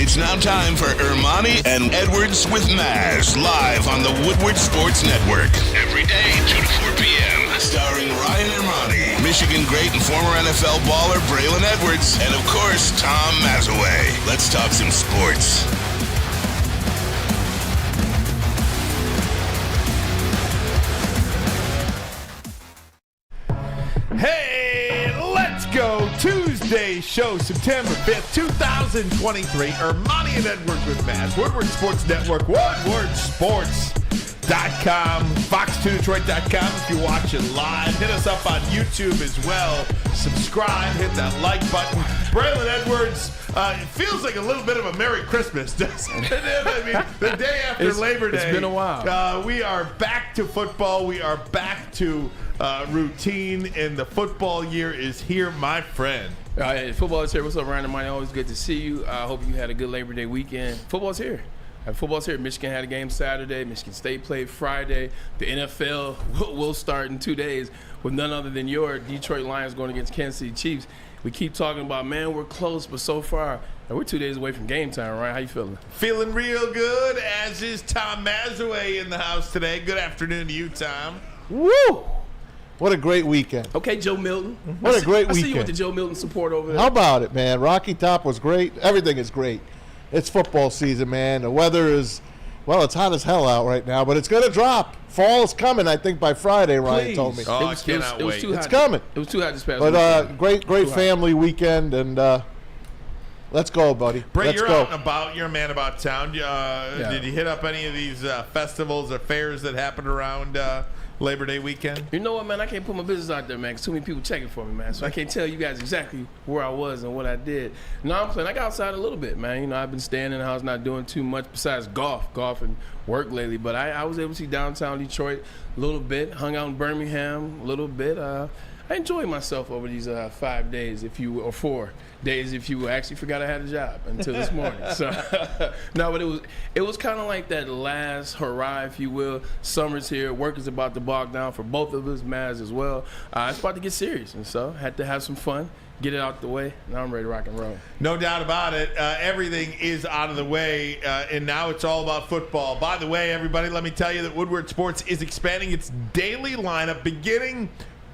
It's now time for Ermanni and Edwards with Maz, live on the Woodward Sports Network. Every day, 2 to 4 p.m. Starring Ryan Ermanni, Michigan great and former NFL baller Braylon Edwards, and of course, Tom Mazaway. Let's talk some sports. Hey, let's go. Tuesday show, September 5th, 2023. Ermanni and Edwards with Maz. Woodward Sports Network, woodwardsports.com, fox2detroit.com if you're watching live. Hit us up on YouTube as well. Subscribe, hit that like button. Braylon Edwards, it feels like a little bit of a Merry Christmas, doesn't it? I mean, the day after Labor Day. It's been a while. We are back to football. We are back to routine, and the football year is here, my friend. Football is here. What's up, Ryan? Ermanni? Always good to see you. I hope you had a good Labor Day weekend. Football's here. Football's here. Michigan had a game Saturday. Michigan State played Friday. The NFL will start in 2 days with none other than your Detroit Lions going against Kansas City Chiefs. We keep talking about, man, we're close, but so far, we're 2 days away from game time, right? How you feeling? Feeling real good, as is Tom Mazaway in the house today. Good afternoon to you, Tom. Woo! What a great weekend. Okay, Joe Milton. What a great weekend. I see you with the Joe Milton support over there. How about it, man? Rocky Top was great. Everything is great. It's football season, man. The weather is, well, it's hot as hell out right now, but it's going to drop. Fall is coming, I think, by Friday, Ryan told me. Oh, I cannot wait. It's coming. It was too hot this past weekend. But great family weekend, and let's go, buddy. Bray, let's you're go. out and about. You're a man about town. Did you hit up any of these festivals or fairs that happened around Labor Day weekend? You know what, man? I can't put my business out there, man, because too many people checking for me, man. So I can't tell you guys exactly where I was and what I did. No, I'm playing. I got outside a little bit, man. You know, I've been staying in the house, not doing too much besides golf and work lately. But I was able to see downtown Detroit a little bit, hung out in Birmingham a little bit. I enjoyed myself over these 5 days, or 4 days, if you will. Actually forgot I had a job until this morning. So no, but it was kind of like that last hurrah, if you will. Summer's here. Work is about to bog down for both of us, Maz as well. It's about to get serious, and so had to have some fun. Get it out the way. Now I'm ready to rock and roll. No doubt about it. Everything is out of the way, and now it's all about football. By the way, everybody, let me tell you that Woodward Sports is expanding its daily lineup beginning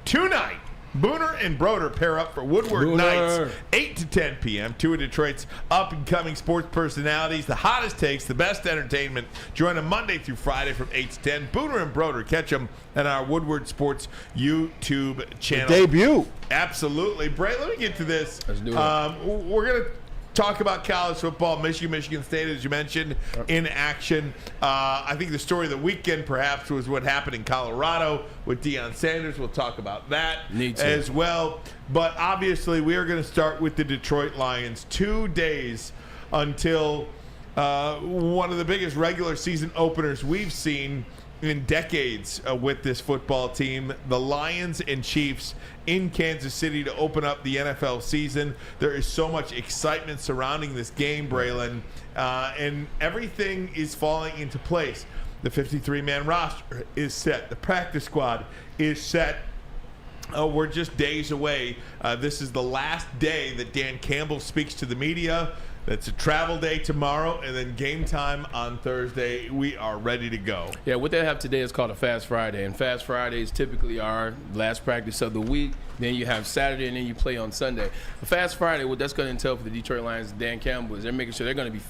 tonight. Booner and Broder pair up for Woodward Nights, 8 to 10 p.m. Two of Detroit's up-and-coming sports personalities, the hottest takes, the best entertainment. Join them Monday through Friday from 8 to 10. Booner and Broder, catch them at our Woodward Sports YouTube channel. The debut. Absolutely. Bray, let me get to this. Let's do it. We're going to talk about college football. Michigan State, as you mentioned, in action. I think the story of the weekend, perhaps, was what happened in Colorado with Deion Sanders. We'll talk about that as well. But obviously, we are going to start with the Detroit Lions. 2 days until one of the biggest regular season openers we've seen in decades with this football team, the Lions and Chiefs in Kansas City to open up the NFL season. There is so much excitement surrounding this game, Braylon, and everything is falling into place. The 53-man roster is set. The practice squad is set. We're just days away. This is the last day that Dan Campbell speaks to the media. That's a travel day tomorrow, and then game time on Thursday. We are ready to go. Yeah, what they have today is called a Fast Friday, and Fast Fridays typically are last practice of the week. Then you have Saturday, and then you play on Sunday. A Fast Friday, what that's going to entail for the Detroit Lions, Dan Campbell, is they're making sure they're going to be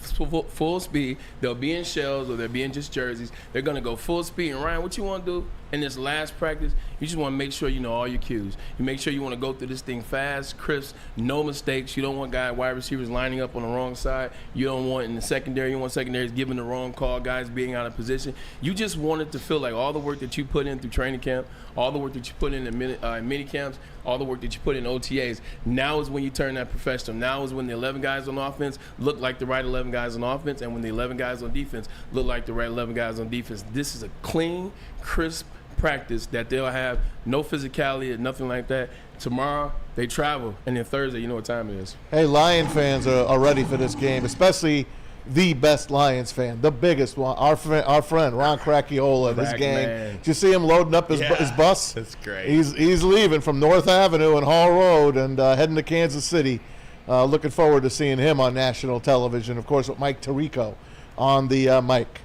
full speed. They'll be in shells or they'll be in just jerseys. They're going to go full speed. And Ryan, what you want to do in this last practice, you just want to make sure you know all your cues. You make sure you want to go through this thing fast, crisp, no mistakes. You don't want wide receivers lining up on the wrong side. You don't want in the secondary, you want secondaries giving the wrong call, guys being out of position. You just want it to feel like all the work that you put in through training camp, all the work that you put in mini camps, all the work that you put in OTAs. Now is when you turn that professional. Now is when the 11 guys on offense look like the right 11 guys on offense, and when the 11 guys on defense look like the right 11 guys on defense. This is a clean, crisp practice that they'll have no physicality or nothing like that. Tomorrow, they travel, and then Thursday, you know what time it is. Hey, Lion fans are ready for this game, especially the best Lions fan, the biggest one, our friend Ron Cracchiola. This game, did you see him loading up his bus? That's great. He's leaving from North Avenue and Hall Road and heading to Kansas City looking forward to seeing him on national television, of course, with Mike Tirico on the mic.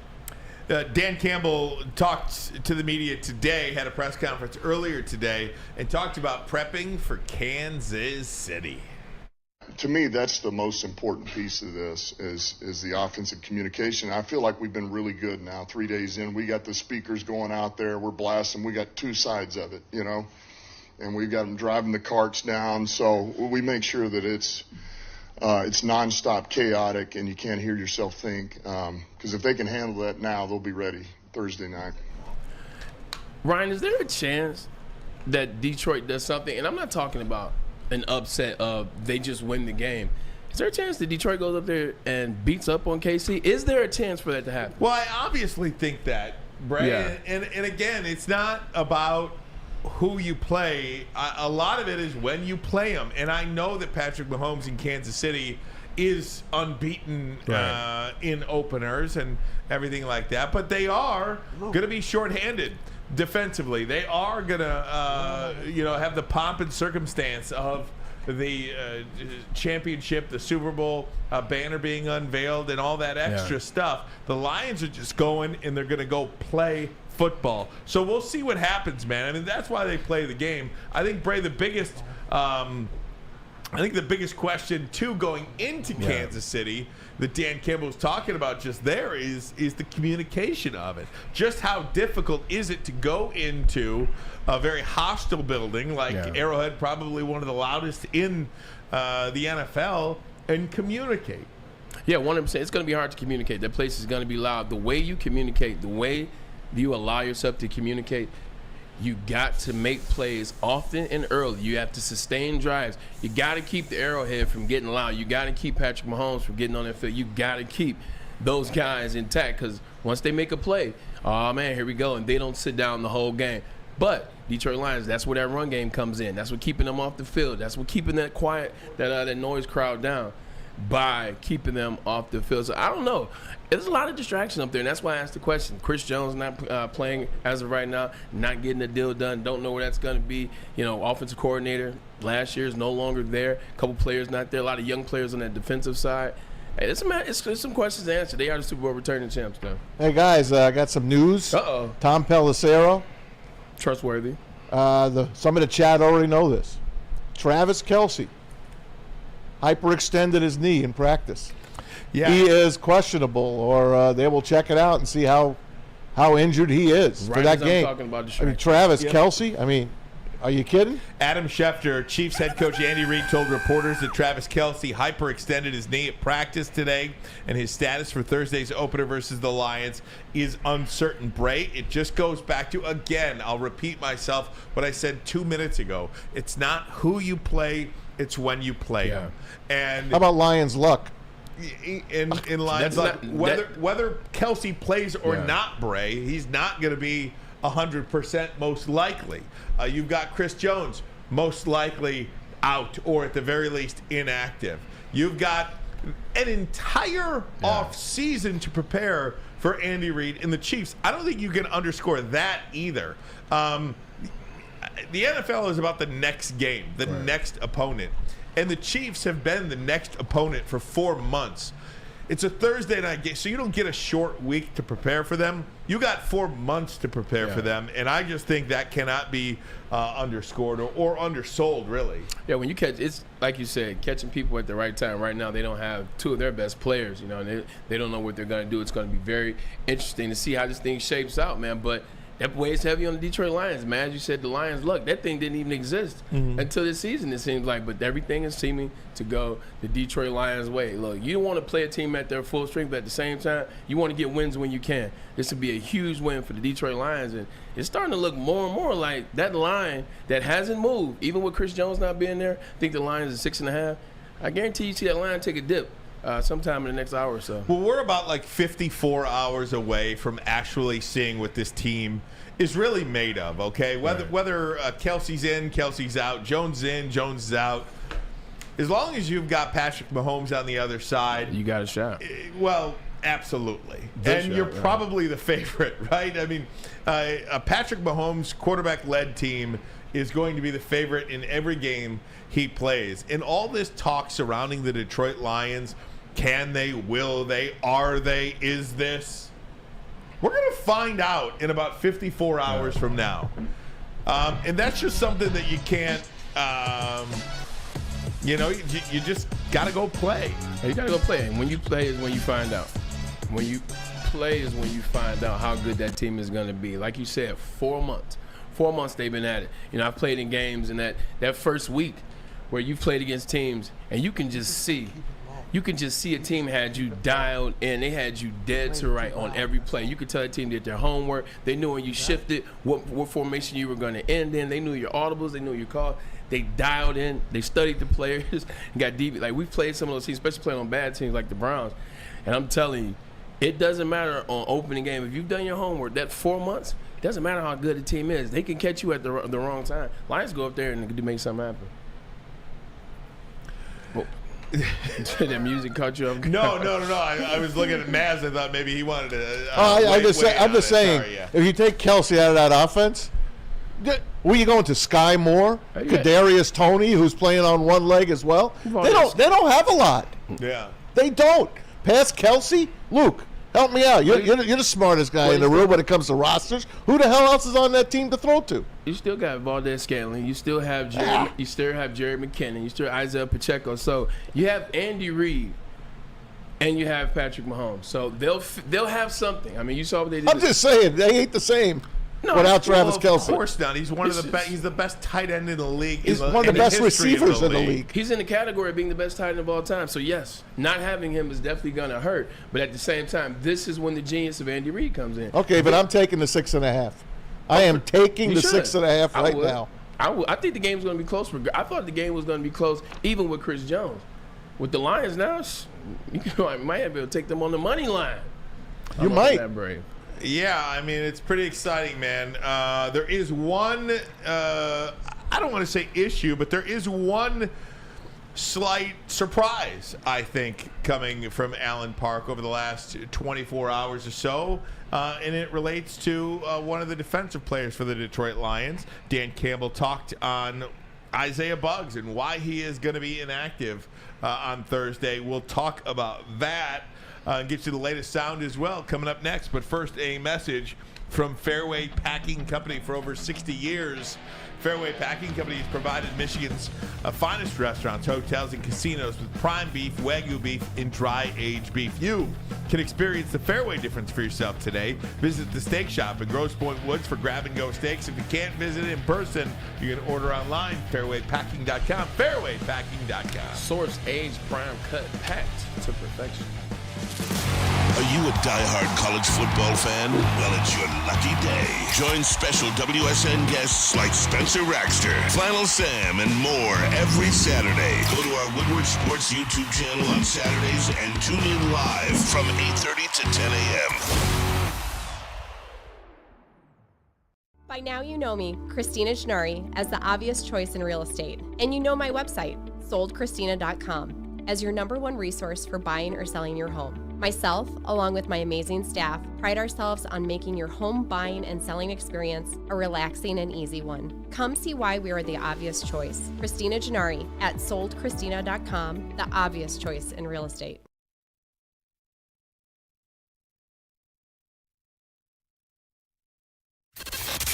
Dan Campbell talked to the media today, had a press conference earlier today, and talked about prepping for Kansas City. To me, that's the most important piece of this is the offensive communication. I feel like we've been really good now. 3 days in, we got the speakers going out there. We're blasting. We got two sides of it, and we've got them driving the carts down. So we make sure that it's nonstop chaotic and you can't hear yourself think. Because if they can handle that now, they'll be ready Thursday night. Ryan, is there a chance that Detroit does something? And I'm not talking about an upset of they just win the game. Is there a chance that Detroit goes up there and beats up on KC? Is there a chance for that to happen? Well, I obviously think that, Bray. Yeah. And again, it's not about who you play. A lot of it is when you play them. And I know that Patrick Mahomes in Kansas City is unbeaten in openers and everything like that. But they are going to be shorthanded defensively. They are going to, have the pomp and circumstance of the championship, the Super Bowl banner being unveiled, and all that extra stuff. The Lions are just going, and they're going to go play football. So we'll see what happens, man. I mean, that's why they play the game. I think, Bray, the biggest question too going into Kansas City that Dan Campbell was talking about just there is the communication of it. Just how difficult is it to go into a very hostile building like Arrowhead, probably one of the loudest in the NFL, and communicate? Yeah, 100%. It's going to be hard to communicate. That place is going to be loud. The way you communicate, the way you allow yourself to communicate, you got to make plays often and early. You have to sustain drives. You got to keep the Arrowhead from getting loud. You got to keep Patrick Mahomes from getting on that field. You got to keep those guys intact, because once they make a play, oh, man, here we go, and they don't sit down the whole game. But Detroit Lions, that's where that run game comes in. That's what keeping them off the field. That's what keeping that quiet, that noise crowd down, by keeping them off the field. So I don't know. There's a lot of distraction up there, and that's why I asked the question. Chris Jones not playing as of right now, not getting the deal done. Don't know where that's going to be. Offensive coordinator last year is no longer there. A couple players not there. A lot of young players on that defensive side. Hey, it's some questions to answer. They are the Super Bowl returning champs, though. Hey, guys, I got some news. Uh-oh. Tom Pelissero. Trustworthy. Some of the chat already know this. Travis Kelce hyperextended his knee in practice. Yeah. He is questionable, or they will check it out and see how injured he is for that game. Talking about Travis Kelce, are you kidding? Adam Schefter, Chiefs head coach Andy Reid, told reporters that Travis Kelce hyperextended his knee at practice today, and his status for Thursday's opener versus the Lions is uncertain. Bray, it just goes back to, again, I'll repeat myself, what I said 2 minutes ago. It's not who you play, it's when you play them. And how about Lions luck? In Lions luck, whether Kelce plays or not, Bray, he's not going to be 100% most likely. You've got Chris Jones most likely out, or at the very least inactive. You've got an entire off season to prepare for Andy Reid and the Chiefs. I don't think you can underscore that either. The NFL is about the next game, the next opponent. And the Chiefs have been the next opponent for 4 months. It's a Thursday night game, so you don't get a short week to prepare for them. You got 4 months to prepare for them, and I just think that cannot be underscored or undersold, really. Yeah, when you catch, it's like you said, catching people at the right time. Right now, they don't have two of their best players, and they don't know what they're going to do. It's going to be very interesting to see how this thing shapes out, man. But that weighs heavy on the Detroit Lions, man. As you said, the Lions, look, that thing didn't even exist until this season, it seems like. But everything is seeming to go the Detroit Lions' way. Look, you don't want to play a team at their full strength, but at the same time, you want to get wins when you can. This would be a huge win for the Detroit Lions. And it's starting to look more and more like that line that hasn't moved. Even with Chris Jones not being there, I think the Lions is 6.5. I guarantee you see that line take a dip sometime in the next hour or so. Well, we're about 54 hours away from actually seeing what this team is really made of, okay? Whether Kelce's in, Kelce's out, Jones in, Jones is out. As long as you've got Patrick Mahomes on the other side, you got a shot. Well, absolutely. And you're probably the favorite, right? I mean, a Patrick Mahomes quarterback-led team is going to be the favorite in every game he plays. And all this talk surrounding the Detroit Lions, can they, will they, are they, is this? We're going to find out in about 54 hours from now. And that's just something that you can't, you just got to go play. You got to go play. And when you play is when you find out. When you play is when you find out how good that team is going to be. Like you said, 4 months. 4 months they've been at it. I've played in games in that first week where you've played against teams and you can just see a team had you dialed in. They had you dead to right on every play. You could tell the team did their homework. They knew when you shifted what formation you were going to end in. They knew your audibles. They knew your calls. They dialed in. They studied the players and got deep. Like, we've played some of those teams, especially playing on bad teams like the Browns. And I'm telling you, it doesn't matter on opening game. If you've done your homework, that 4 months, it doesn't matter how good the team is. They can catch you at the wrong time. Lions go up there and make something happen. Well, that music caught you up. No. I was looking at Maz. I thought maybe he wanted to. I'm just saying, if you take Kelsey out of that offense, were you going to Sky Moore, Kadarius Toney, who's playing on one leg as well? They don't have a lot. Yeah, they don't. Past Kelsey, Luke, help me out. You're the smartest guy in the room when it comes to rosters. Who the hell else is on that team to throw to? You still got Valdez-Scantling. You still have Jerry. You still have Jerry McKinnon. You still have Isaiah Pacheco. So you have Andy Reid, and you have Patrick Mahomes. So they'll have something. I mean, you saw what they did. I'm just saying they ain't the same. Without Travis Kelce. Of course not. He's one of the best. He's the best tight end in the league. He's one of the best receivers in the league. He's in the category of being the best tight end of all time. So yes, not having him is definitely going to hurt. But at the same time, this is when the genius of Andy Reid comes in. Okay, but I'm taking the 6.5. I am taking the 6.5 right now. I think the game's going to be close. I thought the game was going to be close, even with Chris Jones. With the Lions now, I might be able to take them on the money line. You might. That brave. Yeah, I mean, it's pretty exciting, man. There is one, I don't want to say issue, but there is one slight surprise, I think, coming from Allen Park over the last 24 hours or so. And it relates to one of the defensive players for the Detroit Lions. Dan Campbell talked on Isaiah Buggs and why he is going to be inactive on Thursday. We'll talk about that. Get you the latest sound as well coming up next. But first, a message from Fairway Packing Company. For over 60 years, Fairway Packing Company has provided Michigan's finest restaurants, hotels, and casinos with prime beef, Wagyu beef, and dry-aged beef. You can experience the Fairway difference for yourself today. Visit the Steak Shop in Grosse Pointe Woods for grab-and-go steaks. If you can't visit in person, you can order online, fairwaypacking.com, fairwaypacking.com. Source, aged, prime, cut, packed to perfection. Are you a diehard college football fan? Well, it's your lucky day. Join special WSN guests like Spencer Raxter, Flannel Sam, and more every Saturday. Go to our Woodward Sports YouTube channel on Saturdays and tune in live from 8:30 to 10 a.m. By now you know me, Christina Gennari, as the obvious choice in real estate. And you know my website, soldchristina.com, as your #1 resource for buying or selling your home. Myself, along with my amazing staff, pride ourselves on making your home buying and selling experience a relaxing and easy one. Come see why we are the obvious choice. Christina Gennari at soldchristina.com, the obvious choice in real estate.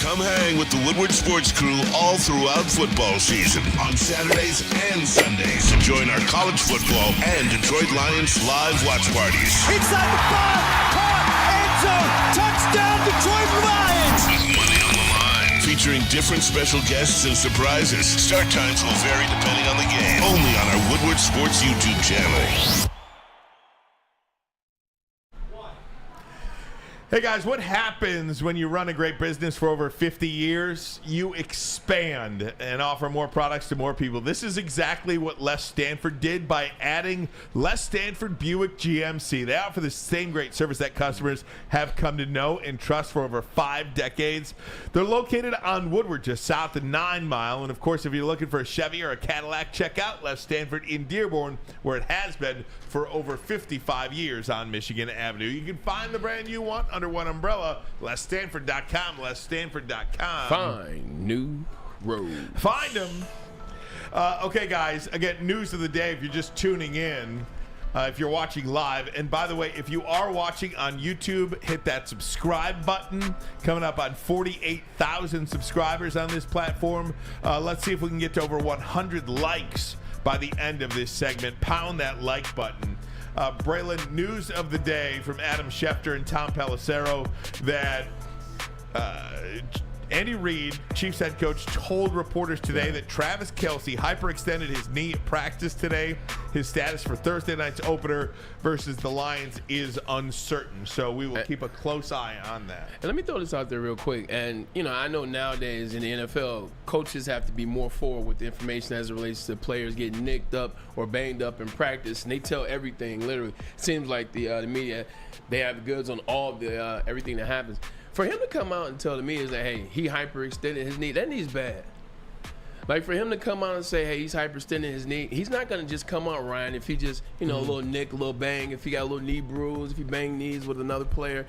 Come hang with the Woodward Sports Crew all throughout football season on Saturdays and Sundays. Join our college football and Detroit Lions live watch parties. Inside the 5, caught, end zone, touchdown Detroit Lions! With money on the line. Featuring different special guests and surprises. Start times will vary depending on the game. Only on our Woodward Sports YouTube channel. Hey guys, what happens when you run a great business for over 50 years? You expand and offer more products to more people. This is exactly what Les Stanford did by adding Les Stanford Buick GMC. They offer the same great service that customers have come to know and trust for over 5 decades. They're located on Woodward, just south of 9 Mile. And of course, if you're looking for a Chevy or a Cadillac, check out Les Stanford in Dearborn, where it has been for over 55 years on Michigan Avenue. You can find the brand you want under one umbrella, LesStanford.com, LesStanford.com. Find new Find him. Okay, guys. Again, news of the day. If you're just tuning in, if you're watching live, and by the way, if you are watching on YouTube, hit that subscribe button. Coming up on 48,000 subscribers on this platform. Let's see if we can get to over 100 likes by the end of this segment. Pound that like button. Braylon, news of the day from Adam Schefter and Tom Pelissero that Andy Reid, Chiefs head coach, told reporters today that Travis Kelce hyperextended his knee at practice today. His status for Thursday night's opener versus the Lions is uncertain. So we will keep a close eye on that. And let me throw this out there real quick. And, I know nowadays in the NFL, coaches have to be more forward with the information as it relates to players getting nicked up or banged up in practice. And they tell everything, literally. Seems like the media, they have goods on all the everything that happens. For him to come out and tell the media that, hey, he hyperextended his knee, that knee's bad. Like, for him to come out and say, hey, he's hyperextending his knee, he's not going to just come out, Ryan, if he just, a little nick, a little bang, if he got a little knee bruise, if he banged knees with another player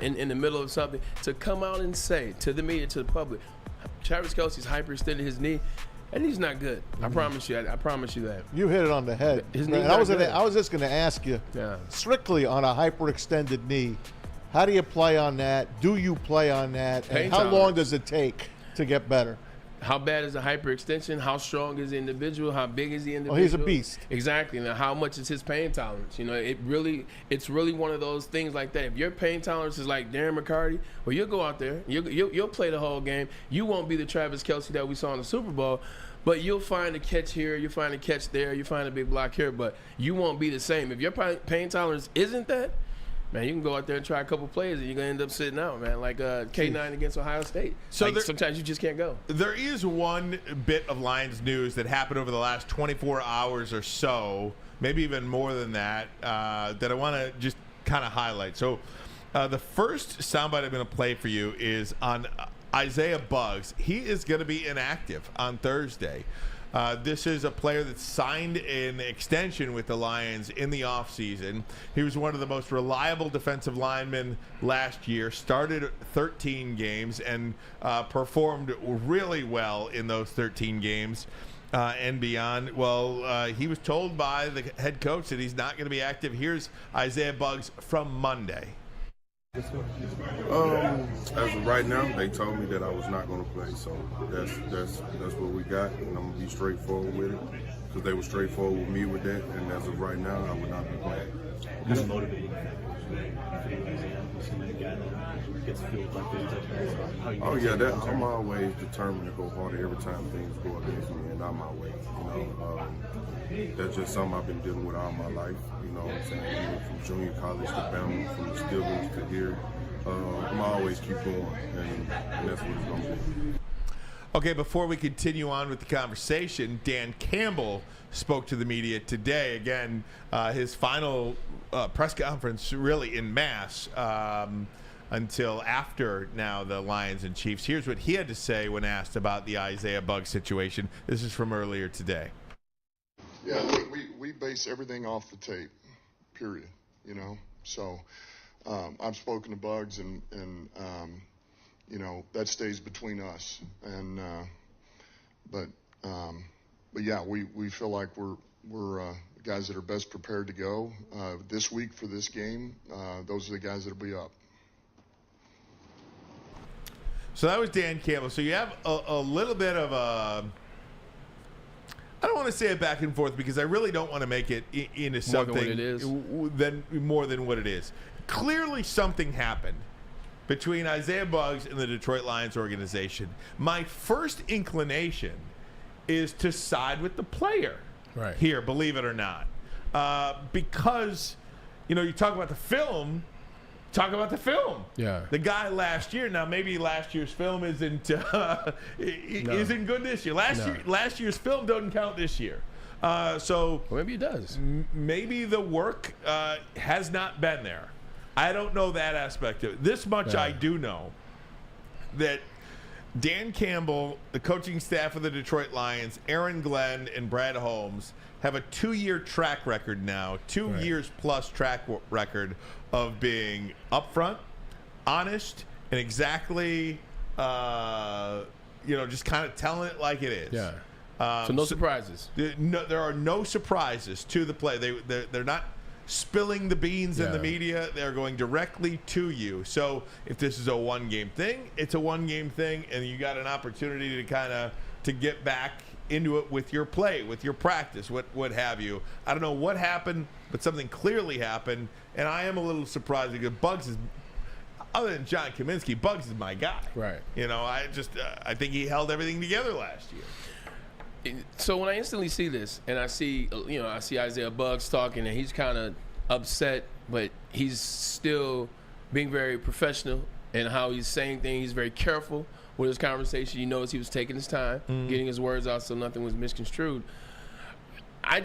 in the middle of something, to come out and say to the media, to the public, Travis Kelce's hyperextended his knee, and he's not good. I promise you. I promise you that. You hit it on the head. His And I was just going to ask you, Yeah. strictly on a hyperextended knee, how do you play on that? Do you play on that? Pain And how tolerance. long does it take to get better? How bad is the hyperextension? How strong is the individual? How big is the individual? Oh, he's a beast. Exactly. Now, how much is his pain tolerance? It's really one of those things like that. If your pain tolerance is like Darren McCarty, well, you'll go out there, you'll play the whole game. You won't be the Travis Kelce that we saw in the Super Bowl, but you'll find a catch here, you'll find a catch there, you'll find a big block here, but you won't be the same. If your pain tolerance isn't that, man, you can go out there and try a couple plays and you're going to end up sitting out, man, like K9 against Ohio State. So sometimes you just can't go. There is one bit of Lions news that happened over the last 24 hours or so, maybe even more than that, that I want to just kind of highlight. So the first soundbite I'm going to play for you is on Isaiah Buggs. He is going to be inactive on Thursday. This is a player that signed an extension with the Lions in the offseason. He was one of the most reliable defensive linemen last year, started 13 games, and performed really well in those 13 games and beyond. Well, he was told by the head coach that he's not going to be active. Here's Isaiah Buggs from Monday. As of right now, they told me that I was not going to play, so that's what we got, and I'm gonna be straightforward with it because they were straightforward with me with that, and as of right now, I would not be playing. What's motivating? Oh yeah, I'm always determined to go harder every time things go against me and not my way. That's just something I've been dealing with all my life. You know what I'm saying? Even from junior college to Bama, from the Steelers to here, I'm always keep going, and that's what it's going to be. Okay, before we continue on with the conversation, Dan Campbell spoke to the media today. Again, his final press conference really en masse until after now the Lions and Chiefs. Here's what he had to say when asked about the Isaiah Buggs situation. This is from earlier today. Yeah, look, we base everything off the tape, period, So I've spoken to Buggs, and that stays between us. And but yeah, we feel like we're guys that are best prepared to go this week for this game. Those are the guys that'll be up. So that was Dan Campbell. So you have a little bit of a, I don't want to say it back and forth because I really don't want to make it into something more than what it is. Clearly something happened between Isaiah Buggs and the Detroit Lions organization. My first inclination is to side with the player here, believe it or not. Because, you talk about the film. Talk about the film. Yeah. The guy last year. Now maybe last year's film isn't isn't good this year. Last year's film doesn't count this year. So maybe it does. Maybe the work has not been there. I don't know that aspect of it. This much I do know, that Dan Campbell, the coaching staff of the Detroit Lions, Aaron Glenn, and Brad Holmes have a 2-year track record now, 2 years plus track record of being upfront, honest, and exactly just kind of telling it like it is. Yeah. So no surprises. There are no surprises to the play. They're not spilling the beans in the media. They're going directly to you. So if this is a one-game thing, it's a one-game thing, and you got an opportunity to get back into it with your play, with your practice, what have you. I don't know what happened, but something clearly happened, and I am a little surprised because Bugs is, other than John Kaminsky, Bugs is my guy. Right. I think he held everything together last year. So when I instantly see this, and I see Isaiah Bugs talking, and he's kind of upset, but he's still being very professional in how he's saying things. He's very careful with his conversation. You notice he was taking his time, getting his words out so nothing was misconstrued. I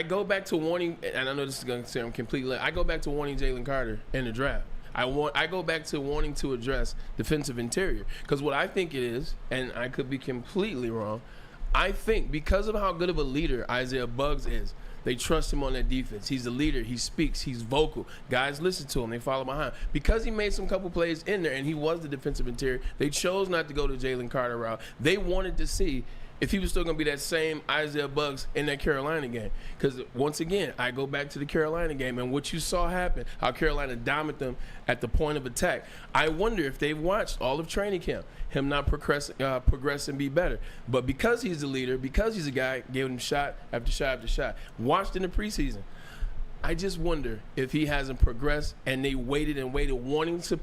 go back to wanting, and I know this is going to sound completely, I go back to wanting Jalen Carter in the draft. I go back to wanting to address defensive interior, because what I think it is, and I could be completely wrong, I think because of how good of a leader Isaiah Bugs is, they trust him on that defense. He's a leader. He speaks. He's vocal. Guys listen to him. They follow behind. Because he made some couple plays in there and he was the defensive interior, they chose not to go to Jalen Carter route. They wanted to see if he was still going to be that same Isaiah Bugs in that Carolina game. Because, once again, I go back to the Carolina game and what you saw happen, how Carolina dominated them at the point of attack. I wonder if they've watched all of training camp, him not progress and be better. But because he's the leader, because he's a guy giving him shot after shot after shot, watched in the preseason, I just wonder if he hasn't progressed and they waited and waited, wanting him to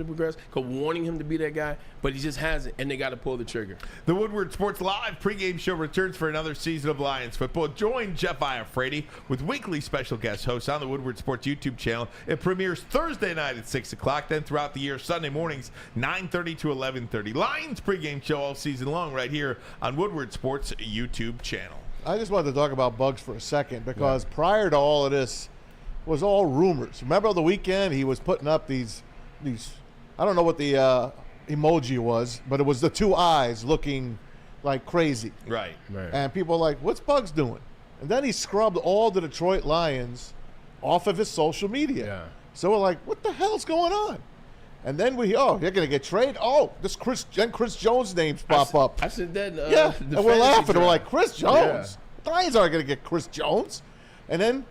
progress, wanting him to be that guy, but he just hasn't, and they got to pull the trigger. The Woodward Sports Live pregame show returns for another season of Lions football. Join Jeff Iafrate with weekly special guest hosts on the Woodward Sports YouTube channel. It premieres Thursday night at 6 o'clock, then throughout the year, Sunday mornings, 9:30 to 11:30. Lions pregame show all season long right here on Woodward Sports YouTube channel. I just wanted to talk about Bugs for a second because prior to all of this was all rumors. Remember on the weekend he was putting up these I don't know what the emoji was, but it was the two eyes looking like crazy. Right. And people were like, what's Bugs doing? And then he scrubbed all the Detroit Lions off of his social media. Yeah. So we're like, what the hell's going on? And then you're going to get traded? Oh, Chris Jones names pop up. I said that. And we're laughing. We're like, Chris Jones? The Lions aren't going to get Chris Jones. And then,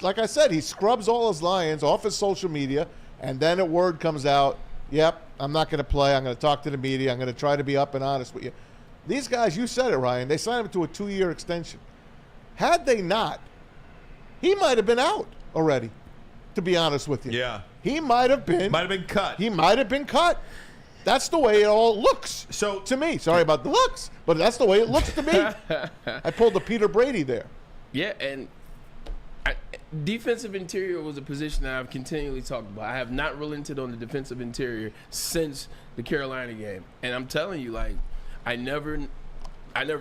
like I said, he scrubs all his Lions off his social media, and then a word comes out, yep, I'm not going to play. I'm going to talk to the media. I'm going to try to be up and honest with you. These guys, you said it, Ryan, they signed him to a 2-year extension. Had they not, he might have been out already, to be honest with you. Yeah. He might have been cut. He might have been cut. That's the way it all looks to me. Sorry about the looks, but that's the way it looks to me. I pulled the Peter Brady there. Yeah, and defensive interior was a position that I've continually talked about. I have not relented on the defensive interior since the Carolina game. And I'm telling you, like, I never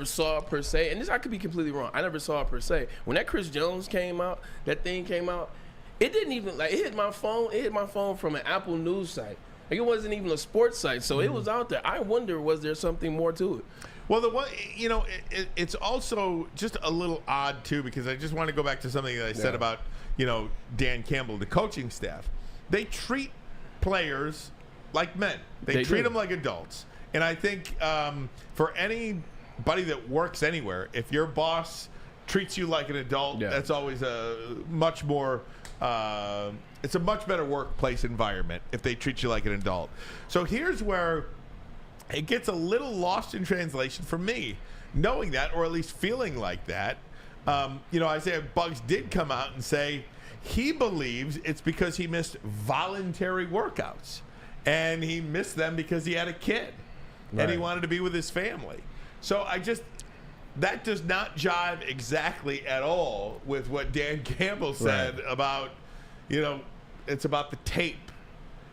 saw it per se, and this I could be completely wrong. I never saw it per se. When that Chris Jones came out, it didn't even, like, it hit my phone from an Apple News site. Like, it wasn't even a sports site, so it was out there. I wonder, was there something more to it? Well, it's also just a little odd, too, because I just want to go back to something that I said about, Dan Campbell, the coaching staff. They treat players like men. They treat them like adults. And I think for anybody that works anywhere, if your boss treats you like an adult, that's always a much more it's a much better workplace environment if they treat you like an adult. So here's where it gets a little lost in translation for me, knowing that, or at least feeling like that. Isaiah Bugs did come out and say he believes it's because he missed voluntary workouts. And he missed them because he had a kid. Right. And he wanted to be with his family. So that does not jive exactly at all with what Dan Campbell said about, it's about the tape.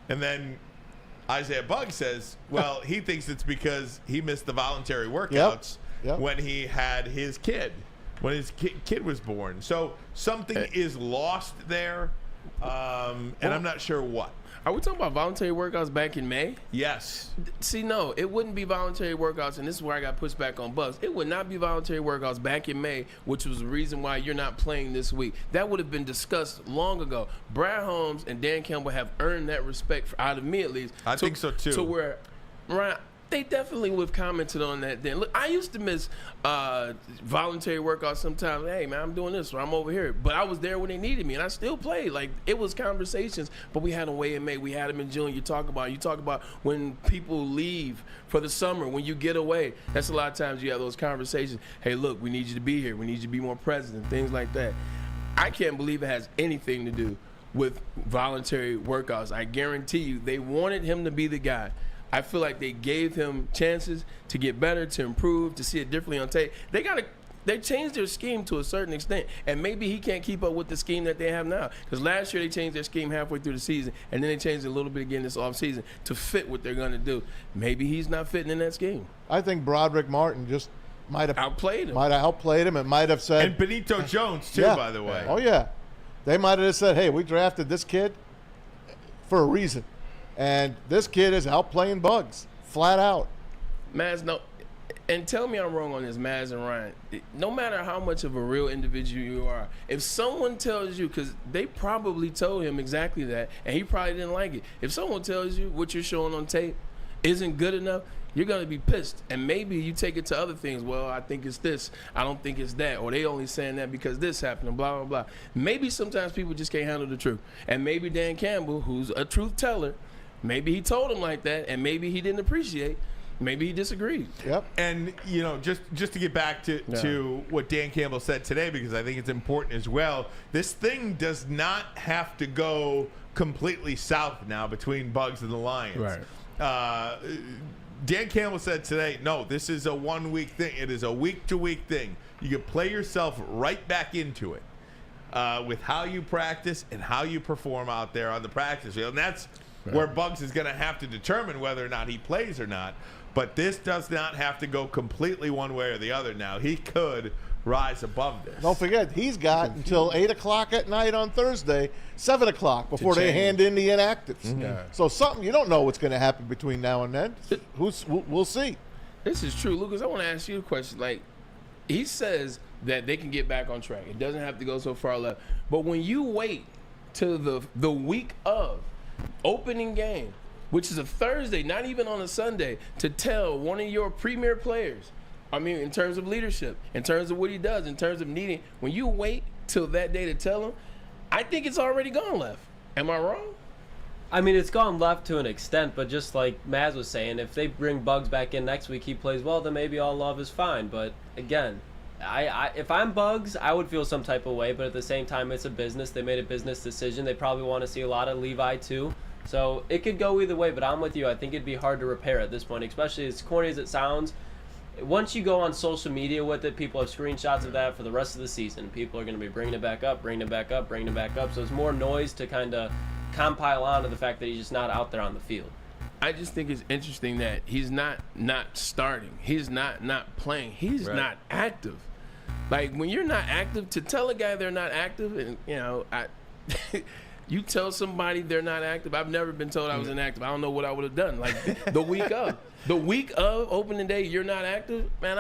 And then Isaiah Bugs says, well, he thinks it's because he missed the voluntary workouts when he had his kid, when his kid was born. So something is lost there, and I'm not sure what. Are we talking about voluntary workouts back in May? Yes. See, no, it wouldn't be voluntary workouts, and this is where I got pushed back on Bugs. It would not be voluntary workouts back in May, which was the reason why you're not playing this week. That would have been discussed long ago. Brad Holmes and Dan Campbell have earned that respect out of me, at least. I think so, too. So where, Ryan, They definitely would have commented on that then. Look, I used to miss voluntary workouts sometimes. Hey, man, I'm doing this, or I'm over here. But I was there when they needed me, and I still played. Like, it was conversations, but we had them way in May. We had them in June. You talk about when people leave for the summer, when you get away. That's a lot of times you have those conversations. Hey, look, we need you to be here. We need you to be more present, things like that. I can't believe it has anything to do with voluntary workouts. I guarantee you they wanted him to be the guy. I feel like they gave him chances to get better, to improve, to see it differently on tape. They changed their scheme to a certain extent, and maybe he can't keep up with the scheme that they have now. Because last year they changed their scheme halfway through the season, and then they changed it a little bit again this offseason to fit what they're going to do. Maybe he's not fitting in that scheme. I think Broderick Martin just might have outplayed him. Might have outplayed him, and might have said. And Benito Jones too, by the way. Oh yeah, they might have said, "Hey, we drafted this kid for a reason." And this kid is outplaying Bugs, flat out. Maz, no, and tell me I'm wrong on this, Maz and Ryan. No matter how much of a real individual you are, if someone tells you, because they probably told him exactly that, and he probably didn't like it. If someone tells you what you're showing on tape isn't good enough, you're going to be pissed. And maybe you take it to other things. Well, I think it's this. I don't think it's that. Or they only saying that because this happened and blah, blah, blah. Maybe sometimes people just can't handle the truth. And maybe Dan Campbell, who's a truth teller, maybe he told him like that, and maybe he didn't appreciate. Maybe he disagreed. Yep. And, you know, just to get back to what Dan Campbell said today, because I think it's important as well, this thing does not have to go completely south now between Bugs and the Lions. Right. Dan Campbell said today, no, this is a 1 week thing. It is a week-to-week thing. You can play yourself right back into it with how you practice and how you perform out there on the practice field. And that's where Bugs is going to have to determine whether or not he plays or not. But this does not have to go completely one way or the other now. He could rise above this. Don't forget, he's got until 8 o'clock at night on Thursday, 7 o'clock before they hand in the inactives. Mm-hmm. Yeah. So you don't know what's going to happen between now and then. We'll see. This is true. Lucas, I want to ask you a question. Like, he says that they can get back on track. It doesn't have to go so far left. But when you wait till the week of opening game, which is a Thursday, not even on a Sunday, to tell one of your premier players, I mean, in terms of leadership, in terms of what he does, in terms of needing, when you wait till that day to tell him, I think it's already gone left. Am I wrong? I mean, it's gone left to an extent, but just like Maz was saying, if they bring Bugs back in next week, he plays well, then maybe all love is fine. But again, if I'm Bugs, I would feel some type of way, but at the same time, it's a business. They made a business decision. They probably want to see a lot of Levi too. So it could go either way, but I'm with you. I think it'd be hard to repair at this point, especially as corny as it sounds. Once you go on social media with it, people have screenshots of that for the rest of the season. People are going to be bringing it back up, bringing it back up, bringing it back up. So it's more noise to kind of compile onto the fact that he's just not out there on the field. I just think it's interesting that he's not starting. He's not playing. He's not active. Like, when you're not active, to tell a guy they're not active, and, you know, you tell somebody they're not active. I've never been told I was inactive. I don't know what I would have done. Like, the week of opening day, you're not active. Man,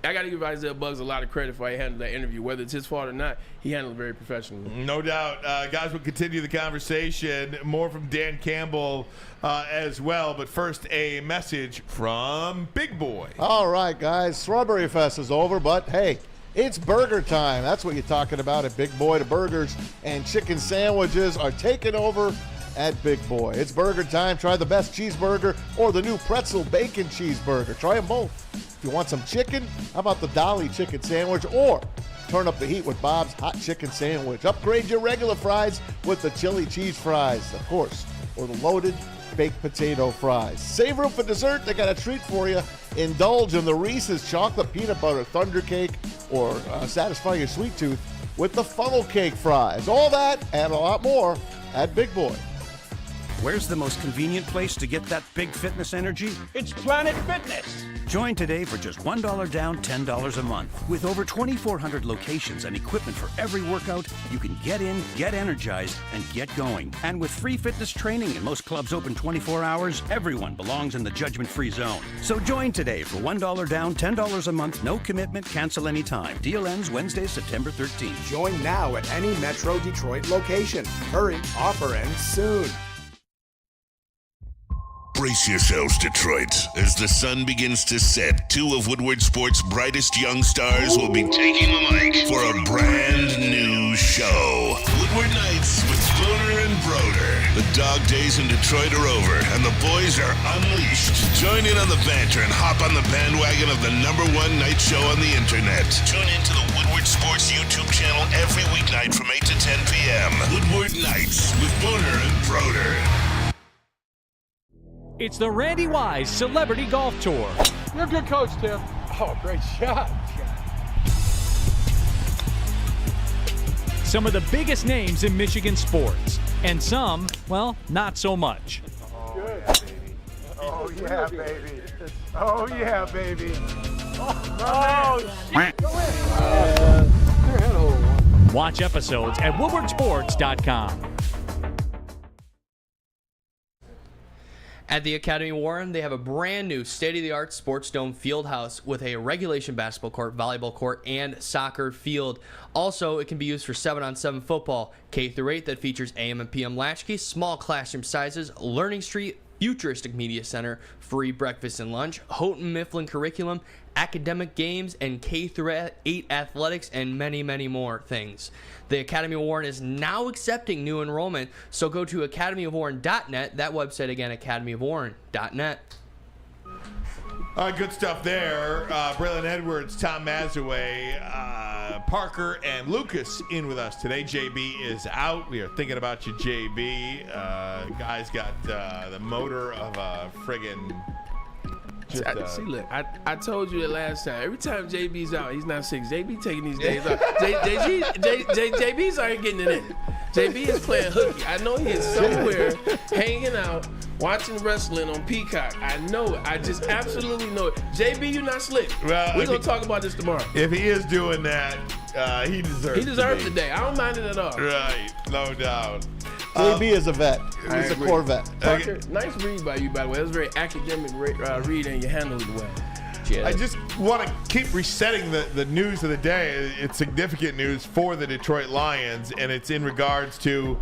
I got to give Isaiah Bugs a lot of credit for how he handled that interview. Whether it's his fault or not, he handled it very professionally. No doubt. Guys, we'll continue the conversation. More from Dan Campbell as well. But first, a message from Big Boy. All right, guys. Strawberry Fest is over, but hey, it's burger time. That's what you're talking about at Big Boy. The burgers and chicken sandwiches are taking over at Big Boy. It's burger time. Try the best cheeseburger or the new pretzel bacon cheeseburger. Try them both. If you want some chicken, how about the Dolly chicken sandwich? Or turn up the heat with Bob's hot chicken sandwich. Upgrade your regular fries with the chili cheese fries, of course, or the loaded baked potato fries. Savor them for dessert. They got a treat for you. Indulge in the Reese's chocolate peanut butter thunder cake, or satisfy your sweet tooth with the funnel cake fries. All that and a lot more at Big Boy. Where's the most convenient place to get that big fitness energy? It's Planet Fitness. Join today for just $1 down, $10 a month. With over 2,400 locations and equipment for every workout, you can get in, get energized, and get going. And with free fitness training and most clubs open 24 hours, everyone belongs in the judgment-free zone. So join today for $1 down, $10 a month, no commitment, cancel anytime. Deal ends Wednesday, September 13th. Join now at any Metro Detroit location. Hurry, offer ends soon. Brace yourselves, Detroit. As the sun begins to set, two of Woodward Sports' brightest young stars will be taking the mic for a brand new show. Woodward Nights with Spooner and Broder. The dog days in Detroit are over, and the boys are unleashed. Join in on the banter and hop on the bandwagon of the #1 night show on the internet. Tune into the Woodward Sports YouTube channel every weeknight from 8 to 10 p.m. Woodward Nights with Spooner and Broder. It's the Randy Wise Celebrity Golf Tour. You're a good coach, Tim. Oh, great shot. Some of the biggest names in Michigan sports, and some, well, not so much. Oh, yeah, baby. Oh, yeah, baby. Shit. Watch episodes at woodwardsports.com. At the Academy of Warren, they have a brand new state-of-the-art sports dome field house with a regulation basketball court, volleyball court, and soccer field. Also, it can be used for 7-on-7 football, K-8 that features AM and PM latchkeys, small classroom sizes, Learning Street, futuristic media center, free breakfast and lunch, Houghton Mifflin curriculum, academic games, and K-8 athletics, and many, many more things. The Academy of Warren is now accepting new enrollment, so go to academyofwarren.net. That website again, academyofwarren.net. All right, good stuff there. Braylon Edwards, Tom Mazaway, Parker, and Lucas in with us today. JB is out. We are thinking about you, JB. Guy's got the motor of a friggin'... See, look, I told you that last time. Every time JB's out, he's not sick. JB taking these days off. JB's already getting it in. JB is playing hooky. I know he is somewhere hanging out, watching wrestling on Peacock. I know it. I just absolutely know it. JB, you're not slick. Well, we're going to talk about this tomorrow. If he is doing that, he deserves He deserves the day. I don't mind it at all. Right, no doubt. JB is a vet. He's a Corvette. Parker, nice read by you, by the way. That was a very academic read, and you handled it well. I just want to keep resetting the news of the day. It's significant news for the Detroit Lions, and it's in regards to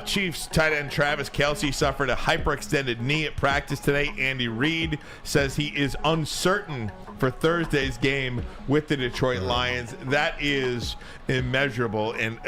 Chiefs tight end Travis Kelce suffered a hyperextended knee at practice today. Andy Reid says he is uncertain for Thursday's game with the Detroit Lions. That is immeasurable. And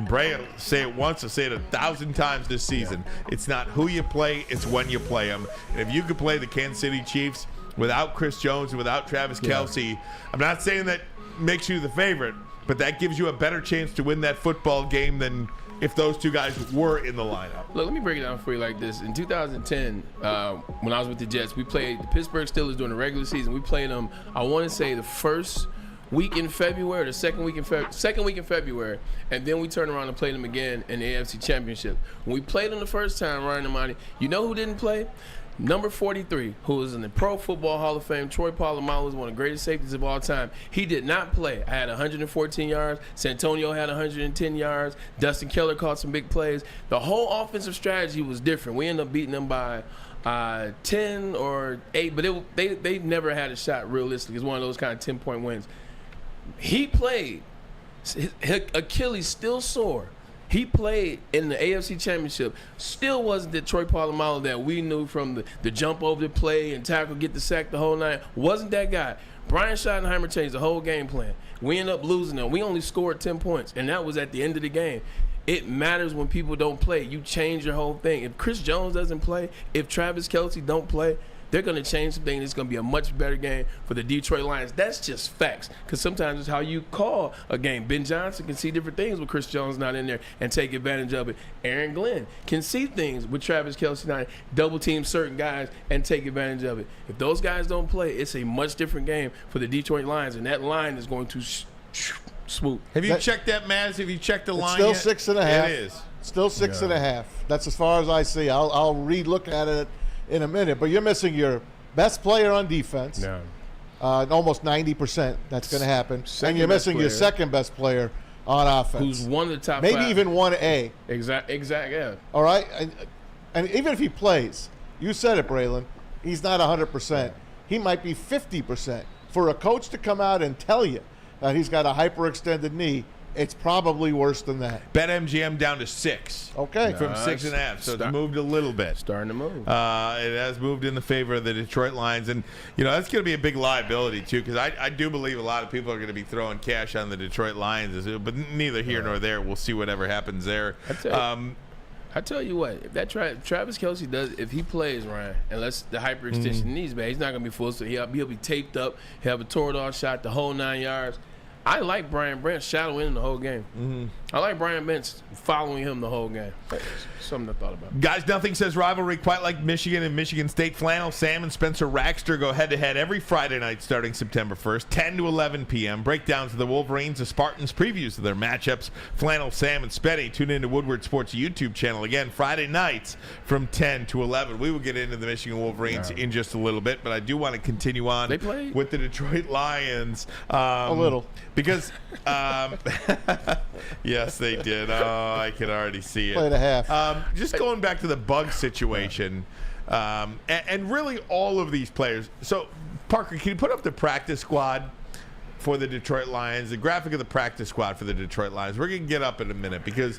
Bray, say it once, I'll say it 1,000 times this season. It's not who you play, it's when you play them. And if you could play the Kansas City Chiefs without Chris Jones and without Travis Kelce, I'm not saying that makes you the favorite, but that gives you a better chance to win that football game than if those two guys were in the lineup. Look, let me break it down for you like this. In 2010, when I was with the Jets, we played the Pittsburgh Steelers during the regular season. We played them, I want to say, the first week in February, the second week in February, and then we turned around and played them again in the AFC Championship. When we played them the first time, Ryan Ermanni, you know who didn't play? Number 43, who was in the Pro Football Hall of Fame, Troy Polamalu, was one of the greatest safeties of all time. He did not play. I had 114 yards. Santonio had 110 yards. Dustin Keller caught some big plays. The whole offensive strategy was different. We ended up beating them by 10 or 8, but they never had a shot realistically. It's one of those kind of 10-point wins. He played. His Achilles still sore. He played in the AFC Championship. Still wasn't the Troy Polamalu that we knew from the jump over the play and tackle, get the sack the whole night. Wasn't that guy. Brian Schottenheimer changed the whole game plan. We ended up losing them. We only scored 10 points, and that was at the end of the game. It matters when people don't play. You change your whole thing. If Chris Jones doesn't play, if Travis Kelce don't play, they're going to change some things. It's going to be a much better game for the Detroit Lions. That's just facts, because sometimes it's how you call a game. Ben Johnson can see different things with Chris Jones not in there and take advantage of it. Aaron Glenn can see things with Travis Kelce not double-team certain guys and take advantage of it. If those guys don't play, it's a much different game for the Detroit Lions, and that line is going to swoop. Have you checked that, Maz? Have you checked the line still yet? 6.5. It is. Still 6.5. That's as far as I see. I'll re-look at it in a minute, but you're missing your best player on defense. No. Almost 90%. That's going to happen. And you're missing your second best player on offense. Who's one of the top maybe 5. even 1A. Exactly, yeah. All right? And even if he plays, you said it, Braylon, he's not 100%. He might be 50%. For a coach to come out and tell you that he's got a hyperextended knee, It's probably worse than that. BetMGM down to 6. Okay. From 6.5. So it's moved a little bit. Starting to move. It has moved in the favor of the Detroit Lions. And, that's going to be a big liability, too, because I do believe a lot of people are going to be throwing cash on the Detroit Lions. But neither here nor there. We'll see whatever happens there. I tell you what, if that Travis Kelce if he plays, Ryan, unless the hyperextension needs, man, he's not going to be full. So he'll be taped up. He'll have a torn-off shot, the whole 9 yards. I like Brian Branch shadowing him the whole game. Mm-hmm. I like Brian Branch following him the whole game. Something I thought about. Guys, nothing says rivalry quite like Michigan and Michigan State. Flannel Sam and Spencer Raxter go head-to-head every Friday night starting September 1st, 10 to 11 p.m. Breakdowns of the Wolverines, the Spartans, previews of their matchups. Flannel Sam and Spenny tune into Woodward Sports YouTube channel again Friday nights from 10 to 11. We will get into the Michigan Wolverines in just a little bit, but I do want to continue on with the Detroit Lions. A little. Because, yes, they did. Oh, I can already see it. Played a half. Just going back to the bug situation, and really all of these players. So, Parker, can you put up the practice squad for the Detroit Lions, the graphic of the practice squad for the Detroit Lions? We're going to get up in a minute because,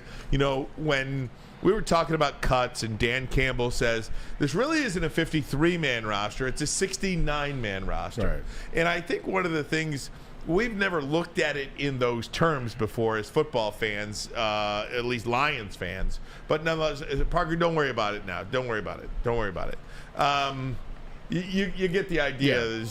when we were talking about cuts and Dan Campbell says this really isn't a 53-man roster, it's a 69-man roster. Right. And I think one of the things – we've never looked at it in those terms before as football fans, at least Lions fans. But nonetheless, Parker, don't worry about it now. Don't worry about it. Don't worry about it. You get the idea. Yeah.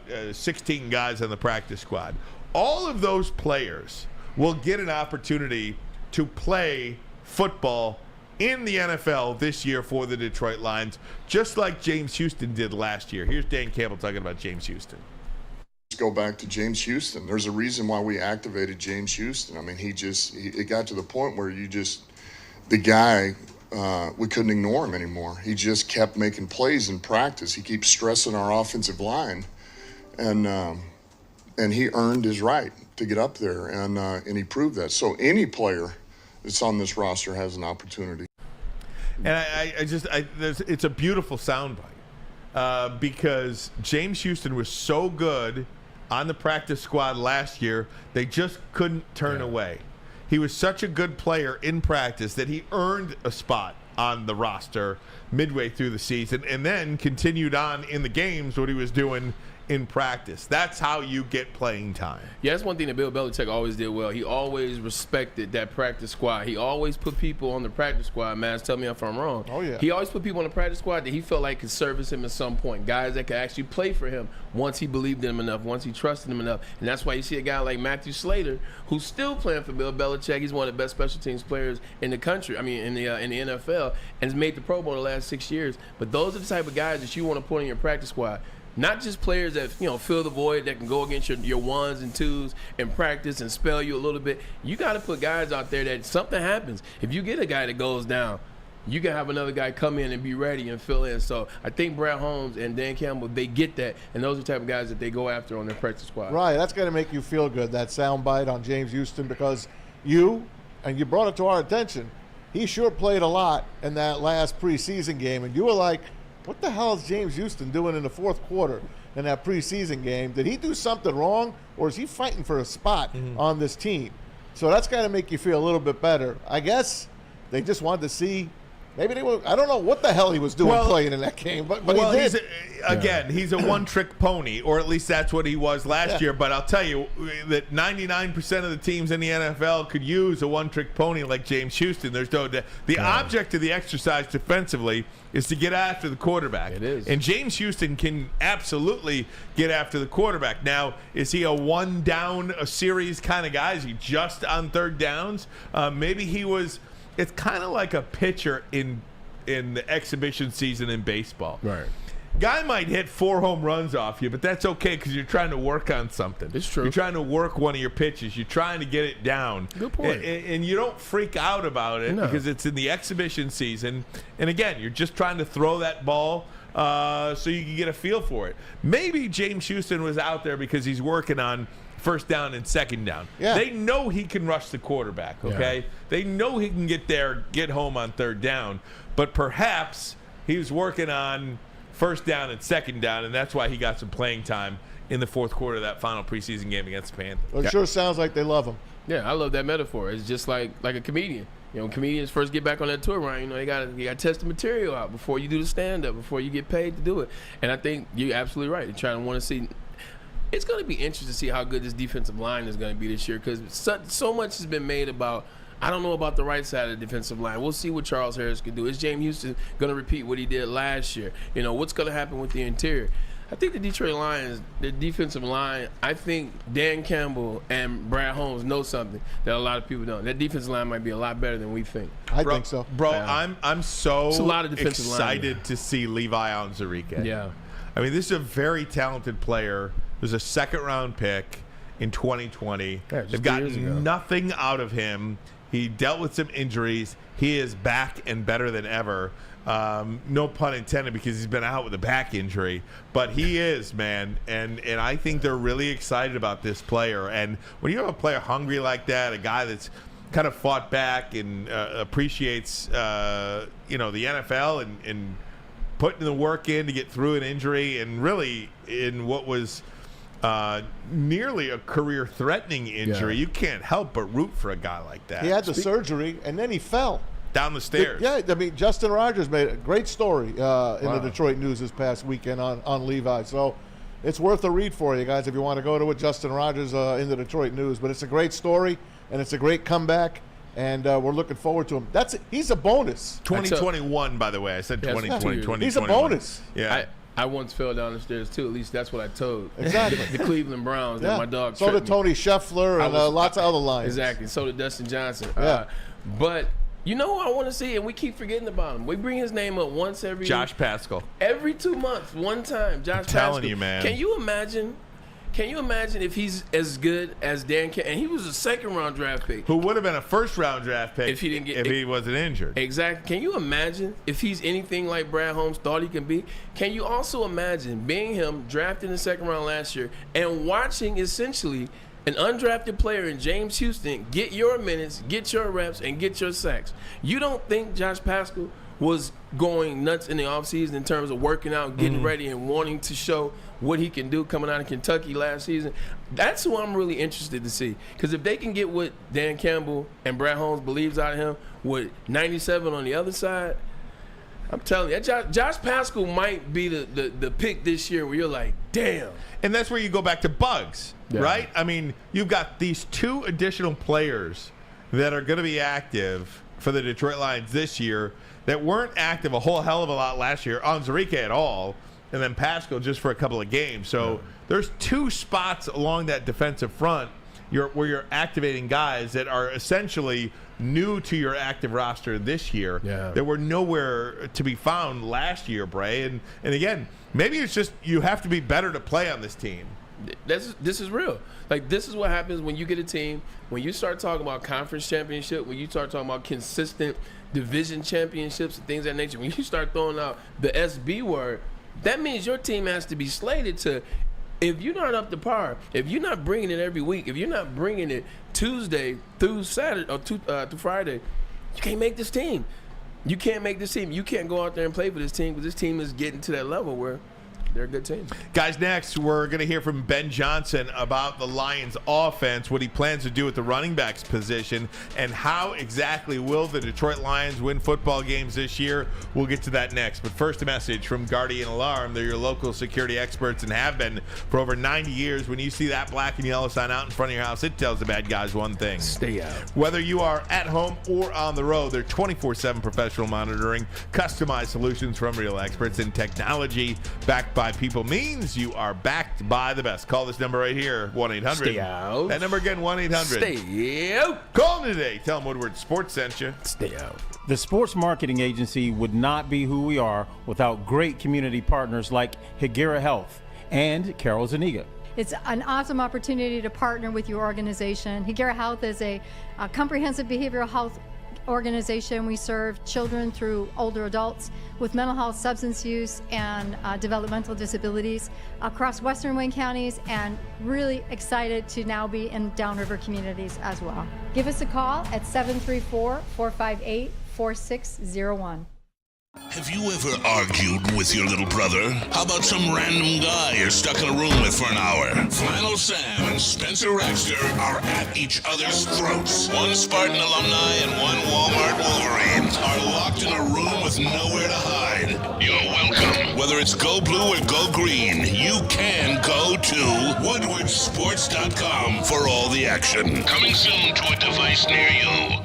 There's, 16 guys on the practice squad. All of those players will get an opportunity to play football in the NFL this year for the Detroit Lions, just like James Houston did last year. Here's Dan Campbell talking about James Houston. Go back to James Houston. There's a reason why we activated James Houston. I mean, it got to the point where the guy, we couldn't ignore him anymore. He just kept making plays in practice. He keeps stressing our offensive line, and he earned his right to get up there, and he proved that. So any player that's on this roster has an opportunity. And it's a beautiful soundbite because James Houston was so good on the practice squad last year, they just couldn't turn away. He was such a good player in practice that he earned a spot on the roster midway through the season and then continued on in the games what he was doing in practice. That's how you get playing time. Yeah, that's one thing that Bill Belichick always did well. He always respected that practice squad. He always put people on the practice squad. Man, tell me if I'm wrong. Oh, yeah. He always put people on the practice squad that he felt like could service him at some point. Guys that could actually play for him once he believed in him enough, once he trusted him enough. And that's why you see a guy like Matthew Slater, who's still playing for Bill Belichick. He's one of the best special teams players in the country. I mean, in the NFL, and has made the Pro Bowl the last 6 years. But those are the type of guys that you want to put in your practice squad. Not just players that fill the void, that can go against your ones and twos and practice and spell you a little bit. You got to put guys out there that something happens. If you get a guy that goes down, you can have another guy come in and be ready and fill in. So I think Brad Holmes and Dan Campbell, they get that, and those are the type of guys that they go after on their practice squad. Right, that's going to make you feel good, that soundbite on James Houston, because you brought it to our attention. He sure played a lot in that last preseason game, and you were like, what the hell is James Houston doing in the fourth quarter in that preseason game? Did he do something wrong, or is he fighting for a spot on this team? So that's got to make you feel a little bit better. I guess they just wanted to see. Maybe they were. I don't know what the hell he was doing playing in that game, but he did. He's a one-trick pony, or at least that's what he was last year. But I'll tell you that 99% of the teams in the NFL could use a one-trick pony like James Houston. There's no doubt. The object of the exercise defensively is to get after the quarterback. It is. And James Houston can absolutely get after the quarterback. Now, is he a one-down-a-series kind of guy? Is he just on third downs? Maybe he was. It's kind of like a pitcher in the exhibition season in baseball. Right. Guy might hit 4 home runs off you, but that's okay because you're trying to work on something. It's true. You're trying to work one of your pitches. You're trying to get it down. Good point. And you don't freak out about it because it's in the exhibition season. And again, you're just trying to throw that ball so you can get a feel for it. Maybe James Houston was out there because he's working on first down and second down. Yeah. They know he can rush the quarterback, okay? Yeah. They know he can get home on third down. But perhaps he was working on first down and second down, and that's why he got some playing time in the fourth quarter of that final preseason game against the Panthers. Well, it sure sounds like they love him. Yeah, I love that metaphor. It's just like a comedian. When comedians first get back on that tour run, you got to test the material out before you do the stand-up, before you get paid to do it. And I think you're absolutely right. You're trying to want to see. It's going to be interesting to see how good this defensive line is going to be this year, because so much has been made about. I don't know about the right side of the defensive line. We'll see what Charles Harris can do. Is James Houston going to repeat what he did last year? What's going to happen with the interior? I think the Detroit Lions, the defensive line, I think Dan Campbell and Brad Holmes know something that a lot of people don't. That defensive line might be a lot better than we think. I think so. Bro, Yeah. I'm so It's a lot of defensive excited to see Levi Onwuzurike. Yeah. I mean, this is a very talented player. There's a second-round pick in 2020. Yeah, just They've 2 years ago. gotten nothing out of him. He dealt with some injuries. He is back and better than ever. No pun intended, because he's been out with a back injury, but he is, man, and I think they're really excited about this player. And when you have a player hungry like that, a guy that's kind of fought back and appreciates the NFL and putting the work in to get through an injury, and really in what was nearly a career-threatening injury, you can't help but root for a guy like that. He had the surgery, and then he fell down the stairs. Yeah, I mean, Justin Rogers made a great story in the Detroit News this past weekend on Levi. So it's worth a read for you guys if you want to go to it. Justin Rogers in the Detroit News. But it's a great story, and it's a great comeback, and we're looking forward to him. He's a bonus. 2021, by the way. I said 2020, 2021. He's a bonus. Yeah. I once fell down the stairs too. At least that's what I told exactly the Cleveland Browns that my dog. So did Tony Scheffler and lots of other Lions. Exactly. So did Dustin Johnson. Yeah. But you know who I want to see, and we keep forgetting about him. We bring his name up once every Josh Paschal. Every 2 months, one time. Josh Paschal. Telling you, man. Can you imagine if he's as good as Dan Campbell? And he was a second-round draft pick. Who would have been a first-round draft pick if he wasn't injured. Exactly. Can you imagine if he's anything like Brad Holmes thought he could be? Can you also imagine being him, drafted in the second round last year, and watching essentially an undrafted player in James Houston get your minutes, get your reps, and get your sacks? You don't think Josh Paschal was going nuts in the offseason in terms of working out, getting ready, and wanting to show what he can do coming out of Kentucky last season? That's who I'm really interested to see. Because if they can get what Dan Campbell and Brad Holmes believes out of him with 97 on the other side, I'm telling you, Josh Paschal might be the pick this year where you're like, damn. And that's where you go back to Bugs, right? I mean, you've got these 2 additional players that are going to be active for the Detroit Lions this year that weren't active a whole hell of a lot last year. Onwuzurike at all, and then Paschal just for a couple of games. So there's 2 spots along that defensive front where you're activating guys that are essentially new to your active roster this year that were nowhere to be found last year, Bray. And again, maybe it's just you have to be better to play on this team. This is real. Like, this is what happens when you get a team, when you start talking about conference championship, when you start talking about consistent division championships and things of that nature, when you start throwing out the SB word, that means your team has to be slated to, if you're not up to par, if you're not bringing it every week, if you're not bringing it Tuesday through Saturday or through Friday, you can't make this team. You can't make this team. You can't go out there and play for this team, because this team is getting to that level where they're a good team. Guys, next, we're going to hear from Ben Johnson about the Lions' offense, what he plans to do with the running backs position, and how exactly will the Detroit Lions win football games this year. We'll get to that next. But first, a message from Guardian Alarm. They're your local security experts and have been for over 90 years. When you see that black and yellow sign out in front of your house, it tells the bad guys one thing: stay out. Whether you are at home or on the road, they're 24/7 professional monitoring, customized solutions from real experts, and technology backed by people means you are backed by the best. Call this number right here, 1-800. Stay out. That number again, 1-800. Stay out. Call them today. Tell them Woodward Sports sent you. Stay out. The sports marketing agency would not be who we are without great community partners like Higuera Health and Carol Zaniga. It's an awesome opportunity to partner with your organization. Higuera Health is a comprehensive behavioral health organization. We serve children through older adults with mental health, substance use, and developmental disabilities across Western Wayne counties, and really excited to now be in downriver communities as well. Give us a call at 734-458-4601. Have you ever argued with your little brother? How about some random guy you're stuck in a room with for an hour? Flannel Sam and Spencer Raxter are at each other's throats. One Spartan alumni and one Walmart Wolverine are locked in a room with nowhere to hide. You're welcome. Whether it's go blue or go green, you can go to woodwardsports.com for all the action. Coming soon to a device near you.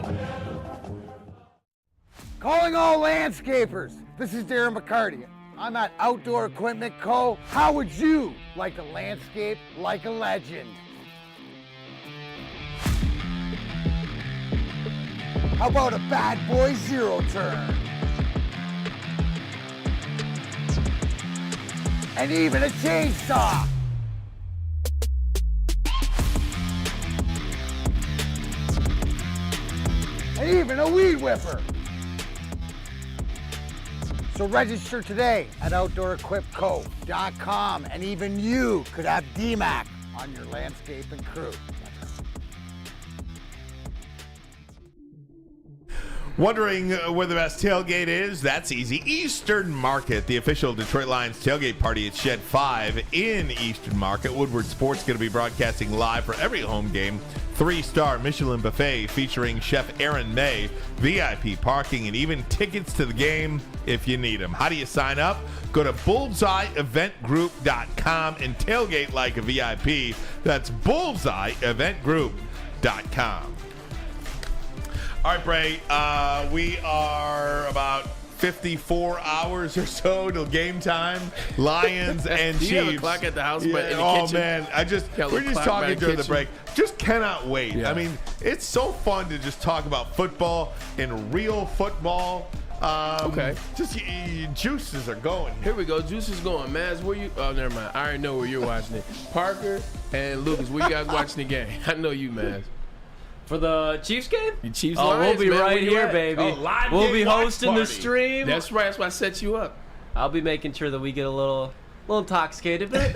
Calling all landscapers. This is Darren McCarty. I'm at Outdoor Equipment Co. How would you like to landscape like a legend? How about a bad boy zero turn? And even a chainsaw. And even a weed whipper. So register today at OutdoorEquipCo.com, and even you could have DMAC on your landscaping crew. Wondering where the best tailgate is? That's easy. Eastern Market, the official Detroit Lions tailgate party at Shed 5 in Eastern Market. Woodward Sports going to be broadcasting live for every home game. 3-star Michelin buffet featuring Chef Aaron May, VIP parking, and even tickets to the game if you need them. How do you sign up? Go to bullseyeeventgroup.com and tailgate like a VIP. That's bullseyeeventgroup.com. All right, Bray, we are about 54 hours or so till game time. Lions and Chiefs. Do you have a clock at the house? Yeah, in the oh, kitchen? man. We're just talking during the break. Just cannot wait. Yeah. I mean, it's so fun to just talk about football and real football. Okay. Just juices are going. Here we go. Juices going. Maz, where you? Oh, never mind. I already know where you're watching it. Parker and Lucas, where you guys watching the game? I know you, Maz. For the Chiefs game? The Chiefs Lions, Lions, we'll be man, right where you here, at? baby. Oh, live we'll game be watch hosting party. the stream. That's right. That's why I set you up. I'll be making sure that we get a little intoxicated, but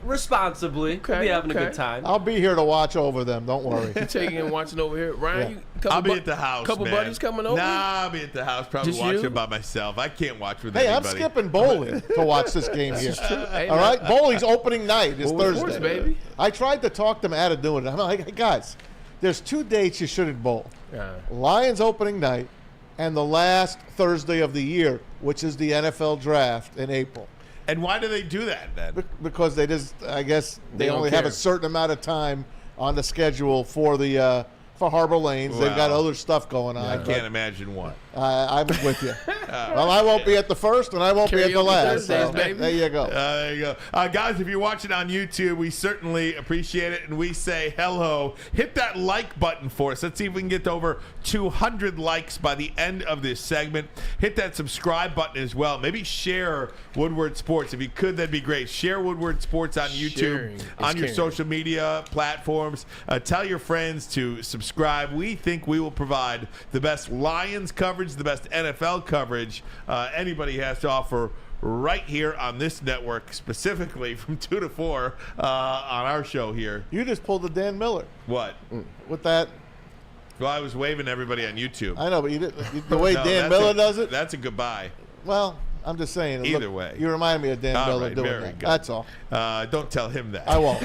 responsibly. We'll be having a good time. I'll be here to watch over them. Don't worry. You taking and watching over here, Ryan? Yeah. I'll be at the house. Couple man. buddies coming over? Nah, I'll be at the house. Probably Just watching you? by myself. I can't watch with Hey, anybody. I'm skipping bowling to watch this game here. Hey, All right, bowling's opening night. It's Woodward Thursday. Sports, baby. I tried to talk them out of doing it. I'm like, hey, guys, there's 2 dates you shouldn't bowl. Yeah. Lions opening night and the last Thursday of the year, which is the NFL draft in April. And why do they do that then? Because they just, I guess, they don't only have care. a certain amount of time on the schedule for the for Harbor Lanes. They've got Wow. other stuff going on. I but, can't imagine what. I'm with you. Well, I won't be at the first, and I won't be at the Karaoke last. Thursdays, So, baby. there you go. There you go. Guys, if you're watching on YouTube, we certainly appreciate it, and we say hello. Hit that like button for us. Let's see if we can get to over 200 likes by the end of this segment. Hit that subscribe button as well. Maybe share Woodward Sports. If you could, that'd be great. Share Woodward Sports on YouTube, Sharing is on your caring. social media platforms. Tell your friends to subscribe. We think we will provide the best Lions coverage, the best NFL coverage anybody has to offer right here on this network, specifically from 2 to 4 on our show here. You just pulled the Dan Miller What? with that. Well, I was waving everybody on YouTube. I know, but you did, the way No, Dan that's Miller does it. That's a goodbye. Well, I'm just saying. Either look, way. you remind me of Dan All Miller right, doing very that. good. That's all. Don't tell him that. I won't.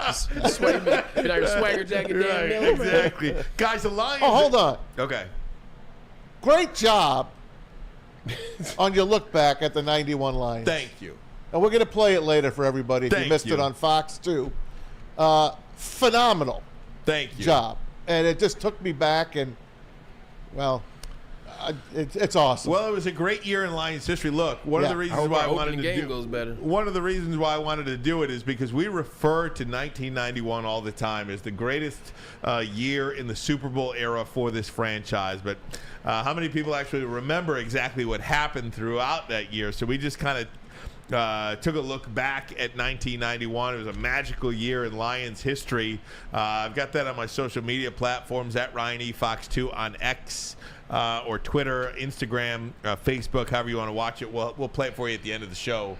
Your swagger jacket, Dan Right, Miller. exactly. Guys, the Lions. Oh, hold on. Okay. Great job on your look back at the 91 Lions. Thank you. And we're going to play it later for everybody if Thank you missed you. it on Fox 2. Phenomenal Thank you. job. And it just took me back, and, well, it's awesome. Well, it was a great year in Lions history. Look, one of the I reasons hope why I our wanted opening to game do goes better. One of the reasons why I wanted to do it is because we refer to 1991 all the time as the greatest year in the Super Bowl era for this franchise. But how many people actually remember exactly what happened throughout that year? So we just kind of took a look back at 1991. It was a magical year in Lions history. I've got that on my social media platforms at Ryan E. Fox 2 on X or Twitter, Instagram, Facebook, however you want to watch it. We'll play it for you at the end of the show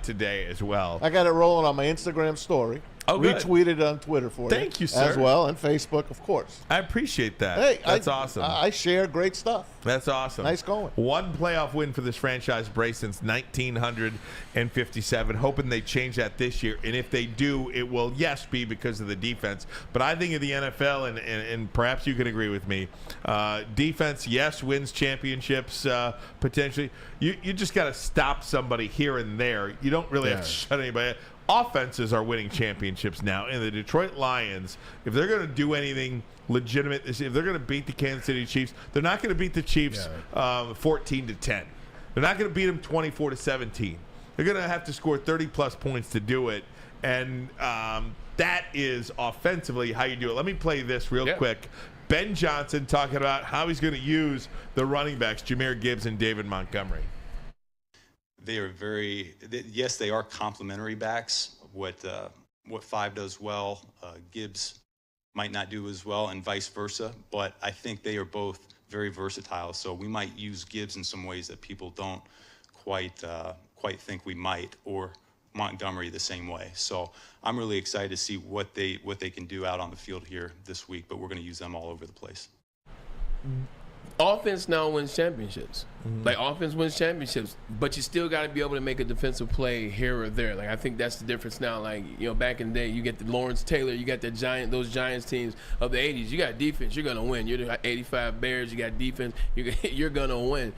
today as well. I got it rolling on my Instagram story. good. Retweeted it on Twitter for you. Thank you, sir. As well, and Facebook, of course. I appreciate that. Hey, that's awesome. I share great stuff. That's awesome. Nice going. One playoff win for this franchise, Bray, since 1957. Hoping they change that this year. And if they do, it will, yes, be because of the defense. But I think of the NFL, and perhaps you can agree with me, defense, yes, wins championships potentially. You just got to stop somebody here and there. You don't really have to shut anybody out. Offenses are winning championships now, and the Detroit Lions, if they're going to do anything legitimate, if they're going to beat the Kansas City Chiefs, they're not going to beat the Chiefs 14-10. They're not going to beat them 24-17. They're going to have to score 30-plus points to do it, and that is offensively how you do it. Let me play this real quick. Ben Johnson talking about how he's going to use the running backs, Jahmyr Gibbs and David Montgomery. They are yes, they are complementary backs. What Five does well, Gibbs might not do as well, and vice versa. But I think they are both very versatile. So we might use Gibbs in some ways that people don't quite think we might, or Montgomery the same way. So I'm really excited to see what they can do out on the field here this week. But we're going to use them all over the place. Offense now wins championships. Like, offense wins championships, but you still got to be able to make a defensive play here or there. Like, I think that's the difference now. Like, back in the day, you get the Lawrence Taylor, you got those Giants teams of the 80s. You got defense, you're going to win. You're the 85 Bears, you got defense, you're going to win.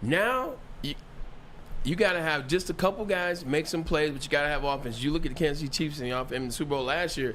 Now, you got to have just a couple guys make some plays, but you got to have offense. You look at the Kansas City Chiefs in the Super Bowl last year,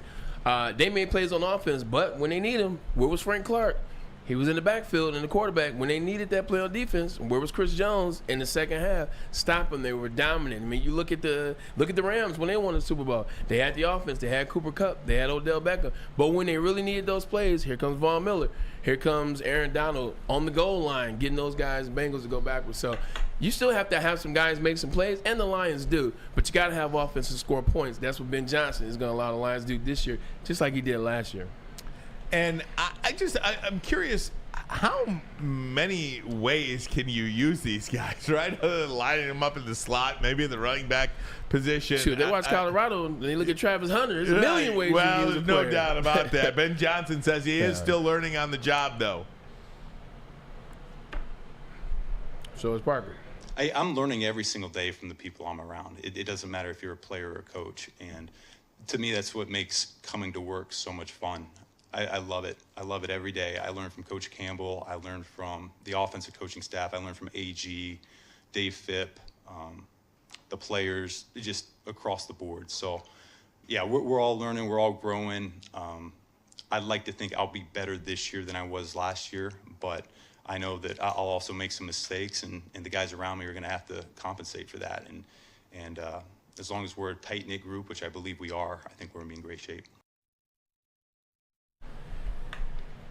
they made plays on offense, but when they need them, where was Frank Clark? He was in the backfield and the quarterback. When they needed that play on defense, where was Chris Jones in the second half? Stop them. They were dominant. I mean, you look at the Rams when they won the Super Bowl. They had the offense. They had Cooper Kupp. They had Odell Beckham. But when they really needed those plays, here comes Von Miller. Here comes Aaron Donald on the goal line, getting those guys, Bengals, to go backwards. So you still have to have some guys make some plays, and the Lions do. But you got to have offense to score points. That's what Ben Johnson is going to allow the Lions to do this year, just like he did last year. And I'm curious, how many ways can you use these guys, right? Other than lining them up in the slot, maybe in the running back position. Shoot, they watch Colorado and they look at Travis Hunter. There's a million ways you can use there's a no player. doubt about that. Ben Johnson says he is still learning on the job, though. So is Parker. I'm learning every single day from the people I'm around. It doesn't matter if you're a player or a coach. And to me, that's what makes coming to work so much fun. I love it. I love it every day. I learn from Coach Campbell. I learn from the offensive coaching staff. I learn from AG, Dave Phipp, the players, just across the board. So, yeah, we're all learning. We're all growing. I'd like to think I'll be better this year than I was last year, but I know that I'll also make some mistakes, and the guys around me are going to have to compensate for that. And as long as we're a tight-knit group, which I believe we are, I think we're going to be in great shape.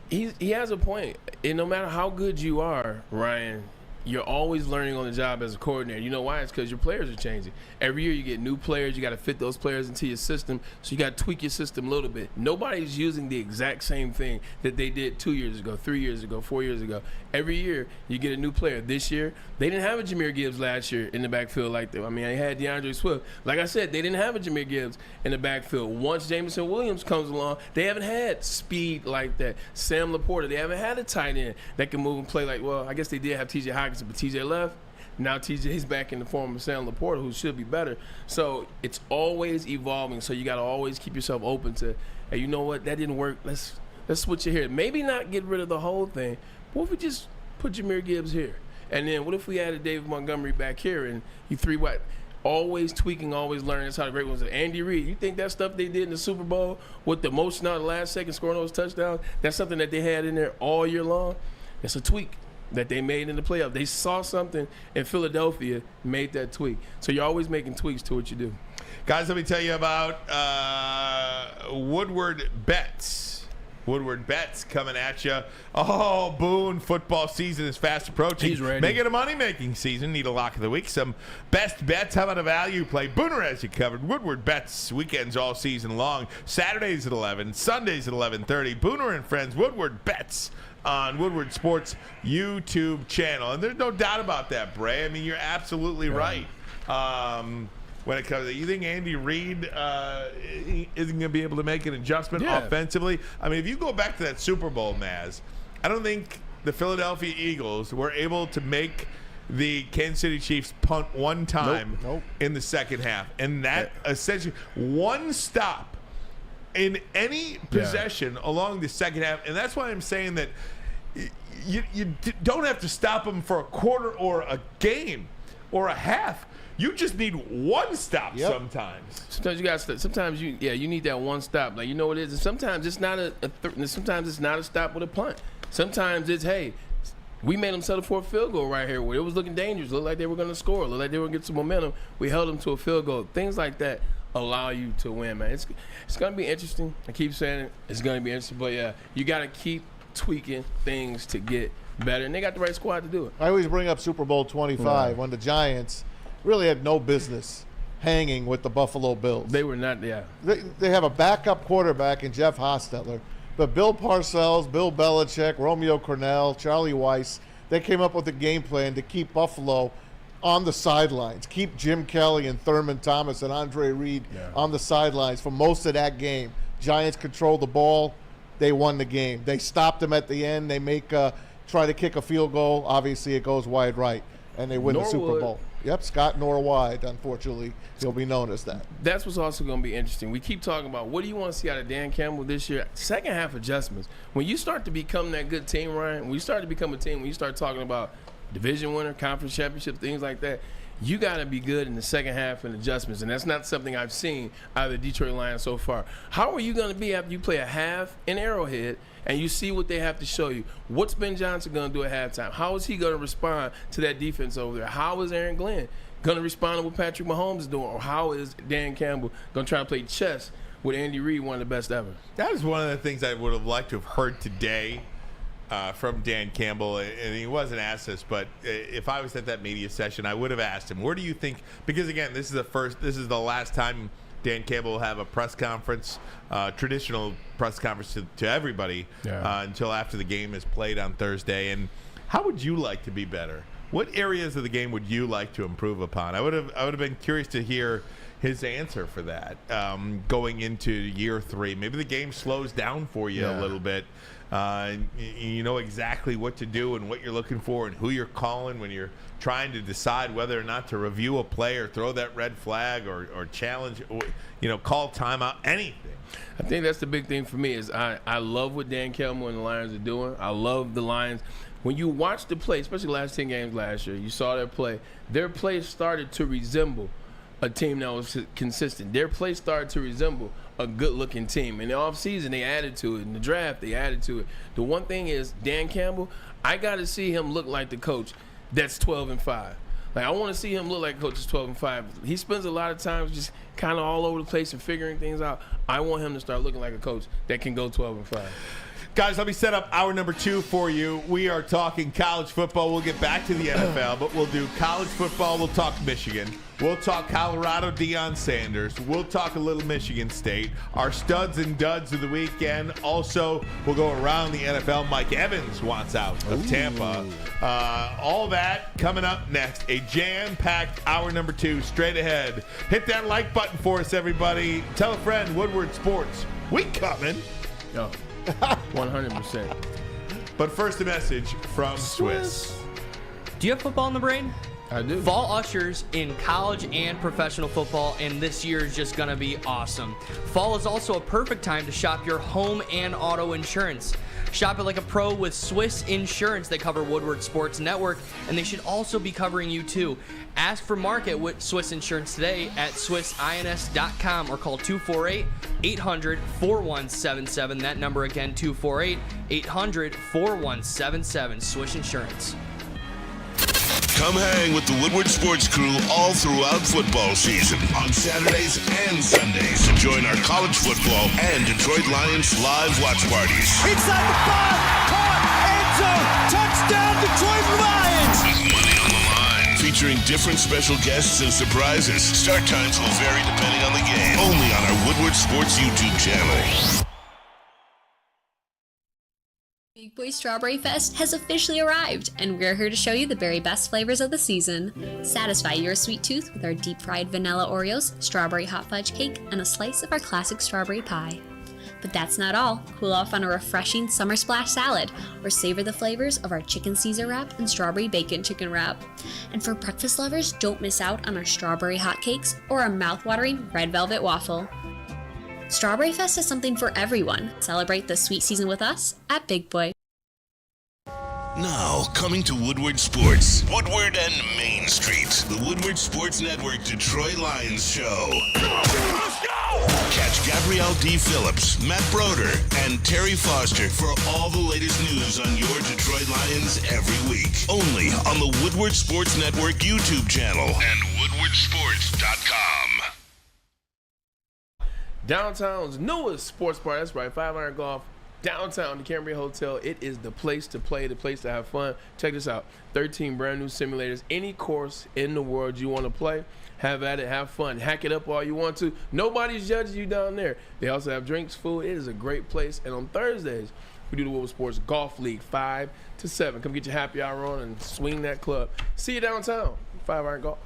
He has a point. And no matter how good you are, Ryan, you're always learning on the job as a coordinator. You know why? It's because your players are changing. Every year you get new players. You got to fit those players into your system. So you got to tweak your system a little bit. Nobody's using the exact same thing that they did 2 years ago, 3 years ago, 4 years ago. Every year you get a new player. This year, they didn't have a Jahmyr Gibbs last year in the backfield like that. I mean, they had DeAndre Swift. Like I said, they didn't have a Jahmyr Gibbs in the backfield. Once Jameson Williams comes along, they haven't had speed like that. Sam Laporta, they haven't had a tight end that can move and play like, well, I guess they did have T.J. Hockenson, but T.J. left. Now TJ's back in the form of Sam Laporta, who should be better. So it's always evolving. So you got to always keep yourself open to, hey, you know what? That didn't work. Let's switch it here. Maybe not get rid of the whole thing. What if we just put Jahmyr Gibbs here? And then what if we added David Montgomery back here and you three wide? Always tweaking, always learning. That's how the great ones are. Andy Reid, you think that stuff they did in the Super Bowl with the motion out of the last second, scoring those touchdowns, that's something that they had in there all year long? It's a tweak that they made in the playoff. They saw something in Philadelphia, made that tweak. So you're always making tweaks to what you do. Guys, let me tell you about Woodward Bets. Woodward Bets coming at you. Oh, Boone, football season is fast approaching. He's ready. Make it a money-making season. Need a lock of the week. Some best bets. How about a value play? Booner has you covered. Woodward Bets weekends all season long. Saturdays at 11, Sundays at 11:30. Booner and Friends, Woodward Bets on Woodward Sports YouTube channel. And there's no doubt about that, Bray. I mean, you're absolutely right. when it comes. You think Andy Reid isn't going to be able to make an adjustment offensively? I mean, if you go back to that Super Bowl, Maz, I don't think the Philadelphia Eagles were able to make the Kansas City Chiefs punt one time in the second half. And that essentially one stop in any possession along the second half. And that's why I'm saying that you don't have to stop them for a quarter or a game or a half. You just need one stop sometimes. Sometimes you got. Sometimes you need that one stop. Like, you know what it is. And sometimes it's not sometimes it's not a stop with a punt. Sometimes it's, hey, we made them settle for a field goal right here where it was looking dangerous. Looked like they were going to score. Looked like they were going to get some momentum. We held them to a field goal. Things like that allow you to win, man. It's going to be interesting. I keep saying it. It's going to be interesting. But, yeah, you got to keep tweaking things to get better. And they got the right squad to do it. I always bring up Super Bowl 25 when the Giants really had no business hanging with the Buffalo Bills. They were not, They have a backup quarterback in Jeff Hostetler. But Bill Parcells, Bill Belichick, Romeo Crennel, Charlie Weiss, they came up with a game plan to keep Buffalo on the sidelines, keep Jim Kelly and Thurman Thomas and Andre Reed on the sidelines for most of that game. Giants controlled the ball. They won the game. They stopped them at the end. They try to kick a field goal. Obviously, it goes wide right, and they win the Super Bowl. Yep, Scott Norwood, unfortunately, he'll be known as that. That's what's also going to be interesting. We keep talking about what do you want to see out of Dan Campbell this year? Second half adjustments. When you start to become that good team, Ryan, when you start to become a team, when you start talking about division winner, conference championship, things like that, you got to be good in the second half and adjustments, and that's not something I've seen out of the Detroit Lions so far. How are you going to be after you play a half in Arrowhead and you see what they have to show you? What's Ben Johnson going to do at halftime? How is he going to respond to that defense over there? How is Aaron Glenn going to respond to what Patrick Mahomes is doing? Or how is Dan Campbell going to try to play chess with Andy Reid, one of the best ever? That is one of the things I would have liked to have heard today from Dan Campbell, and he wasn't asked this, but if I was at that media session, I would have asked him, where do you think, because again, this is the last time Dan Campbell will have a press conference, traditional press conference to everybody until after the game is played on Thursday. And how would you like to be better? What areas of the game would you like to improve upon? I would have been curious to hear his answer for that going into year 3. Maybe the game slows down for you a little bit. You know exactly what to do and what you're looking for and who you're calling when you're trying to decide whether or not to review a play or throw that red flag or challenge, or, call timeout, anything. I think that's the big thing for me is I love what Dan Campbell and the Lions are doing. I love the Lions. When you watch the play, especially the last 10 games last year, you saw their play. Their play started to resemble a team that was consistent. Their play started to resemble a good-looking team. In the offseason, they added to it. In the draft, they added to it. The one thing is, Dan Campbell, I got to see him look like the coach that's 12-5. Like, I want to see him look like a coach that's 12-5. He spends a lot of times just kind of all over the place and figuring things out. I want him to start looking like a coach that can go 12-5. Guys, let me set up hour number 2 for you. We are talking college football. We'll get back to the NFL, but we'll do college football. We'll talk Michigan. We'll talk Colorado, Deion Sanders. We'll talk a little Michigan State. Our studs and duds of the weekend. Also, we'll go around the NFL. Mike Evans wants out of Tampa. All that coming up next. A jam-packed hour number 2 straight ahead. Hit that like button for us, everybody. Tell a friend, Woodward Sports. We coming. Yo. 100%. But first, a message from Swiss. Do you have football in the brain? I do. Fall ushers in college and professional football, and this year is just going to be awesome. Fall is also a perfect time to shop your home and auto insurance. Shop it like a pro with Swiss Insurance. They cover Woodward Sports Network, and they should also be covering you too. Ask for Mark at Swiss Insurance today at swissins.com or call 248-800-4177. That number again, 248-800-4177. Swiss Insurance. Come hang with the Woodward Sports Crew all throughout football season on Saturdays and Sundays. Join our college football and Detroit Lions live watch parties. Inside the 5, caught, end zone, touchdown, Detroit Lions! With money on the line. Featuring different special guests and surprises. Start times will vary depending on the game. Only on our Woodward Sports YouTube channel. Big Boy Strawberry Fest has officially arrived, and we're here to show you the very best flavors of the season. Satisfy your sweet tooth with our deep-fried vanilla Oreos, strawberry hot fudge cake, and a slice of our classic strawberry pie. But that's not all. Cool off on a refreshing summer splash salad, or savor the flavors of our chicken Caesar wrap and strawberry bacon chicken wrap. And for breakfast lovers, don't miss out on our strawberry hotcakes or our mouth-watering red velvet waffle. Strawberry Fest is something for everyone. Celebrate the sweet season with us at Big Boy. Now, coming to Woodward Sports, Woodward and Main Street, the Woodward Sports Network Detroit Lions show. Let's go! Catch Gabrielle D. Phillips, Matt Broder, and Terry Foster for all the latest news on your Detroit Lions every week. Only on the Woodward Sports Network YouTube channel and woodwardsports.com. Downtown's newest sports bar, that's right, 5 Iron Golf, downtown, the Cambria Hotel. It is the place to play, the place to have fun. Check this out, 13 brand new simulators. Any course in the world you want to play, have at it, have fun, hack it up all you want to. Nobody's judging you down there. They also have drinks, food. It is a great place. And on Thursdays, we do the Woodward Sports Golf League, 5 to 7. Come get your happy hour on and swing that club. See you downtown, 5 Iron Golf.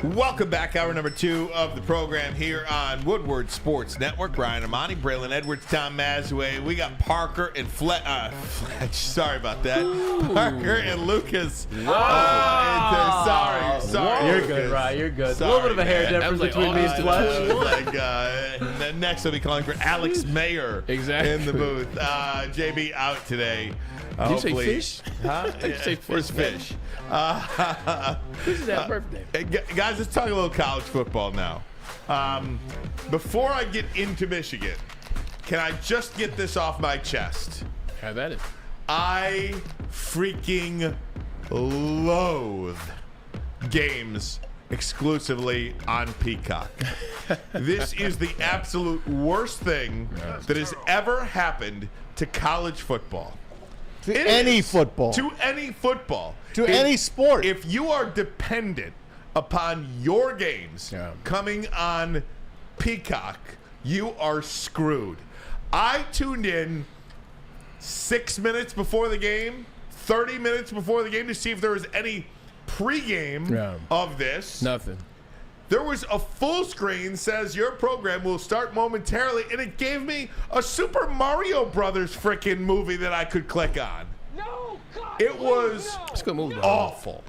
Welcome back, hour number 2 of the program here on Woodward Sports Network. Brian Ermanni, Braylon Edwards, Tom Mazaway. We got Parker and Fletch. Sorry about that. Parker and Lucas. Sorry. You're good, Ryan. You're good. Sorry, a little bit of a hair difference between me and Fletch. Then next I'll be calling for Alex Mayer in the booth. JB out today. Did you say fish? Huh? Did you say fish? Where's fish? This is that birthday. Guys, let's talk a little college football now. Before I get into Michigan, can I just get this off my chest? Have at it. I freaking loathe games exclusively on Peacock. This is the absolute worst thing that has ever happened to college football. To any football. To any football. To any sport. If you are dependent upon your games coming on Peacock, you are screwed. I tuned in 6 minutes before the game, 30 minutes before the game to see if there was any pregame of this. Nothing. There was a full screen says your program will start momentarily, and it gave me a Super Mario Brothers frickin' movie that I could click on. No, God, it was awful.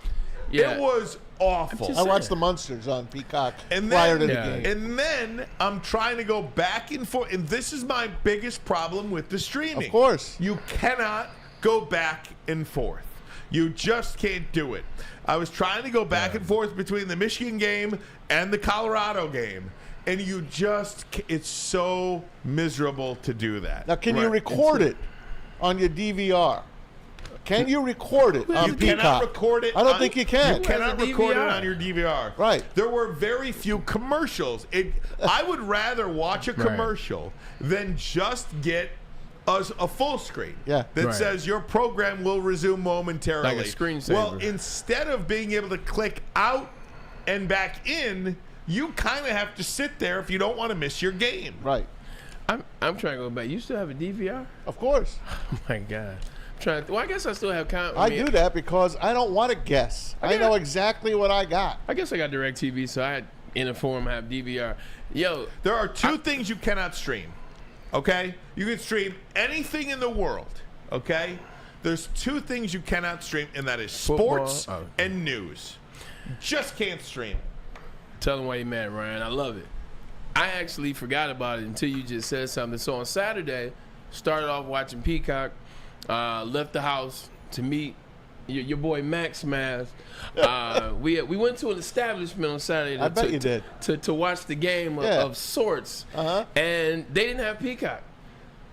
Yeah. It was awful. I watched the Munsters on Peacock prior to the game. And then I'm trying to go back and forth, and this is my biggest problem with the streaming. Of course. You cannot go back and forth. You just can't do it. I was trying to go back and forth between the Michigan game and the Colorado game, and you just, it's so miserable to do that. Now, can you record it on your DVR? Can you record it on You Peacock? cannot record it. I don't think you can. You cannot record it on your DVR. Right. There were very few commercials. I would rather watch a commercial than just get a full screen that says your program will resume momentarily. Like a screensaver. Well, instead of being able to click out and back in, you kind of have to sit there if you don't want to miss your game. Right. I'm trying to go back. You still have a DVR? Of course. Oh my God. Well, I guess I still have I do that because I don't want to guess. I know exactly what I got. I guess I got DirecTV, so I in a form have DVR. Yo, there are two things you cannot stream. Okay? You can stream anything in the world. Okay? There's two things you cannot stream, and that is sports and news. Just can't stream. Tell them why you're mad, Ryan. I love it. I actually forgot about it until you just said something. So on Saturday, started off watching Peacock. Left the house to meet your boy Max Maz. We went to an establishment on Saturday to watch the game of sorts, and they didn't have Peacock.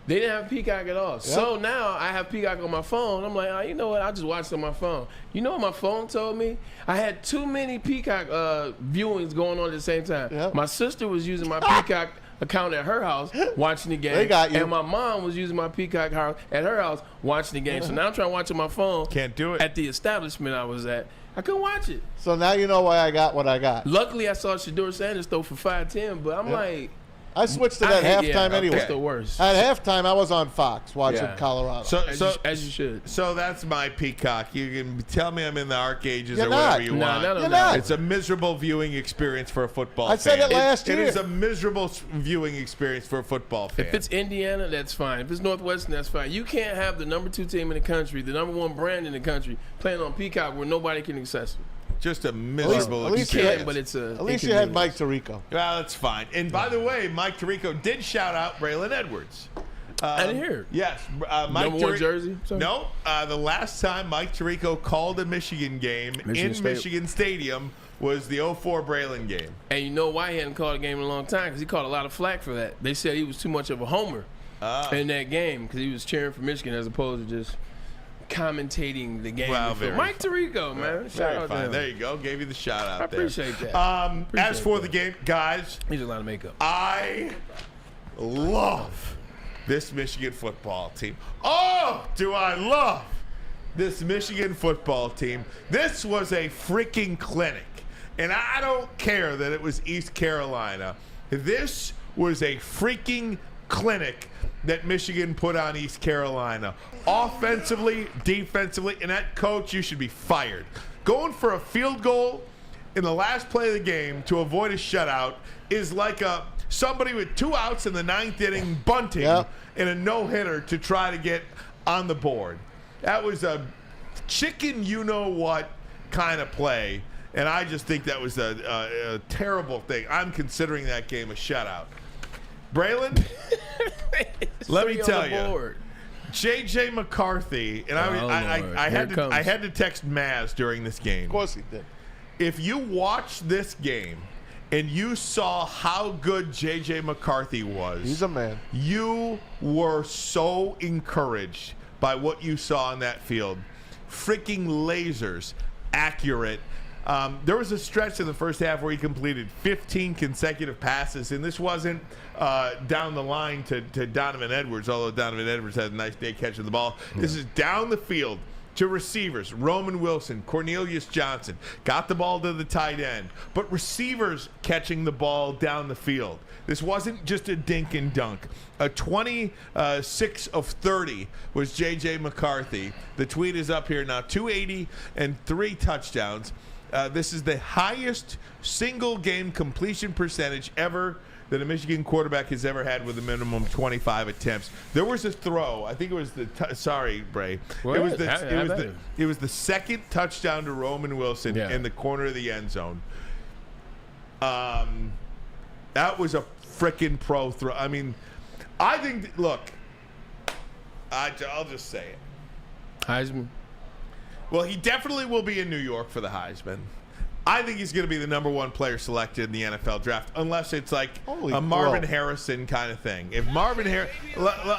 They didn't have Peacock at all. Yep. So now I have Peacock on my phone. I'm like, you know what? I'll just watch it on my phone. You know what my phone told me? I had too many Peacock viewings going on at the same time. Yep. My sister was using my Peacock account at her house watching the game. They got you. And my mom was using my Peacock at her house watching the game. So now I'm trying to watch it on my phone. Can't do it. At the establishment I was at. I couldn't watch it. So now you know why I got what I got. Luckily, I saw Shedeur Sanders throw for 510, but I'm like, I switched it at halftime anyway. That's the worst. At halftime, I was on Fox watching Colorado. As you should. So that's my peacock. You can tell me I'm in the arc ages You're or not. whatever you No, want. no, no, You're no. not. It's a miserable viewing experience for a football I fan. said it last year. It is a miserable viewing experience for a football fan. If it's Indiana, that's fine. If it's Northwestern, that's fine. You can't have the number 2 team in the country, the number 1 brand in the country, playing on Peacock where nobody can access it. Just a miserable At least you experience. can, but it's a. At least you had Mike Tirico. Well, that's fine. And by the way, Mike Tirico did shout out Braylon Edwards. I didn't hear it. Yes. Mike Number 1 jersey? Sorry. No. The last time Mike Tirico called a Michigan game Michigan Stadium was the 04 Braylon game. And you know why he hadn't called a game in a long time? Because he caught a lot of flack for that. They said he was too much of a homer in that game because he was cheering for Michigan as opposed to just commentating the game. Well, Mike Tirico, man. Shout out to him. There you go. Gave you the shout out. I appreciate that. As for the game, guys, he's a lot of makeup. I love this Michigan football team. Oh, do I love this Michigan football team. This was a freaking clinic. And I don't care that it was East Carolina. This was a freaking clinic that Michigan put on East Carolina. Offensively, defensively, and that coach, you should be fired. Going for a field goal in the last play of the game to avoid a shutout is like somebody with 2 outs in the 9th inning bunting in a no-hitter to try to get on the board. That was a chicken you-know-what kind of play, and I just think that was a terrible thing. I'm considering that game a shutout. Braylon, let me tell you, J.J. McCarthy, and I had to text Maz during this game. Of course he did. If you watch this game and you saw how good J.J. McCarthy was, he's a man. You were so encouraged by what you saw on that field. Freaking lasers, accurate. There was a stretch in the first half where he completed 15 consecutive passes, and this wasn't down the line to Donovan Edwards, although Donovan Edwards had a nice day catching the ball. This is down the field to receivers. Roman Wilson, Cornelius Johnson, got the ball to the tight end, but receivers catching the ball down the field. This wasn't just a dink and dunk. A 26 of 30 was J.J. McCarthy. The tweet is up here now, 280 and 3 touchdowns. This is the highest single game completion percentage ever that a Michigan quarterback has ever had with a minimum 25 attempts. There was a throw. I think it was sorry, Bray. It was the second touchdown to Roman Wilson in the corner of the end zone. That was a frickin' pro throw. I mean, I think. Look, I'll just say it. Heisman. Well, he definitely will be in New York for the Heisman. I think he's going to be the number 1 player selected in the NFL draft, unless it's like a Marvin Harrison kind of thing. If Marvin Harrison,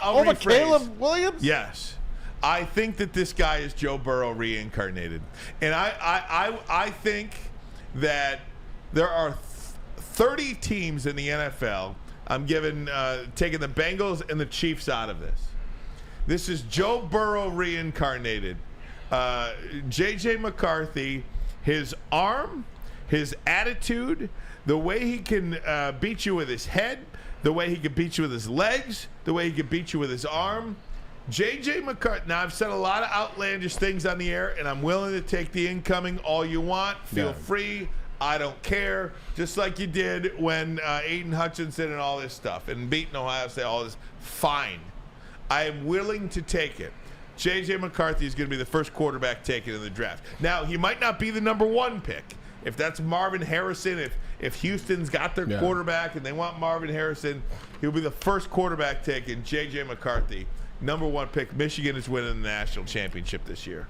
over Caleb Williams? Yes. I think that this guy is Joe Burrow reincarnated. And I think that there are 30 teams in the NFL. I'm taking the Bengals and the Chiefs out of this. This is Joe Burrow reincarnated. J.J. McCarthy, his arm, his attitude, the way he can beat you with his head, the way he can beat you with his legs, the way he can beat you with his arm. J.J. McCarthy, now I've said a lot of outlandish things on the air, and I'm willing to take the incoming all you want. Feel free. I don't care. Just like you did when Aiden Hutchinson and all this stuff, and beating Ohio State, all this. Fine. I am willing to take it. J.J. McCarthy is going to be the first quarterback taken in the draft. Now, he might not be the number 1 pick. If that's Marvin Harrison, if Houston's got their quarterback and they want Marvin Harrison, he'll be the first quarterback taken. J.J. McCarthy, number 1 pick. Michigan is winning the national championship this year.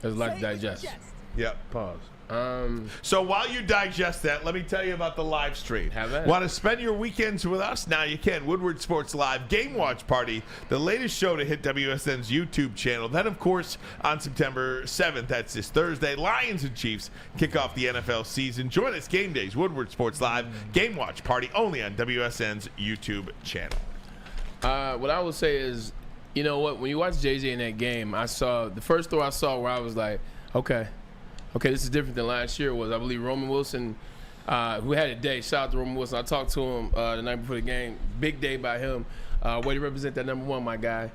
There's a lot to digest. Yep. Pause. So while you digest that, let me tell you about the live stream. Want to spend your weekends with us? Now you can. Woodward Sports Live Game Watch Party, the latest show to hit WSN's YouTube channel. Then, of course, on September 7th, that's this Thursday, Lions and Chiefs kick off the NFL season. Join us game days, Woodward Sports Live Game Watch Party, only on WSN's YouTube channel. What I will say is, you know what? When you watch JJ in that game, I saw the first throw I saw where I was like, okay, this is different than last year was. I believe Roman Wilson who had a day. Shout out to Roman Wilson. I talked to him the night before the game. Big day by him. Way to represent that number one, my guy.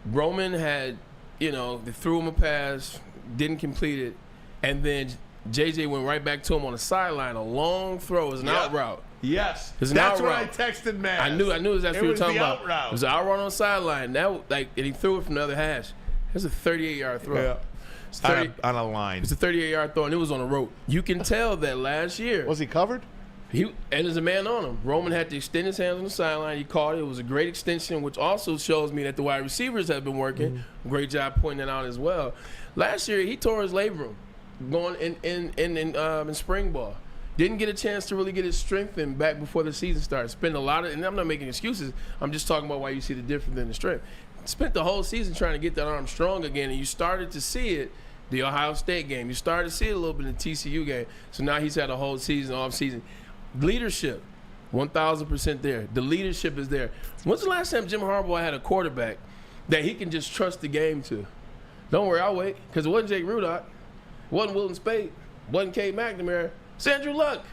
Roman had, they threw him a pass, didn't complete it, and then JJ went right back to him on the sideline. A long throw. It was an out route. Yes. It was an That's out what route. I texted Matt. I knew that's what you were talking about. Out route. It was an out route on the sideline. And he threw it from the other hash. That's a 38-yard throw. Yeah. It's On a line. It's a 38-yard throw, and it was on the rope. You can tell that last year. Was he covered? And there's a man on him. Roman had to extend his hands on the sideline. He caught it. It was a great extension, which also shows me that the wide receivers have been working. Great job pointing that out as well. Last year, he tore his labrum going in spring ball. Didn't get a chance to really get his strength in back before the season started. Spent a lot of, and I'm not making excuses. I'm just talking about why you see the difference in the strength. Spent the whole season trying to get that arm strong again, and you started to see it the Ohio State game. You started to see it a little bit in the TCU game. So now he's had a whole season, off season. Leadership, 1,000% there. The leadership is there. When's the last time Jim Harbaugh had a quarterback that he can just trust the game to? Don't worry, I'll wait. Because it wasn't Jake Rudock. It wasn't Wilton Spate. It wasn't Cade McNamara. It's Andrew Luck.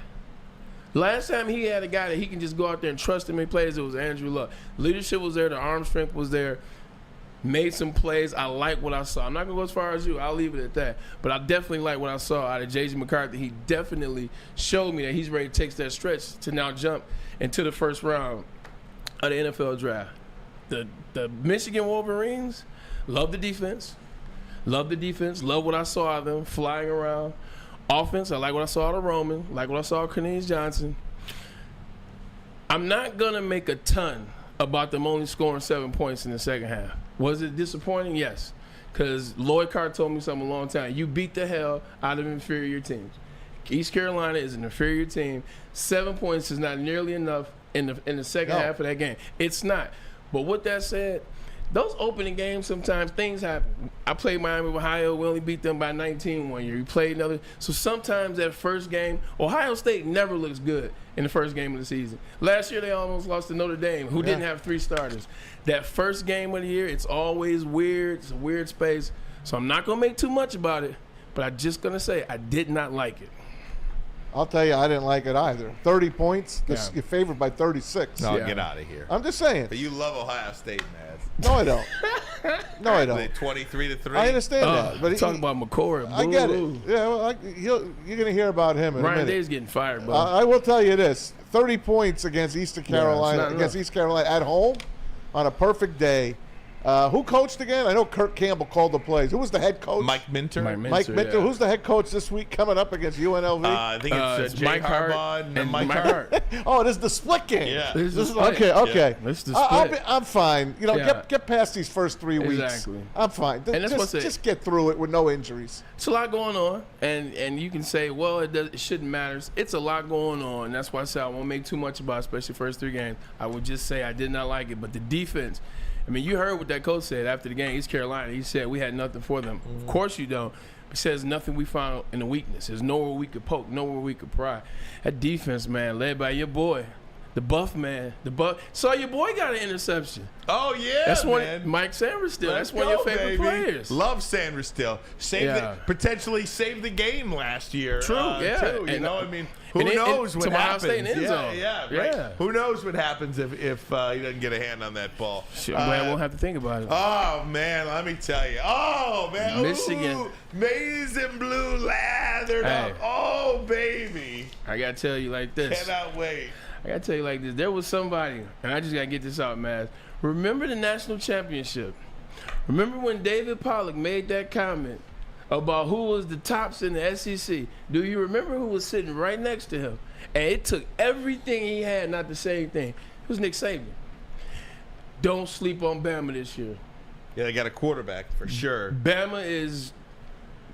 Last time he had a guy that he can just go out there and trust him in plays, it was Andrew Luck. Leadership was there. The arm strength was there. Made some plays. I like what I saw. I'm not going to go as far as you. I'll leave it at that. But I definitely like what I saw out of J.J. McCarthy. He definitely showed me that he's ready to take that stretch to now jump into the first round of the NFL draft. The Michigan Wolverines, love the defense. Love the defense. Love what I saw of them flying around. Offense, I like what I saw out of Roman. Like what I saw of Cornelius Johnson. I'm not going to make a ton about them only scoring 7 points in the second half. Was it disappointing? Yes. Because Lloyd Carr told me something a long time. You beat the hell out of inferior teams. East Carolina is an inferior team. 7 points is not nearly enough in the second half of that game. It's not. But with that said, those opening games, sometimes things happen. I played Miami with Ohio. We only beat them by 19 one year. We played another. So sometimes that first game, Ohio State never looks good in the first game of the season. Last year they almost lost to Notre Dame, who didn't have 3 starters. That first game of the year, it's always weird. It's a weird space. So I'm not going to make too much about it, but I'm just going to say I did not like it. I'll tell you, I didn't like it either. 30 points, you're favored by 36. No, get out of here. I'm just saying. But you love Ohio State, man. No, I don't. No, I don't. 23-3. I understand that. But talking about McCord. I get it. Yeah, well, you're going to hear about him in a Ryan minute. Day's getting fired, bro. I will tell you this: 30 points against East Carolina at home on a perfect day. Who coached again? I know Kirk Campbell called the plays. Who was the head coach? Mike Minter. Mike Minter. Yeah. Who's the head coach this week coming up against UNLV? I think it's Jay Mike Harbaugh and Mike Hart. Oh, this is the split game. Yeah. This is okay. Yeah. This is the split. I'm fine. Get past these first 3 weeks. Exactly. I'm fine. And that's just get through it with no injuries. It's a lot going on, and you can say, well, it shouldn't matter. It's a lot going on, and that's why I said I won't make too much about it, especially first 3 games. I would just say I did not like it, but the defense. I mean, you heard what that coach said after the game, East Carolina. He said we had nothing for them. Of course you don't. He says nothing we found in the weakness. There's nowhere we could poke, nowhere we could pry. That defense, man, led by your boy, the buff man. So your boy got an interception. Oh, yeah, that's man. Mike Sanders still. That's one of your favorite players. Love Sanders still. Potentially saved the game last year. True, Too, who knows what happens? State in the end zone. Right. Who knows what happens if he doesn't get a hand on that ball? Shit, I'm glad I won't have to think about it. Oh, man, let me tell you. Oh, man. Michigan. Ooh, maize and blue lathered up. Oh, baby. I got to tell you like this. Cannot wait. I got to tell you like this. There was somebody, and I just got to get this out, man. Remember the national championship? Remember when David Pollack made that comment about who was the tops in the SEC? Do you remember who was sitting right next to him? And it took everything he had not to say anything. It was Nick Saban. Don't sleep on Bama this year. Yeah, they got a quarterback for sure. Bama's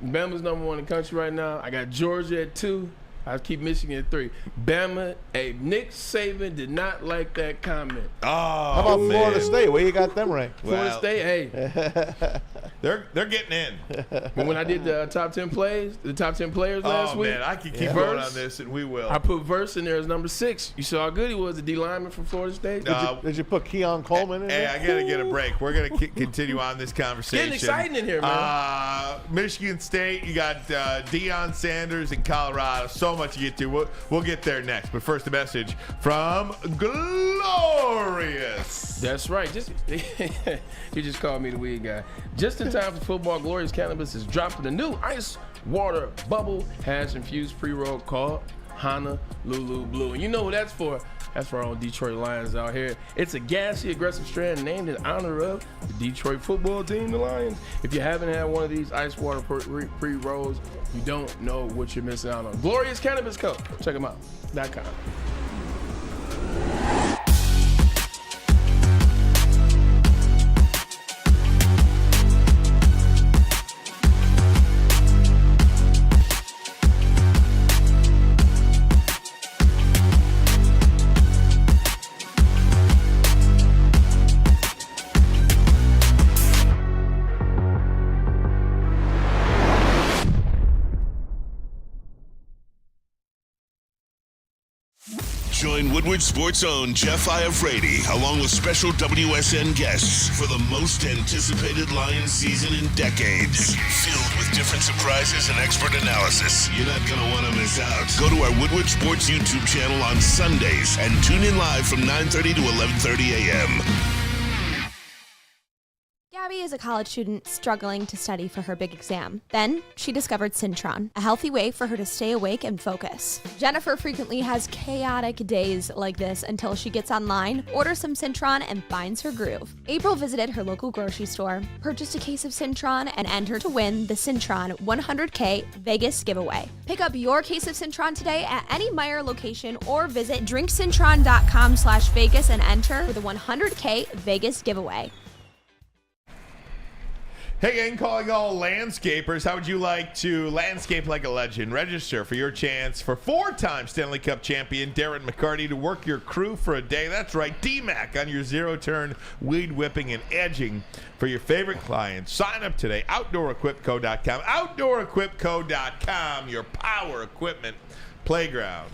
number 1 in the country right now. I got Georgia at 2. I keep Michigan at 3. Bama, Nick Saban did not like that comment. Oh, how about Florida State? Where you got them ranked? Florida State, hey. They're getting in. But when I did the top 10 players last week. Oh, man, I can keep going on this, and we will. I put Verse in there as number 6. You saw how good he was, the D lineman from Florida State. Did you put Keon Coleman in there? Hey, I got to get a break. We're going to continue on this conversation. Getting exciting in here, man. Michigan State, you got Deion Sanders in Colorado. So much to get to. We'll get there next. But first, a message from Glorious. That's right. You just called me the weed guy. Just in time for football, Glorious Cannabis is dropping a new ice water bubble hash infused pre-roll called Honolulu Blue. And you know what that's for? That's for our own Detroit Lions out here. It's a gassy, aggressive strand named in honor of the Detroit football team, the Lions. If you haven't had one of these ice water pre-rolls, you don't know what you're missing out on. Glorious Cannabis Co. Check them out. .com. Join Woodward Sports' own Jeff Iafrate, along with special WSN guests for the most anticipated Lions season in decades. Filled with different surprises and expert analysis. You're not going to want to miss out. Go to our Woodward Sports YouTube channel on Sundays and tune in live from 9:30 to 11:30 a.m. Gabby is a college student struggling to study for her big exam. Then she discovered Syntron, a healthy way for her to stay awake and focus. Jennifer frequently has chaotic days like this until she gets online, orders some Syntron, and finds her groove. April visited her local grocery store, purchased a case of Syntron, and entered to win the Syntron 100K Vegas giveaway. Pick up your case of Syntron today at any Meijer location or visit drinksyntron.com/Vegas and enter for the 100K Vegas giveaway. Hey gang, calling all landscapers. How would you like to landscape like a legend? Register for your chance for 4-time Stanley Cup champion Darren McCarty to work your crew for a day. That's right, D-Mac on your zero-turn weed whipping and edging for your favorite clients. Sign up today, OutdoorEquipCo.com. OutdoorEquipCo.com, your power equipment playground.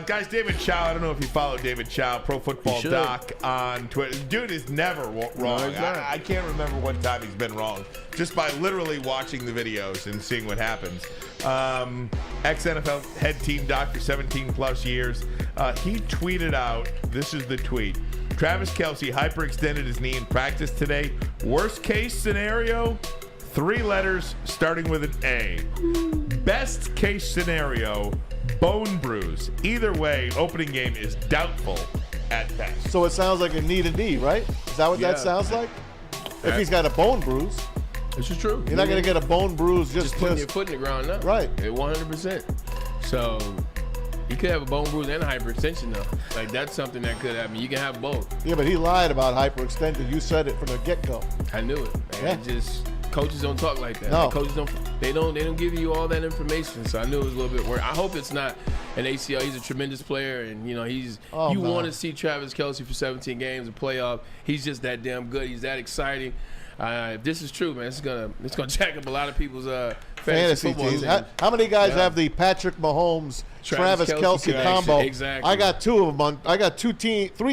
Guys, David Chow, I don't know if you follow David Chow, Pro Football Doc on Twitter. Dude is never wrong. I can't remember one time he's been wrong, just by literally watching the videos and seeing what happens. Ex-NFL head team doctor, 17 plus years. He tweeted out, this is the tweet. Travis Kelce hyperextended his knee in practice today. Worst case scenario, 3 letters starting with an A. Best case scenario, bone bruise. Either way, opening game is doubtful at best. So it sounds like a knee to knee, right? Is that what that sounds like? If he's got a bone bruise. This is true. You're not going to get a bone bruise just putting your foot in the ground now. Right. 100%. So you could have a bone bruise and a hyperextension though. Like that's something that could happen. You can have both. Yeah, but he lied about hyperextending. You said it from the get-go. I knew it. Yeah. Coaches don't talk like that. No. Coaches don't give you all that information. So I knew it was a little bit worse. I hope it's not an ACL. He's a tremendous player, and you know want to see Travis Kelce for 17 games, a playoff. He's just that damn good. He's that exciting. If this is true, man, it's gonna jack up a lot of people's fantasy teams. How many guys have the Patrick Mahomes, Travis Kelce combo? Exactly. I got 2 of them. I got 3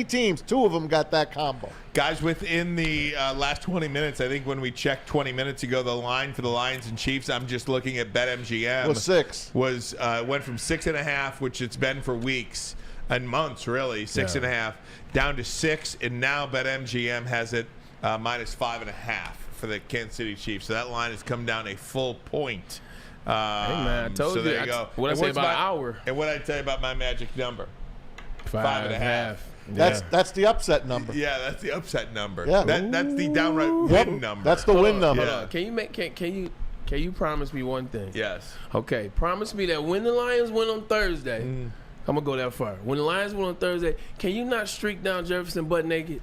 teams. 2 of them got that combo. Guys, within the last 20 minutes, I think when we checked 20 minutes ago, the line for the Lions and Chiefs, I'm just looking at BetMGM. Was 6. Went from 6.5, which it's been for weeks and months, really, 6.5, down to 6, and now BetMGM has it minus 5.5 for the Kansas City Chiefs. So that line has come down a full point. Hey man, I told you. There you go. What I say about an hour? And what I tell you about my magic number? 5.5. That's the upset number. Yeah, that's the upset number. Yeah. That's the downright win number. That's the win number. Yeah. Can you promise me one thing? Yes. Okay, promise me that when the Lions win on Thursday, I'm gonna go that far. When the Lions win on Thursday, can you not streak down Jefferson butt naked?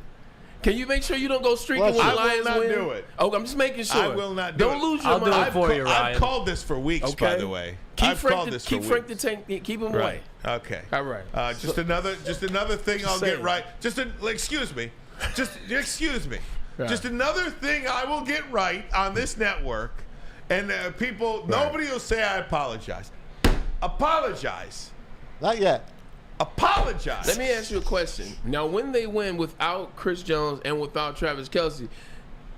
Can you make sure you don't go streaking when the Lions win? I will not do it. Oh, I'm just making sure. I will not do it. Don't lose your mind. I'll do it for you, Ryan. I've called this for weeks, by the way. Keep Frank the tank. Keep him away. Okay. All right. Just another thing I'll get right. Excuse me. Excuse me. Right. Just another thing I will get right on this network, and nobody will say I apologize. Apologize. Not yet. Apologize. Let me ask you a question. Now, when they win without Chris Jones and without Travis Kelce,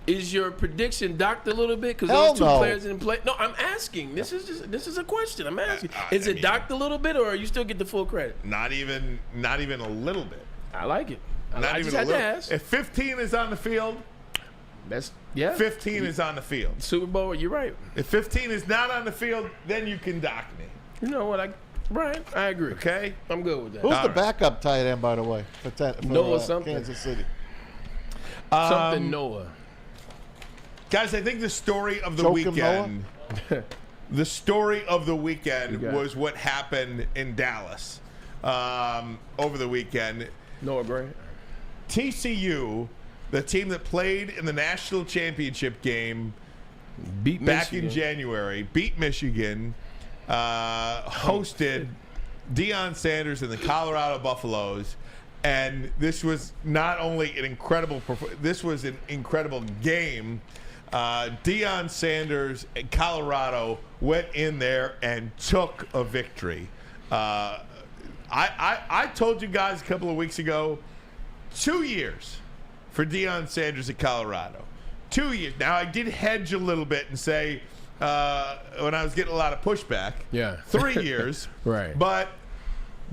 Is your prediction docked a little bit because Hell those two no. players didn't play? No, I'm asking. This is a question. I'm asking. Is it docked a little bit, or you still get the full credit? Not even a little bit. I like it. Not even a little. If 15 is on the field, that's 15 is on the field. Super Bowl, you're right. If 15 is not on the field, then you can dock me. You know what? Brian, I agree. Okay, I'm good with that. Who's the backup tight end, by the way, for Noah something. Kansas City? Something Noah. Guys, I think the story of the weekend, the story of the weekend was what happened in Dallas over the weekend. Noah Gray. TCU, the team that played in the national championship game back in January, beat Michigan, hosted Deion Sanders and the Colorado Buffaloes. And this was not only an incredible this was an incredible game. Deion Sanders and Colorado went in there and took a victory. I told you guys a couple of weeks ago, 2 years for Deion Sanders at Colorado. 2 years. Now, I did hedge a little bit and say when I was getting a lot of pushback, 3 years. Right. But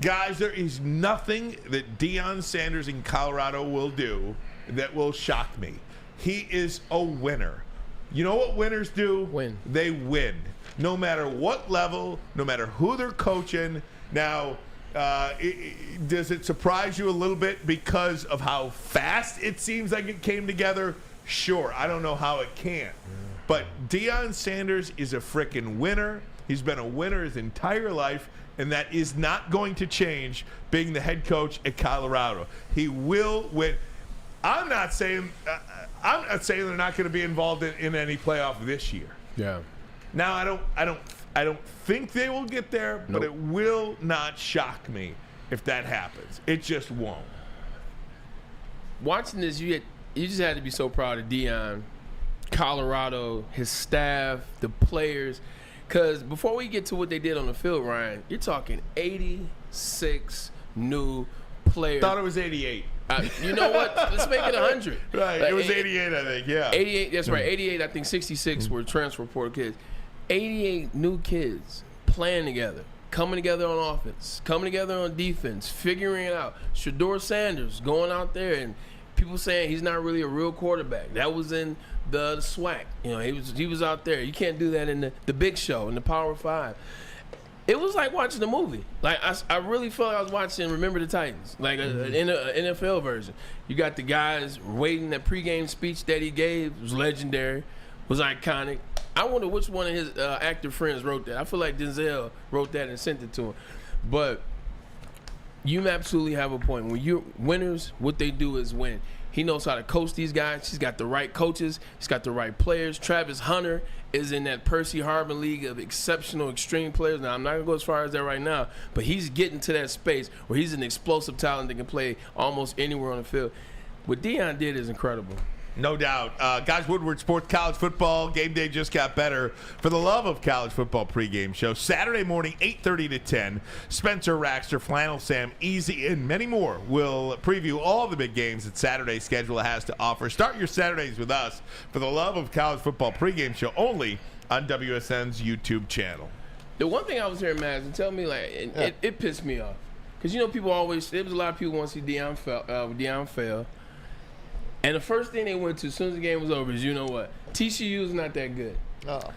guys, there is nothing that Deion Sanders in Colorado will do that will shock me. He is a winner. You know what winners do? Win. They win. No matter what level, no matter who they're coaching. Now, does it surprise you a little bit because of how fast it seems like it came together? Sure. I don't know how it can. But Deion Sanders is a freaking winner. He's been a winner his entire life. And that is not going to change being the head coach at Colorado. He will win. I'm not saying they're not going to be involved in any playoff this year. Yeah. Now I don't think they will get there, but it will not shock me if that happens. It just won't. Watching this, you just had to be so proud of Deion, Colorado, his staff, the players. Because before we get to what they did on the field, Ryan, you're talking 86 new players. Thought it was 88. You know what? Let's make it 100. Right. Like, it was 88, I think. Yeah. 88. That's right. 88. I think 66 were transfer portal kids. 88 new kids playing together, coming together on offense, coming together on defense, figuring it out. Shedeur Sanders going out there and people saying he's not really a real quarterback. That was in the SWAC. You know, he was out there. You can't do that in the Big Show, in the Power 5. It was like watching a movie. Like I really felt like I was watching Remember the Titans, like an NFL version. You got the guys waiting. That pregame speech that he gave was legendary, was iconic. I wonder which one of his actor friends wrote that. I feel like Denzel wrote that and sent it to him. But you absolutely have a point. When you're winners, what they do is win. He knows how to coach these guys. He's got the right coaches. He's got the right players. Travis Hunter is in that Percy Harvin League of exceptional extreme players. Now, I'm not going to go as far as that right now, but he's getting to that space where he's an explosive talent that can play almost anywhere on the field. What Deion did is incredible. No doubt. Guys, Woodward Sports College Football Game Day just got better. For the love of college football pregame show, Saturday morning, 8:30 to 10. Spencer Raxter, Flannel Sam, Easy, and many more will preview all the big games that Saturday's schedule has to offer. Start your Saturdays with us for the love of college football pregame show only on WSN's YouTube channel. The one thing I was hearing, Maz, and tell me, like, it pissed me off. Because, you know, people always, there was a lot of people want to see Deion fail. And the first thing they went to as soon as the game was over is, you know what? TCU is not that good.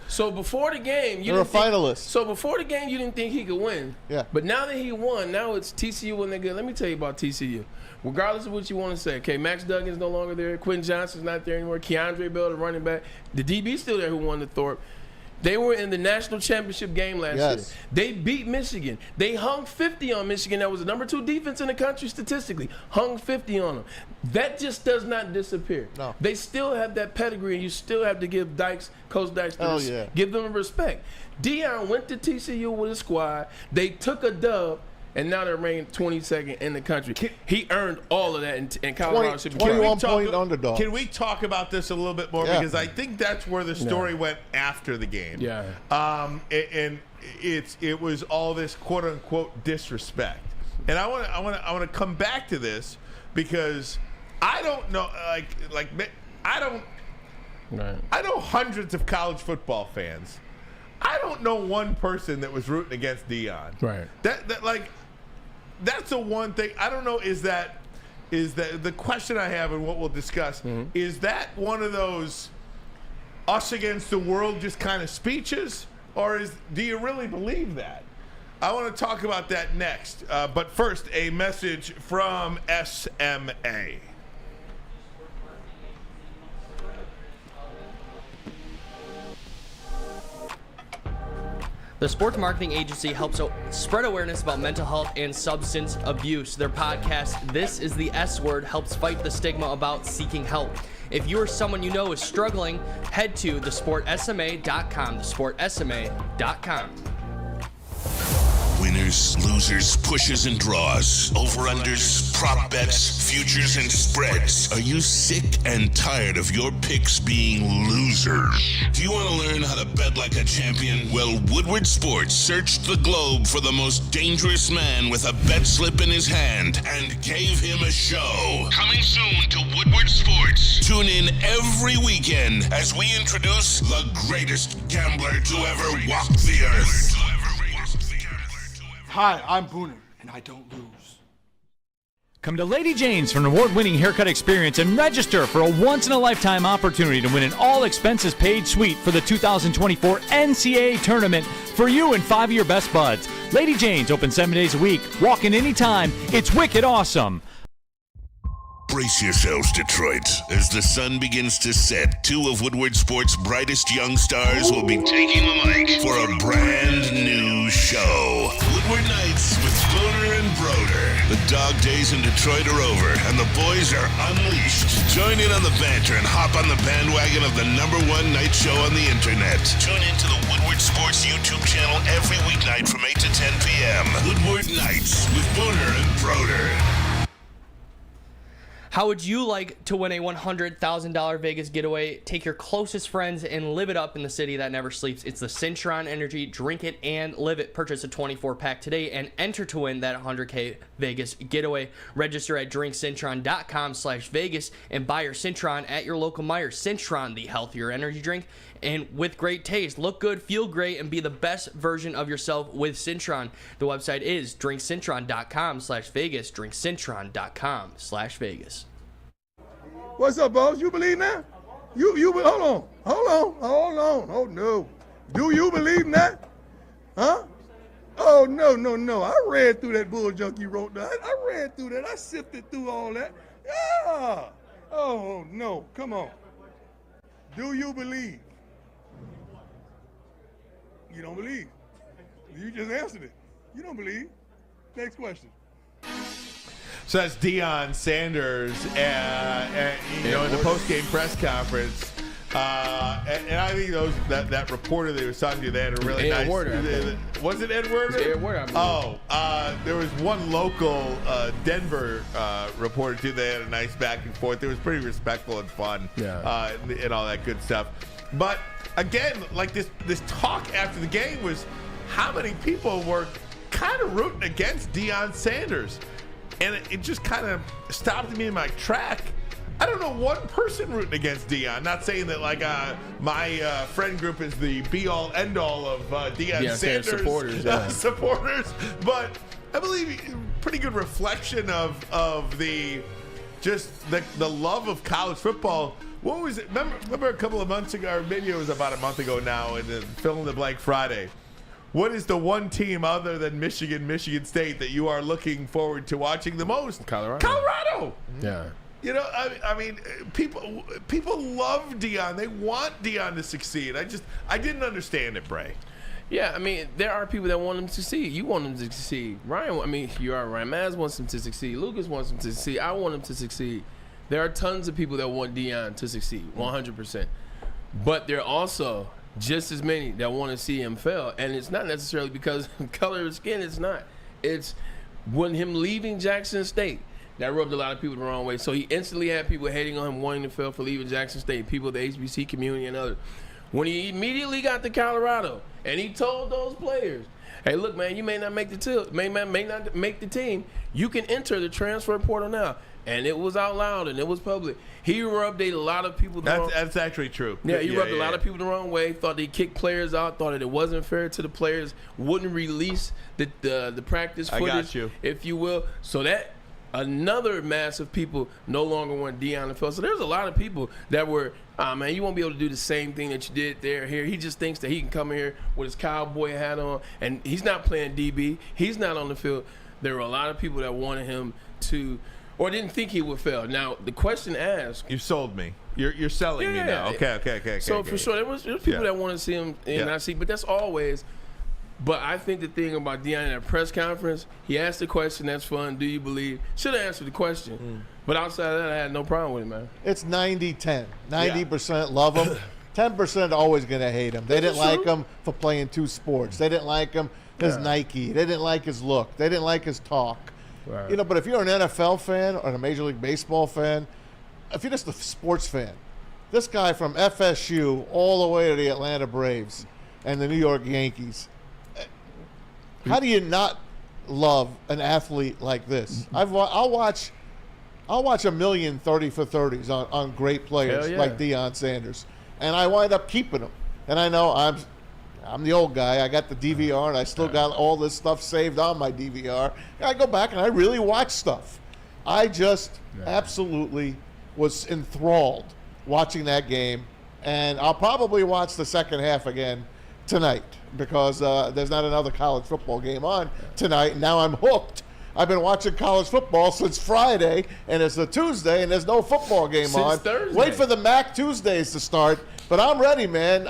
So before the game, you're a finalist. So before the game, you didn't think he could win. Yeah. But now that he won, now it's TCU wasn't that good. Let me tell you about TCU. Regardless of what you want to say, okay, Max Duggan's no longer there. Quentin Johnson's not there anymore. Keandre Bell, the running back. The DB's still there who won the Thorpe. They were in the national championship game last year. They beat Michigan. They hung 50 on Michigan. That was the number 2 defense in the country statistically. Hung 50 on them. That just does not disappear. No. They still have that pedigree, and you still have to give Coach Dykes give them respect. Deion went to TCU with a squad. They took a dub, and now they're ranked 22nd in the country. He earned all of that, and Colorado should be 21-point underdog. Can we talk about this a little bit more? Because I think that's where the story went after the game. Yeah. And it was all this quote unquote disrespect. And I want to come back to this because I don't know, like I don't. Right. I know hundreds of college football fans. I don't know one person that was rooting against Deion. Right. That's the one thing. I don't know. Is that the question I have, and what we'll discuss? Is that one of those us against the world just kind of speeches, or do you really believe that? I want to talk about that next. But first, a message from SMA. The sports marketing agency helps spread awareness about mental health and substance abuse. Their podcast, This is the S Word, helps fight the stigma about seeking help. If you or someone you know is struggling, head to thesportsma.com, thesportsma.com. Winners, losers, pushes and draws, over-unders, prop bets, futures and spreads. Are you sick and tired of your picks being losers? Do you want to learn how to bet like a champion? Well, Woodward Sports searched the globe for the most dangerous man with a bet slip in his hand and gave him a show. Coming soon to Woodward Sports. Tune in every weekend as we introduce the greatest gambler to ever walk the earth. Hi, I'm Booner, and I don't lose. Come to Lady Jane's for an award-winning haircut experience and register for a once-in-a-lifetime opportunity to win an all-expenses-paid suite for the 2024 NCAA tournament for you and 5 of your best buds. Lady Jane's open 7 days a week. Walk in anytime. It's wicked awesome. Brace yourselves, Detroit. As the sun begins to set, 2 of Woodward Sports' brightest young stars will be taking the mic for a brand new show. Woodward Nights with Booner and Broder. The dog days in Detroit are over, and the boys are unleashed. Join in on the banter and hop on the bandwagon of the #1 night show on the internet. Tune into the Woodward Sports YouTube channel every weeknight from 8 to 10 p.m. Woodward Nights with Booner and Broder. How would you like to win a $100,000 Vegas getaway? Take your closest friends and live it up in the city that never sleeps. It's the Cintron Energy. Drink it and live it. Purchase a 24-pack today and enter to win that $100K Vegas getaway. Register at drinkcintron.com/Vegas and buy your Cintron at your local Meijer. Cintron, the healthier energy drink, and with great taste. Look good, feel great, and be the best version of yourself with Cintron. The website is drinkcintron.com/Vegas. drinkcintron.com/Vegas. What's up, boss? You believe now? You hold on. Oh no. Do you believe in that? Huh? Oh no. I read through that bull junk you wrote down. I read through that. I sifted through all that. Yeah. Oh no. Come on. Do you believe? You don't believe. You just answered it. You don't believe. Next question. So that's Deion Sanders, in the post-game press conference. And I think that reporter that was talking to, they had a really nice. Was it Edward? Edward. There was one local Denver reporter too. They had a nice back and forth. It was pretty respectful and fun, and all that good stuff. But again, like this talk after the game was how many people were kind of rooting against Deion Sanders. And it just kind of stopped me in my track. I don't know one person rooting against Deion. Not saying that my friend group is the be-all, end-all of Deion Sanders supporters, but I believe pretty good reflection of the love of college football. What was it? Remember a couple of months ago, or maybe it was about a month ago now, in the Fill in the Blank Friday. What is the one team other than Michigan State that you are looking forward to watching the most? Colorado. Yeah. You know, I mean, people love Deion. They want Deion to succeed. I didn't understand it, Bray. Yeah, I mean, there are people that want him to succeed. You want him to succeed. Ryan Maz wants him to succeed. Lucas wants him to succeed. I want him to succeed. There are tons of people that want Deion to succeed, 100%. But there are also just as many that want to see him fail, and it's not necessarily because of color of skin. It's not. It's when him leaving Jackson State that rubbed a lot of people the wrong way. So he instantly had people hating on him, wanting to fail for leaving Jackson State, people, the HBC community and others. When he immediately got to Colorado and he told those players, "Hey, look, man, you may not make the team. You can enter the transfer portal now." and it was out loud and it was public. He rubbed a lot of people the wrong. That's actually true. Yeah, he rubbed a lot of people the wrong way. Thought he kicked players out. Thought that it wasn't fair to the players. Wouldn't release the practice footage, got you. if you will. So that another mass of people no longer want Deion on the field. So there's a lot of people that were, man, you won't be able to do the same thing that you did there here. He just thinks that he can come here with his cowboy hat on, and he's not playing DB. He's not on the field. There were a lot of people that wanted him to, or didn't think he would fail. Now, the question asked. You sold me. You're selling me now. Okay. So for sure, there was people that want to see him in that seat, but that's always. But I think the thing about Deion in that press conference, he asked the question, that's fun, do you believe? Should have answered the question. But outside of that, I had no problem with it, man. It's 90-10. 90% love him. 10% always going to hate him. They didn't like him for playing two sports. They didn't like him because Nike. They didn't like his look. They didn't like his talk. Right. You know, but if you're an NFL fan or a Major League Baseball fan, if you're just a sports fan, this guy from FSU all the way to the Atlanta Braves and the New York Yankees, how do you not love an athlete like this? I'll watch a million 30 for 30s on great players like Deion Sanders, and I wind up keeping them. And I know I'm the old guy. I got the DVR, and I still got all this stuff saved on my DVR. And I go back and I really watch stuff. I just absolutely was enthralled watching that game, and I'll probably watch the second half again tonight because there's not another college football game on tonight. And now I'm hooked. I've been watching college football since Friday, and it's a Tuesday, and there's no football game on. Thursday. Wait for the MAC Tuesdays to start, but I'm ready, man.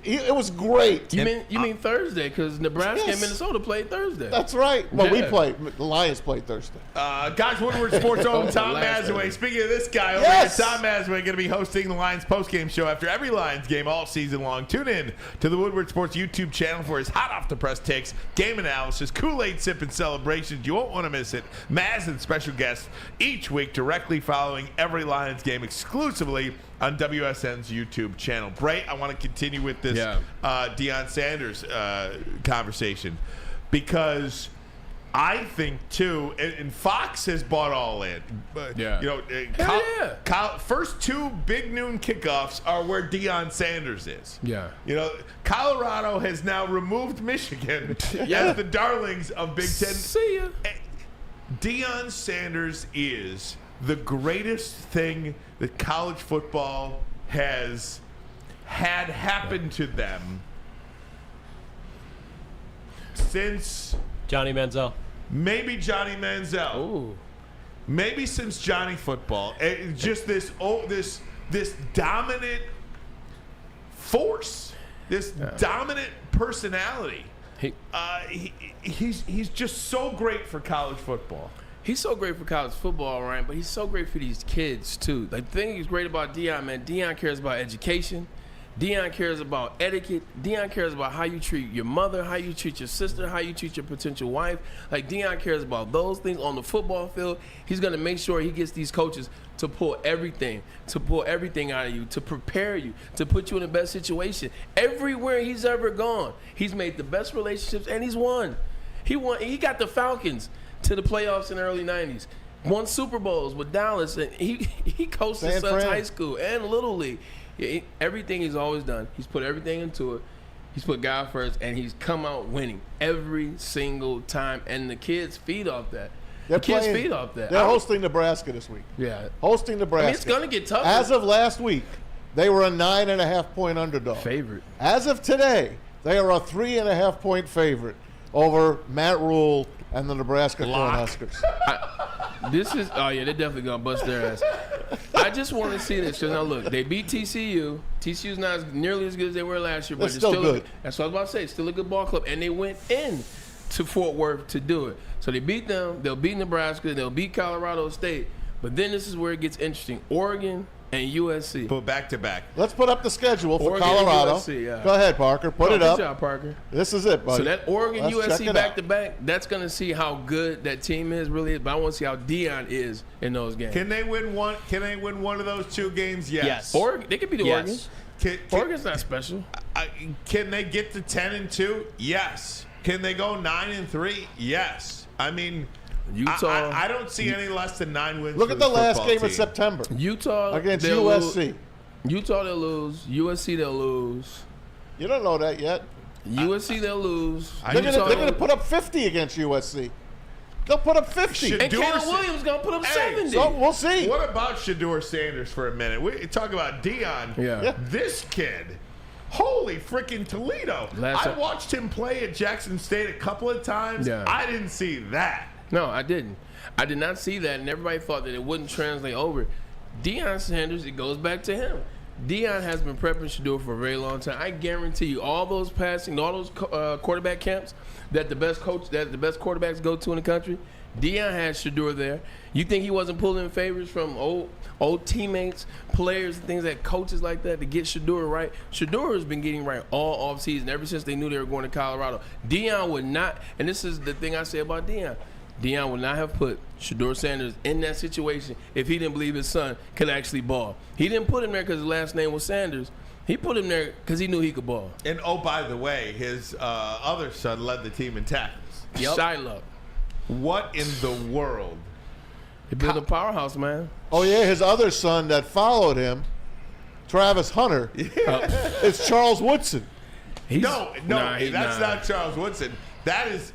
It was great. You mean Thursday? Because Nebraska and Minnesota played Thursday. That's right. Well, we played. The Lions played Thursday. Guys, Woodward Sports own Tom Mazaway. Speaking of this guy, over here, Tom Mazaway going to be hosting the Lions postgame show after every Lions game all season long. Tune in to the Woodward Sports YouTube channel for his hot off the press takes, game analysis, Kool-Aid sip and celebrations. You won't want to miss it. Maz and special guests each week directly following every Lions game exclusively on WSN's YouTube channel. Bray, I want to continue with this Deion Sanders conversation because I think too, and Fox has bought all in. First two big noon kickoffs are where Deion Sanders is. Yeah. You know, Colorado has now removed Michigan as the darlings of Big Ten. See ya. Deion Sanders is the greatest thing that college football has had happen to them since Johnny Manziel. Maybe Johnny Manziel. Ooh. Maybe since Johnny Football. Just this dominant force, this dominant personality. He's just so great for college football. He's so great for college football, Ryan, but he's so great for these kids, too. Like, the thing that's great about Deion, man, Deion cares about education. Deion cares about etiquette. Deion cares about how you treat your mother, how you treat your sister, how you treat your potential wife. Like, Deion cares about those things on the football field. He's going to make sure he gets these coaches to pull everything out of you, to prepare you, to put you in the best situation. Everywhere he's ever gone, he's made the best relationships, and he's won. He got the Falcons to the playoffs in the early 90s. Won Super Bowls with Dallas, and he coached his son's high school and Little League. Everything he's always done, he's put everything into it. He's put God first, and he's come out winning every single time. And the kids feed off that. They're hosting Nebraska this week. Yeah. Hosting Nebraska. I mean, it's going to get tougher. As of last week, they were a 9.5-point underdog. Favorite. As of today, they are a 3.5-point favorite over Matt Rule and the Nebraska Cornhuskers. They're definitely going to bust their ass. I just want to see this because now look, they beat TCU. TCU's not nearly as good as they were last year, but it's still good. That's what I was about to say. It's still a good ball club, and they went in to Fort Worth to do it. So they beat them. They'll beat Nebraska. They'll beat Colorado State. But then this is where it gets interesting. Oregon and USC. Put back to back. Let's put up the schedule for Oregon Colorado. and USC, yeah. Go ahead, Parker. Put it up. Good job, Parker. This is it, buddy. So that Oregon Let's USC back to back, that's going to see how good that team is really. But I want to see how Deion is in those games. Can they win one? Can they win one of those two games? Yes. Oregon, they could beat Oregon. Oregon's not special. Can they get to 10-2? Yes. Can they go 9-3? Yes. I mean, Utah. I don't see any less than 9 wins. Look for at the last game team. in September. Utah against they'll USC. Utah, they'll lose. USC, they'll lose. You don't know that yet. USC, they'll lose. They're going to put up 50 against USC. They'll put up 50. And Caleb Williams going to put up 70. So we'll see. What about Shedeur Sanders for a minute? We talk about Dion. Yeah. This kid, holy freaking Toledo. I watched him play at Jackson State a couple of times. Yeah. I didn't see that. No, I didn't. I did not see that, and everybody thought that it wouldn't translate over. Deion Sanders, it goes back to him. Deion has been prepping Shedeur for a very long time. I guarantee you, all those passing, all those quarterback camps that the best quarterbacks go to in the country, Deion had Shedeur there. You think he wasn't pulling in favors from old teammates, players, and things like coaches like that to get Shedeur right? Shedeur has been getting right all offseason, ever since they knew they were going to Colorado. Deion would not, and this is the thing I say about Deion, Deion would not have put Shedeur Sanders in that situation if he didn't believe his son could actually ball. He didn't put him there because his last name was Sanders. He put him there because he knew he could ball. And oh, by the way, his other son led the team in tackles. Yep. Shiloh. What in the world? He built a powerhouse, man. Oh, yeah, his other son that followed him, Travis Hunter, is Charles Woodson. That's not Charles Woodson. That is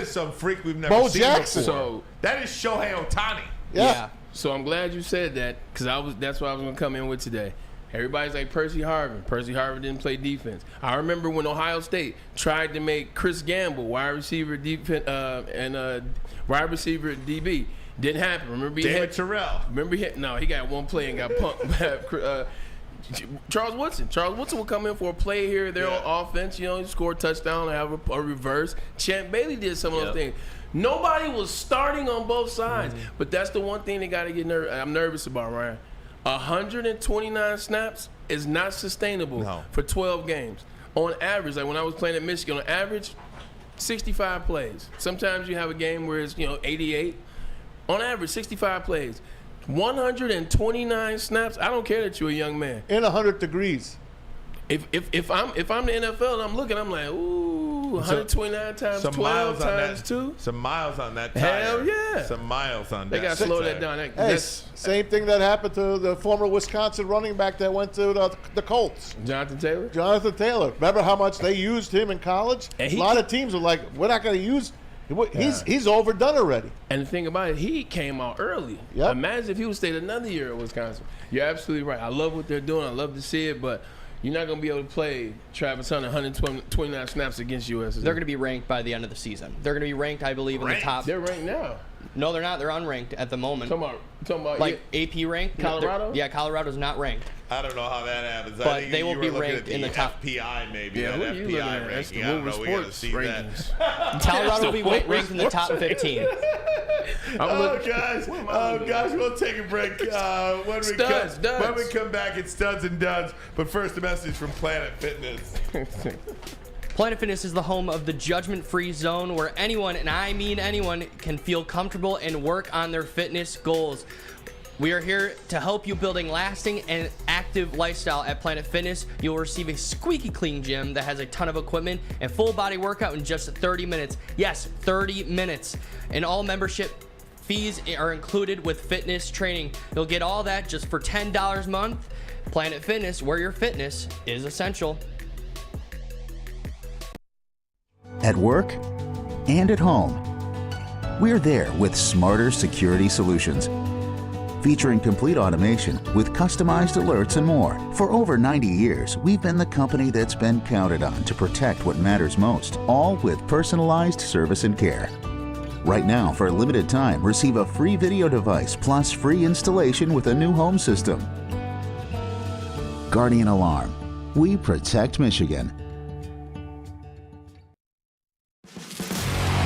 some freak we've never Bo seen Jackson. before. So that is Shohei Ohtani. Yeah. So I'm glad you said that because that's what I was going to come in with today. Everybody's like Percy Harvin. Percy Harvin didn't play defense. I remember when Ohio State tried to make Chris Gamble wide receiver and wide receiver DB. Didn't happen. Remember David Terrell. Remember he got one play and got punked. Charles Woodson. Charles Woodson will come in for a play here, there on offense. You know, he scored a touchdown and have a reverse. Champ Bailey did some of those things. Nobody was starting on both sides, but that's the one thing they got to get I'm nervous about, Ryan. 129 snaps is not sustainable for 12 games. On average, like when I was playing at Michigan, on average, 65 plays. Sometimes you have a game where it's 88. On average, 65 plays. 129 snaps. I don't care that you're a young man. In 100 degrees. If I'm the NFL and I'm looking, I'm like, ooh, 129 times 12 times 2. Some miles on that tire. Hell yeah. Some miles on that. They got to slow that down. Same thing that happened to the former Wisconsin running back that went to the Colts. Jonathan Taylor? Jonathan Taylor. Remember how much they used him in college? A lot of teams were like, we're not going to use He's overdone already. And the thing about it, he came out early. Yep. Imagine if he would stayed another year at Wisconsin. You're absolutely right. I love what they're doing. I love to see it, but you're not going to be able to play Travis Hunter 129 snaps against USC. They're going to be ranked by the end of the season. They're going to be ranked, I believe, in the top. They're ranked now. No, they're not. They're unranked at the moment. Talking about like AP ranked. Colorado? Yeah, Colorado's not ranked. I don't know how that happens. But I think they will be looking ranked at in the top FPI, maybe. Yeah, that who are you FPI looking at? That's ranking. the I don't know. Woodward We got to Sports see rankings. that. Colorado will be ranked in the top 15. Guys, we'll take a break. When we come back, it's Studs and Duds. But first, a message from Planet Fitness. Planet Fitness is the home of the judgment-free zone where anyone, and I mean anyone, can feel comfortable and work on their fitness goals. We are here to help you building lasting and active lifestyle at Planet Fitness. You'll receive a squeaky clean gym that has a ton of equipment and full body workout in just 30 minutes. Yes, 30 minutes. And all membership fees are included with fitness training. You'll get all that just for $10 a month. Planet Fitness, where your fitness is essential. At work and at home, we're there with smarter security solutions. Featuring complete automation with customized alerts and more. For over 90 years, we've been the company that's been counted on to protect what matters most, all with personalized service and care. Right now, for a limited time, receive a free video device plus free installation with a new home system. Guardian Alarm. We protect Michigan.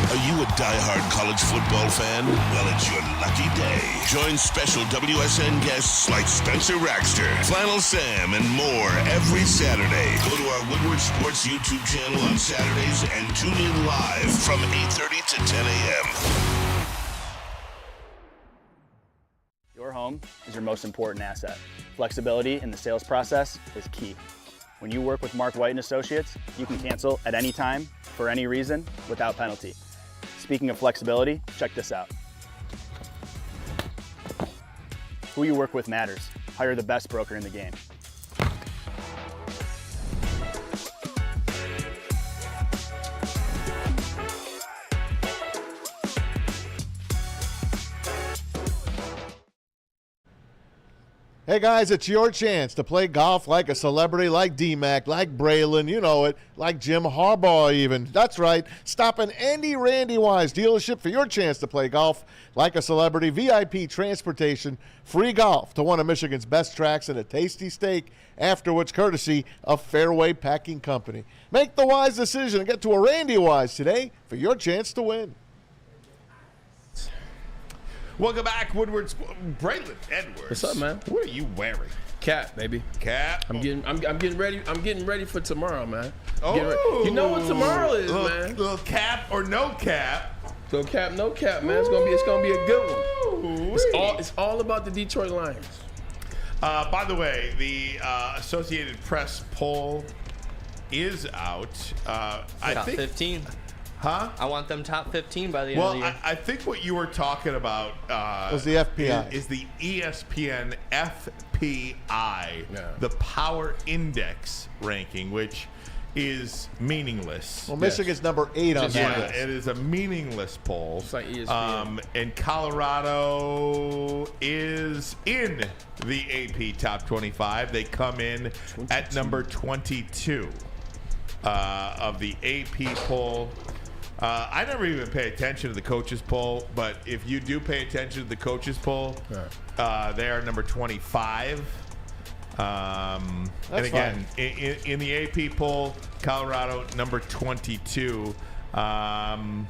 Are you a diehard college football fan? Well, it's your lucky day. Join special WSN guests like Spencer Raxter, Flannel Sam, and more every Saturday. Go to our Woodward Sports YouTube channel on Saturdays and tune in live from 8:30 to 10 a.m. Your home is your most important asset. Flexibility in the sales process is key. When you work with Mark White & Associates, you can cancel at any time, for any reason, without penalty. Speaking of flexibility, check this out. Who you work with matters. Hire the best broker in the game. Hey guys, it's your chance to play golf like a celebrity, like D-Mac, like Braylon, you know it, like Jim Harbaugh even. That's right. Stop an Andy Randy Wise dealership for your chance to play golf like a celebrity. VIP transportation, free golf to one of Michigan's best tracks and a tasty steak afterwards, courtesy of Fairway Packing Company. Make the wise decision and get to a Randy Wise today for your chance to win. Welcome back, Woodward. Braylon Edwards. What's up, man? What are you wearing? Cap, baby. Cap. I'm getting ready. I'm getting ready for tomorrow, man. Oh, you know what tomorrow is, man? Little cap or no cap? Little cap, no cap, man. It's gonna be a good one. It's all about the Detroit Lions. By the way, the Associated Press poll is out. I think 15. Huh? I want them top 15 by the end of the year. I think what you were talking about was the FPI. Is the ESPN FPI, the Power Index ranking, which is meaningless. Well, Michigan's number 8 on that. It is a meaningless poll. It's like ESPN. And Colorado is in the AP Top 25. They come in at number 22 of the AP poll. I never even pay attention to the coaches poll, but if you do pay attention to the coaches poll, they are number 25. And again, in the AP poll, Colorado number 22. No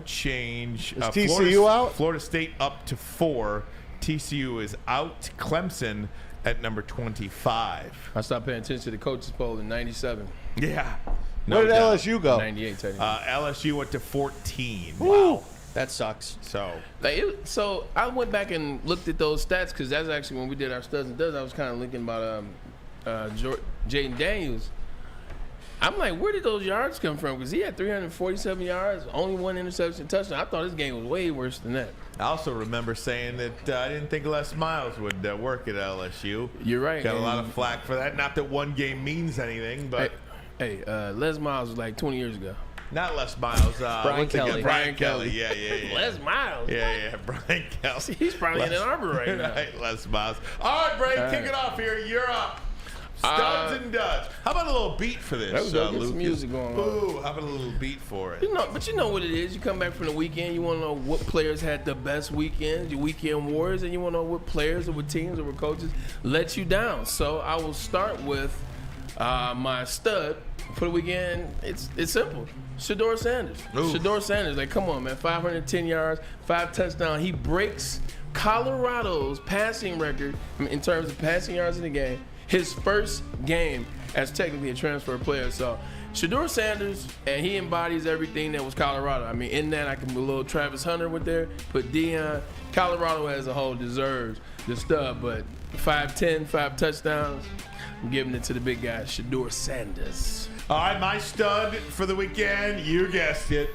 change. Is TCU out? Florida State up to 4. TCU is out. Clemson at number 25. I stopped paying attention to the coaches poll in '97. Yeah. Where did LSU go? 98, technically. LSU went to 14. Wow. That sucks. So I went back and looked at those stats because that's actually when we did our studs and does. I was kind of thinking about Jaden Daniels. I'm like, where did those yards come from? Because he had 347 yards, only 1 interception, touchdown. I thought his game was way worse than that. I also remember saying that I didn't think Les Miles would work at LSU. You're right. Got a lot of flack for that. Not that one game means anything, but hey, Les Miles was like 20 years ago. Not Les Miles. Brian Kelly. Brian Kelly. Yeah. Les Miles. Yeah. Brian Kelly. He's probably in Ann Arbor right now. Right, Les Miles. All right, Bray, kick it off here. You're up. Studs and duds. How about a little beat for this, Lucas? Lucas? Some music going on. Ooh, how about a little beat for it? But you know what it is. You come back from the weekend, you want to know what players had the best weekend, your weekend wars, and you want to know what players or what teams or what coaches let you down. So I will start with my stud for the weekend. It's simple. Shedeur Sanders. Shedeur Sanders, like, come on, man. 510 yards, 5 touchdowns. He breaks Colorado's passing record in terms of passing yards in the game. His first game as technically a transfer player. So Shedeur Sanders, and he embodies everything that was Colorado. I mean, in that I can put a little Travis Hunter with there, put Deion. Colorado as a whole deserves the stub, but 5'10", 5 touchdowns, I'm giving it to the big guy, Shedeur Sanders. All right, my stud for the weekend, you guessed it,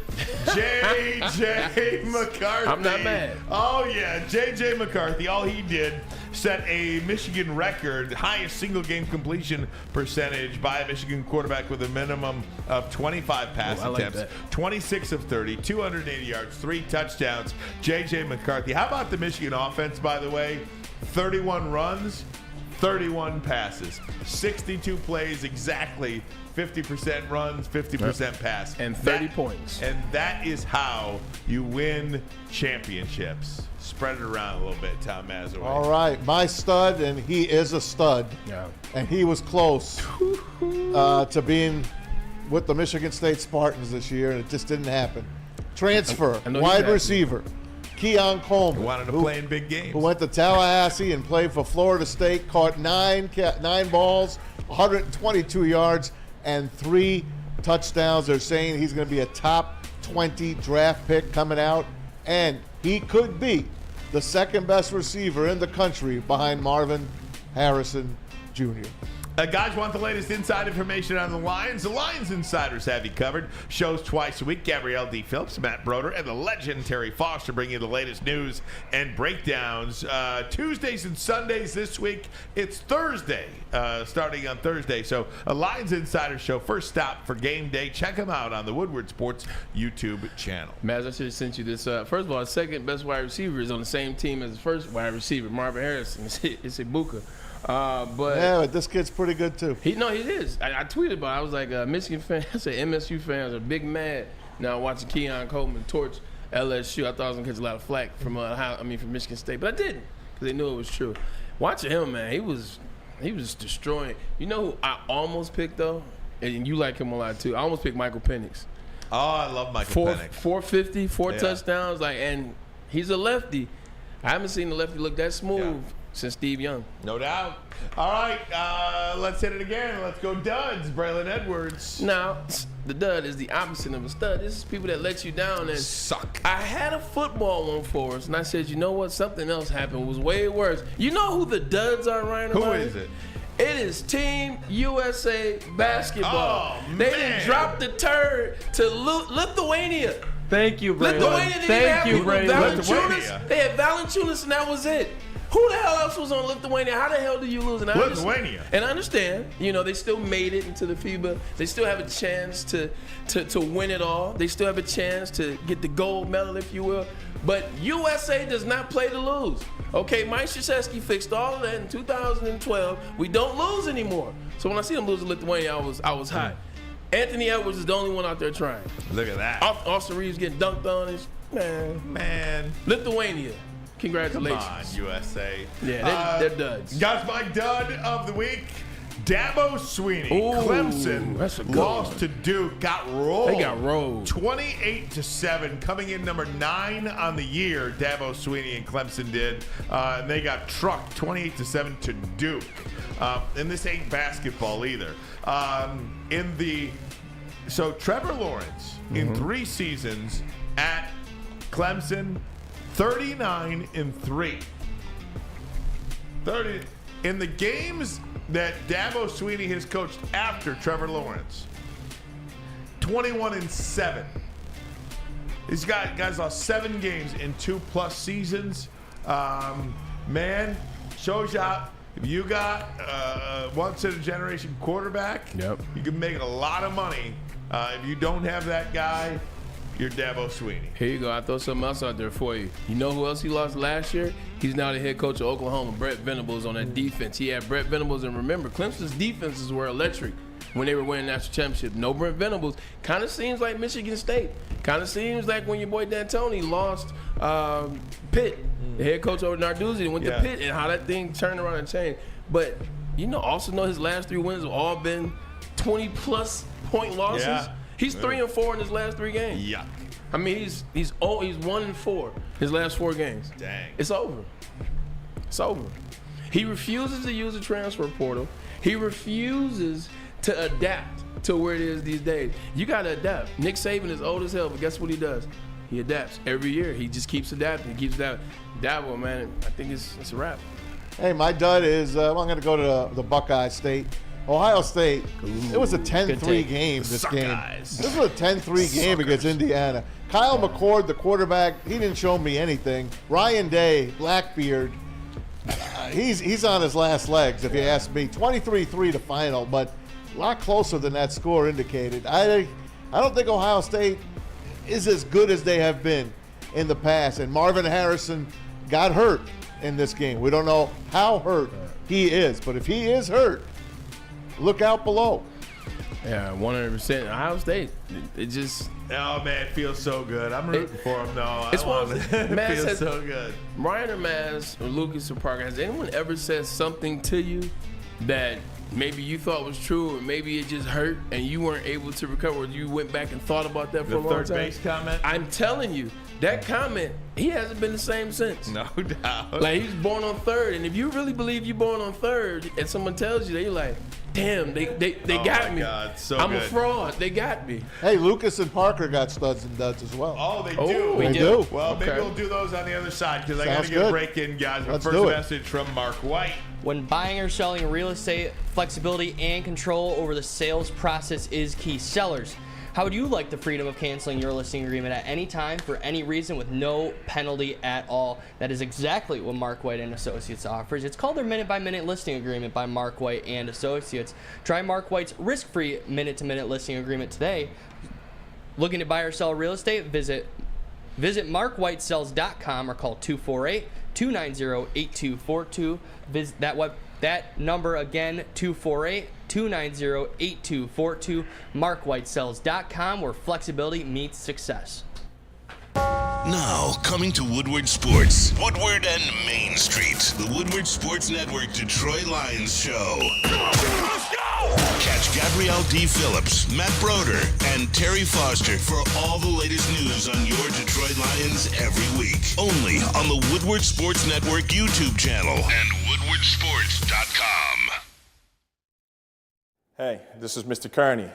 J.J. McCarthy. I'm not mad. Oh, yeah, J.J. McCarthy, all he did, set a Michigan record, highest single-game completion percentage by a Michigan quarterback with a minimum of 25 pass attempts, 26 of 30, 280 yards, 3 touchdowns. J.J. McCarthy. How about the Michigan offense, by the way? 31 runs, 31 passes, 62 plays exactly. 50% runs, 50% pass. And 30 points. And that is how you win championships. Spread it around a little bit, Tom Mazaway. All right, my stud, and he is a stud. Yeah. And he was close to being with the Michigan State Spartans this year, and it just didn't happen. Transfer, wide receiver, Keon Coleman. Who wanted to play in big games. Who went to Tallahassee and played for Florida State, caught 9 balls, 122 yards, and 3 touchdowns. They're saying he's going to be a top 20 draft pick coming out, and he could be the second best receiver in the country behind Marvin Harrison Jr. Guys, want the latest inside information on the Lions? The Lions Insiders have you covered. Shows twice a week. Gabrielle D. Phillips, Matt Broder, and the legend Terry Foster bring you the latest news and breakdowns. Tuesdays and Sundays this week. It's Thursday, starting on Thursday. So a Lions Insider show. First stop for game day. Check them out on the Woodward Sports YouTube channel. Maz, I should have sent you this. First of all, the second best wide receiver is on the same team as the first wide receiver, Marvin Harrison. It's Ibuka. But this kid's pretty good too. He is. I tweeted about it. I was like, Michigan fans, I said MSU fans are big mad now watching Keon Coleman torch LSU. I thought I was gonna catch a lot of flack from from Michigan State, but I didn't because they knew it was true. Watching him, man, he was destroying. You know who I almost picked though, and you like him a lot too. I almost picked Michael Penix. Oh, I love Michael Penix. 450, 4 touchdowns, and he's a lefty. I haven't seen the lefty look that smooth since Steve Young. No doubt. All right, let's hit it again. Let's go duds. Braylon Edwards. Now, the dud is the opposite of a stud. This is people that let you down and suck. I had a football one for us, and I said, you know what? Something else happened. It was way worse. You know who the duds are, Ryan? Who is it? It is Team USA basketball. Oh, they didn't drop the turd to Lithuania. Thank you, Braylon. Lithuania Thank you, Braylon. They had Valanciunas, and that was it. Who the hell else was on Lithuania? How the hell did you lose? And Lithuania. And I understand, they still made it into the FIBA. They still have a chance to win it all. They still have a chance to get the gold medal, if you will. But USA does not play to lose. Okay, Mike Krzyzewski fixed all of that in 2012. We don't lose anymore. So when I see them lose to Lithuania, I was hot. Anthony Edwards is the only one out there trying. Look at that. Austin Reeves getting dunked on. Man. Lithuania. Congratulations. Come on, USA. Yeah, they're duds. Guys, my dud of the week, Dabo Swinney. Clemson lost to Duke, got rolled. They got rolled. 28-7, coming in number 9 on the year, Dabo Swinney and Clemson did. And they got trucked 28-7 to Duke. And this ain't basketball either. So Trevor Lawrence, in 3 seasons at Clemson, 39-3. 30 in the games that Dabo Swinney has coached after Trevor Lawrence. 21-7. These guys lost 7 games in 2+ seasons. Man, shows you how if you got a once-in-a-generation quarterback, you can make a lot of money. If you don't have that guy, you're Dabo Swinney. Here you go. I throw something else out there for you. You know who else he lost last year? He's now the head coach of Oklahoma, Brett Venables, on that defense. He had Brett Venables, and remember, Clemson's defenses were electric when they were winning national championship. No Brett Venables. Kind of seems like Michigan State. Kind of seems like when your boy D'Antoni lost Pitt, the head coach over Narduzzi, and went to Pitt, and how that thing turned around and changed. But also know his last 3 wins have all been 20+ point losses. Yeah. He's 3-4 in his last 3 games. Yuck. I mean, he's 1-4 his last 4 games. Dang. It's over. It's over. He refuses to use the transfer portal. He refuses to adapt to where it is these days. You got to adapt. Nick Saban is old as hell, but guess what he does? He adapts every year. He just keeps adapting. He keeps adapting. Dabo, man, I think it's a wrap. Hey, my dud is I'm going to go to the Buckeye State. Ohio State, it was a 10-3 game, this game. This was a 10-3 game against Indiana. Kyle McCord, the quarterback, he didn't show me anything. Ryan Day, Blackbeard, he's on his last legs, if you ask me. 23-3 to final, but a lot closer than that score indicated. I don't think Ohio State is as good as they have been in the past. And Marvin Harrison got hurt in this game. We don't know how hurt he is, but if he is hurt, look out below. Yeah, 100%. Ohio State, it just... Oh, man, it feels so good. I'm rooting for him, though. It feels so good. Ryan or Maz or Lucas or Parker, has anyone ever said something to you that maybe you thought was true or maybe it just hurt and you weren't able to recover, or you went back and thought about that for a long time? The third base comment? I'm telling you, that comment, he hasn't been the same since. No doubt. Like, he was born on third, and if you really believe you're born on third and someone tells you that, you're like, damn, they got me. God, so I'm good. a fraud. They got me. Hey, Lucas and Parker got studs and duds as well. Oh, they do. They do. Well, maybe we'll do those on the other side because I got to get a break in, guys. But first message from Mark White. When buying or selling real estate, flexibility and control over the sales process is key. Sellers, how would you like the freedom of canceling your listing agreement at any time for any reason with no penalty at all? That is exactly what Mark White and Associates offers. It's called their minute-by-minute listing agreement by Mark White and Associates. Try Mark White's risk-free minute-to-minute listing agreement today. Looking to buy or sell real estate? Visit markwhitesells.com or call 248-290-8242. Visit that number again, 248-290-8242. markwhitesells.com, where flexibility meets success. Now, coming to Woodward Sports, Woodward and Main Street, the Woodward Sports Network Detroit Lions Show. Let's go! Catch Gabrielle D. Phillips, Matt Broder, and Terry Foster for all the latest news on your Detroit Lions every week. Only on the Woodward Sports Network YouTube channel and woodwardsports.com. Hey, this is Mr. Kearney,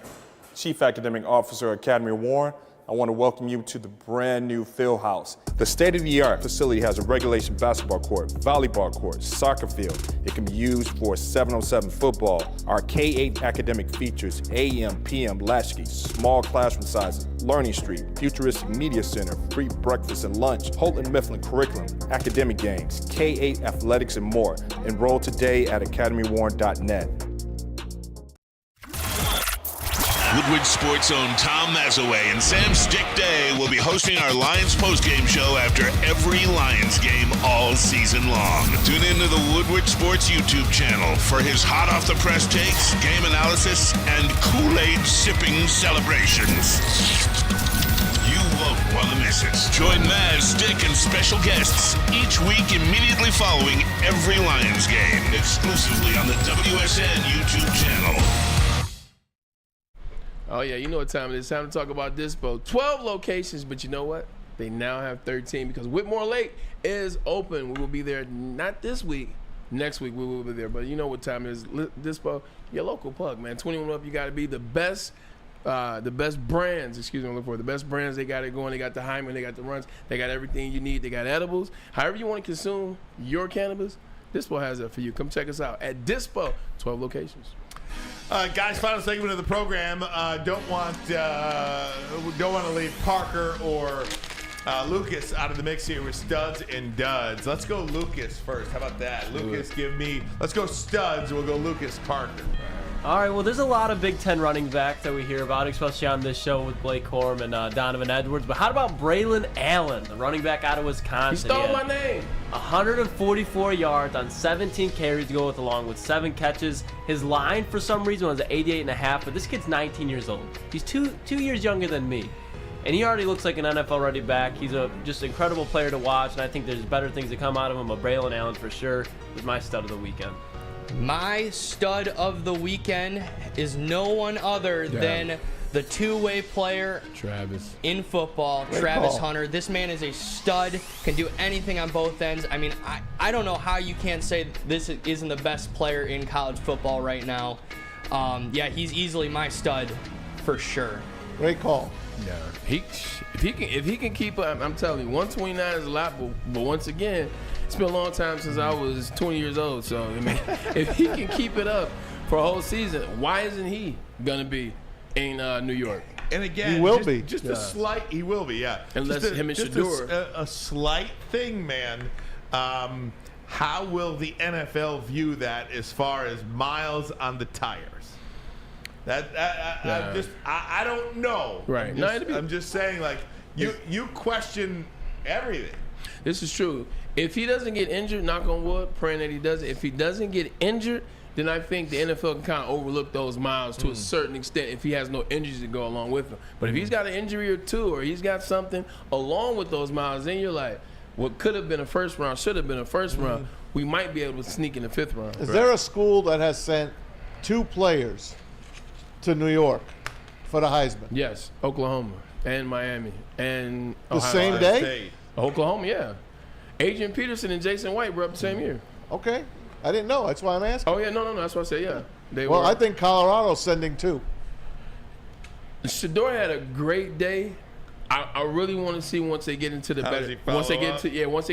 Chief Academic Officer at Academy Warren. I want to welcome you to the brand new field house. The state-of-the-art facility has a regulation basketball court, volleyball court, soccer field. It can be used for 7-on-7 football. Our K-8 academic features AM, PM, latchkey, small classroom sizes, Learning Street, futuristic media center, free breakfast and lunch, Holton Mifflin curriculum, academic games, K-8 athletics, and more. Enroll today at academywarren.net. Woodward Sports' own Tom Mazaway and Sam Stick Day will be hosting our Lions postgame show after every Lions game all season long. Tune into the Woodward Sports YouTube channel for his hot-off-the-press takes, game analysis, and Kool-Aid sipping celebrations. You won't want to miss it. Join Maz, Stick, and special guests each week immediately following every Lions game, exclusively on the WSN YouTube channel. Oh, yeah, you know what time it is. Time to talk about Dispo. 12 locations, but you know what? They now have 13 because Whitmore Lake is open. We will be there not this week. Next week we will be there. But you know what time it is. Dispo, your local plug, man. 21 up, you got to be the best brands. Excuse me, I'm looking for the best brands. They got it going. They got the Hyman. They got the runs. They got everything you need. They got edibles. However you want to consume your cannabis, Dispo has that for you. Come check us out at Dispo. 12 locations. Guys, final segment of the program. Don't want to leave Parker or Lucas out of the mix here with studs and duds. Let's go Lucas first. How about that? Lucas, let's go studs. We'll go Lucas Parker. All right, well, there's a lot of Big Ten running backs that we hear about, especially on this show with Blake Corum and Donovan Edwards. But how about Braylon Allen, the running back out of Wisconsin? He stole my name. 144 yards on 17 carries to go with, along with 7 catches. His line, for some reason, was 88.5, but this kid's 19 years old. He's two years younger than me. And he already looks like an NFL-ready back. He's just an incredible player to watch, and I think there's better things to come out of him. But Braylon Allen, for sure, was my stud of the weekend. My stud of the weekend is no one other than the two-way player Travis in football, Travis Hunter. This man is a stud, can do anything on both ends. I mean, I don't know how you can't say this isn't the best player in college football right now. Yeah, he's easily my stud for sure. Great call. Yeah, if he can keep up, I'm telling you, 129 is a lot, but once again, it's been a long time since I was 20 years old. So I mean, if he can keep it up for a whole season, why isn't he gonna be in New York? And again, he will just, be. Just a slight. He will be. Yeah. Unless him and Shador. A slight thing, man. How will the NFL view that as far as miles on the tires? I don't know. Right. I'm just saying, like, you question everything. This is true. If he doesn't get injured, knock on wood, praying that he doesn't. If he doesn't get injured, then I think the NFL can kind of overlook those miles to a certain extent if he has no injuries to go along with him. But if he's got an injury or two, or he's got something along with those miles, then you're like, what could have been a first round, should have been a first round. We might be able to sneak in the 5th round. Is there a school that has sent 2 players to New York for the Heisman? Yes, Oklahoma and Miami and the Ohio same day? State. Oklahoma, yeah. Adrian Peterson and Jason White were up the same year. Okay, I didn't know. That's why I'm asking. Oh yeah, no. That's why I said yeah. They well, were. I think Colorado's sending 2. Shador had a great day. I really want to see once they get into the better. Once they get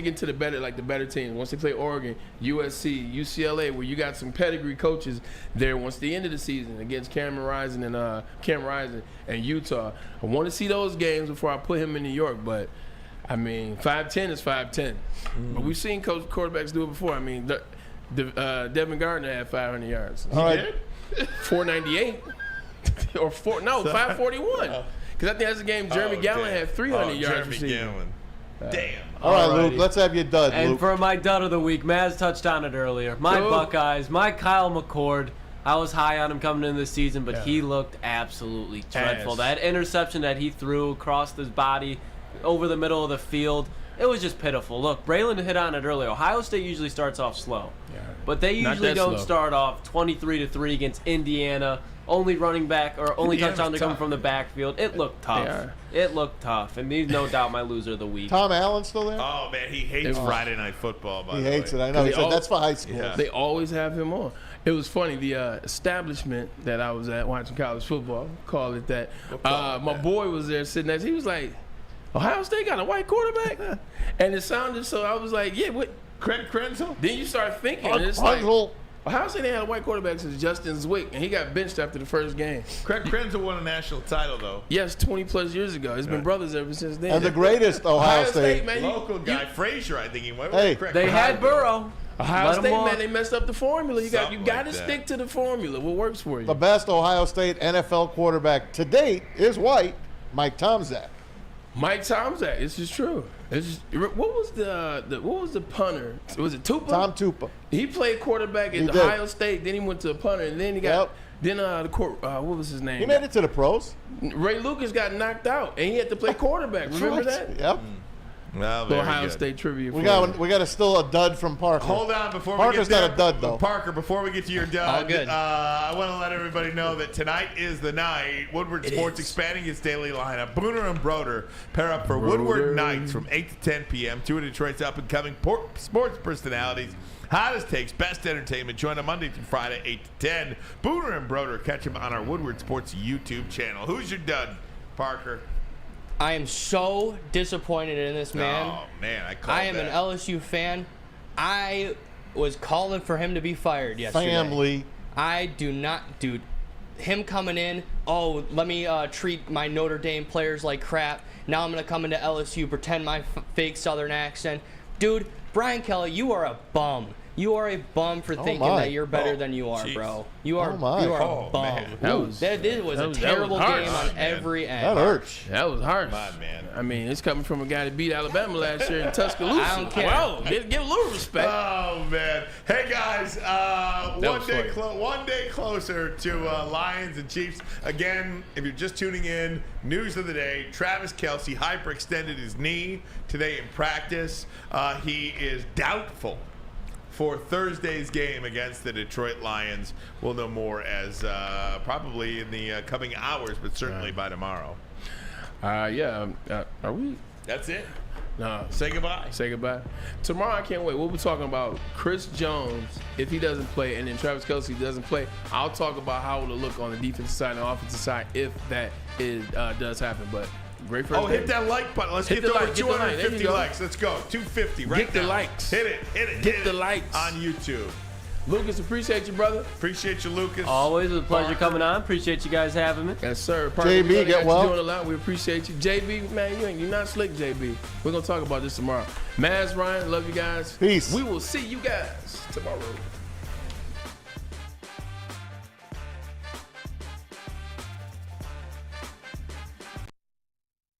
into the better, like the better teams. Once they play Oregon, USC, UCLA, where you got some pedigree coaches there. Once the end of the season against Cam Rising and Utah, I want to see those games before I put him in New York. But I mean, 5'10" is 5'10". But we've seen quarterbacks do it before. I mean, Devin Gardner had 500 yards. All right. 498 or 541. Because I think that's the game Jeremy Gallon had 300 yards receiving. Damn. All right, Luke, let's have your dud, And Luke. for my dud of the week, Maz touched on it earlier. My Buckeyes, my Kyle McCord. I was high on him coming into the season, but he looked absolutely dreadful. That interception that he threw across his body over the middle of the field, it was just pitiful. Look, Braylon hit on it earlier. Ohio State usually starts off slow. But they usually don't start off 23-3 against Indiana. Only running back or only touchdown to come from the backfield. It looked tough. It looked tough. And he's no doubt my loser of the week. Tom Allen still there? Oh, man, he hates Friday Night Football, by the way. He hates it. I know. He said that's for high school. They always have him on. It was funny. The establishment that I was at watching college football, call it that. My boy was there sitting there. He was like, Ohio State got a white quarterback? And it sounded so, I was like, yeah, what? Craig Krenzel? Then you start thinking, and it's like, Ohio State ain't had a white quarterback since Justin Zwick, and he got benched after the first game. Craig Krenzel won a national title, though. Yes, 20-plus years ago. It's been brothers ever since then. And the greatest Ohio State. Man, local guy, Frazier, I think he went. Hey, they had Burrow. Ohio State, man, they messed up the formula. You got to stick to the formula. What works for you? The best Ohio State NFL quarterback to date is white, Mike Tomczak. Mike Tomczak. This is true. What was the punter? Was it Tupa? Tom Tupa. He played quarterback at Ohio State. Then he went to a punter, and then he got. Then what was his name? He made it to the pros. Ray Lucas got knocked out, and he had to play quarterback. Remember that? Yep. Well, Ohio State trivia. We got still a dud from Parker. Hold on before Parker's we get there. got a dud though. Parker, before we get to your dud, All good. I want to let everybody know that tonight is the night. Woodward Sports expanding its daily lineup. Booner and Broder pair up for Woodward nights from 8 to 10 p.m. Two of Detroit's up-and-coming sports personalities. Hottest takes, best entertainment. Join them Monday through Friday, 8 to 10. Booner and Broder, catch them on our Woodward Sports YouTube channel. Who's your dud, Parker? I am so disappointed in this man. Oh, man, I am an LSU fan. I was calling for him to be fired yesterday. Family. I do not, dude. Him coming in, let me treat my Notre Dame players like crap. Now I'm going to come into LSU, pretend my fake Southern accent. Dude, Brian Kelly, you are a bum. You are a bum for thinking that you're better than you are, bro. You are a bum. Man. That was a terrible game on every end. That hurts. That was harsh. Man. I mean, it's coming from a guy that beat Alabama last year in Tuscaloosa. I don't care. Wow, give a little respect. Oh, man. Hey, guys, one day closer to Lions and Chiefs. Again, if you're just tuning in, news of the day, Travis Kelce hyperextended his knee today in practice. He is doubtful for Thursday's game against the Detroit Lions. We'll know more as probably in the coming hours, but certainly by tomorrow. Are we? That's it. No. Say goodbye. Say goodbye. Tomorrow, I can't wait. We'll be talking about Chris Jones if he doesn't play, and then Travis Kelce doesn't play. I'll talk about how it'll look on the defensive side and the offensive side if that does happen. But great first day. Hit that like button. Let's get to over 250 likes. Let's go. 250 right now. Get the likes. Hit it. Get the likes on YouTube. Lucas, appreciate you, brother. Appreciate you, Lucas. Always a pleasure coming on. Appreciate you guys having me. Yes, sir. JB, get well. Doing a lot. We appreciate you. JB, man, you're not slick, JB. We're going to talk about this tomorrow. Maz, Ryan, love you guys. Peace. We will see you guys tomorrow.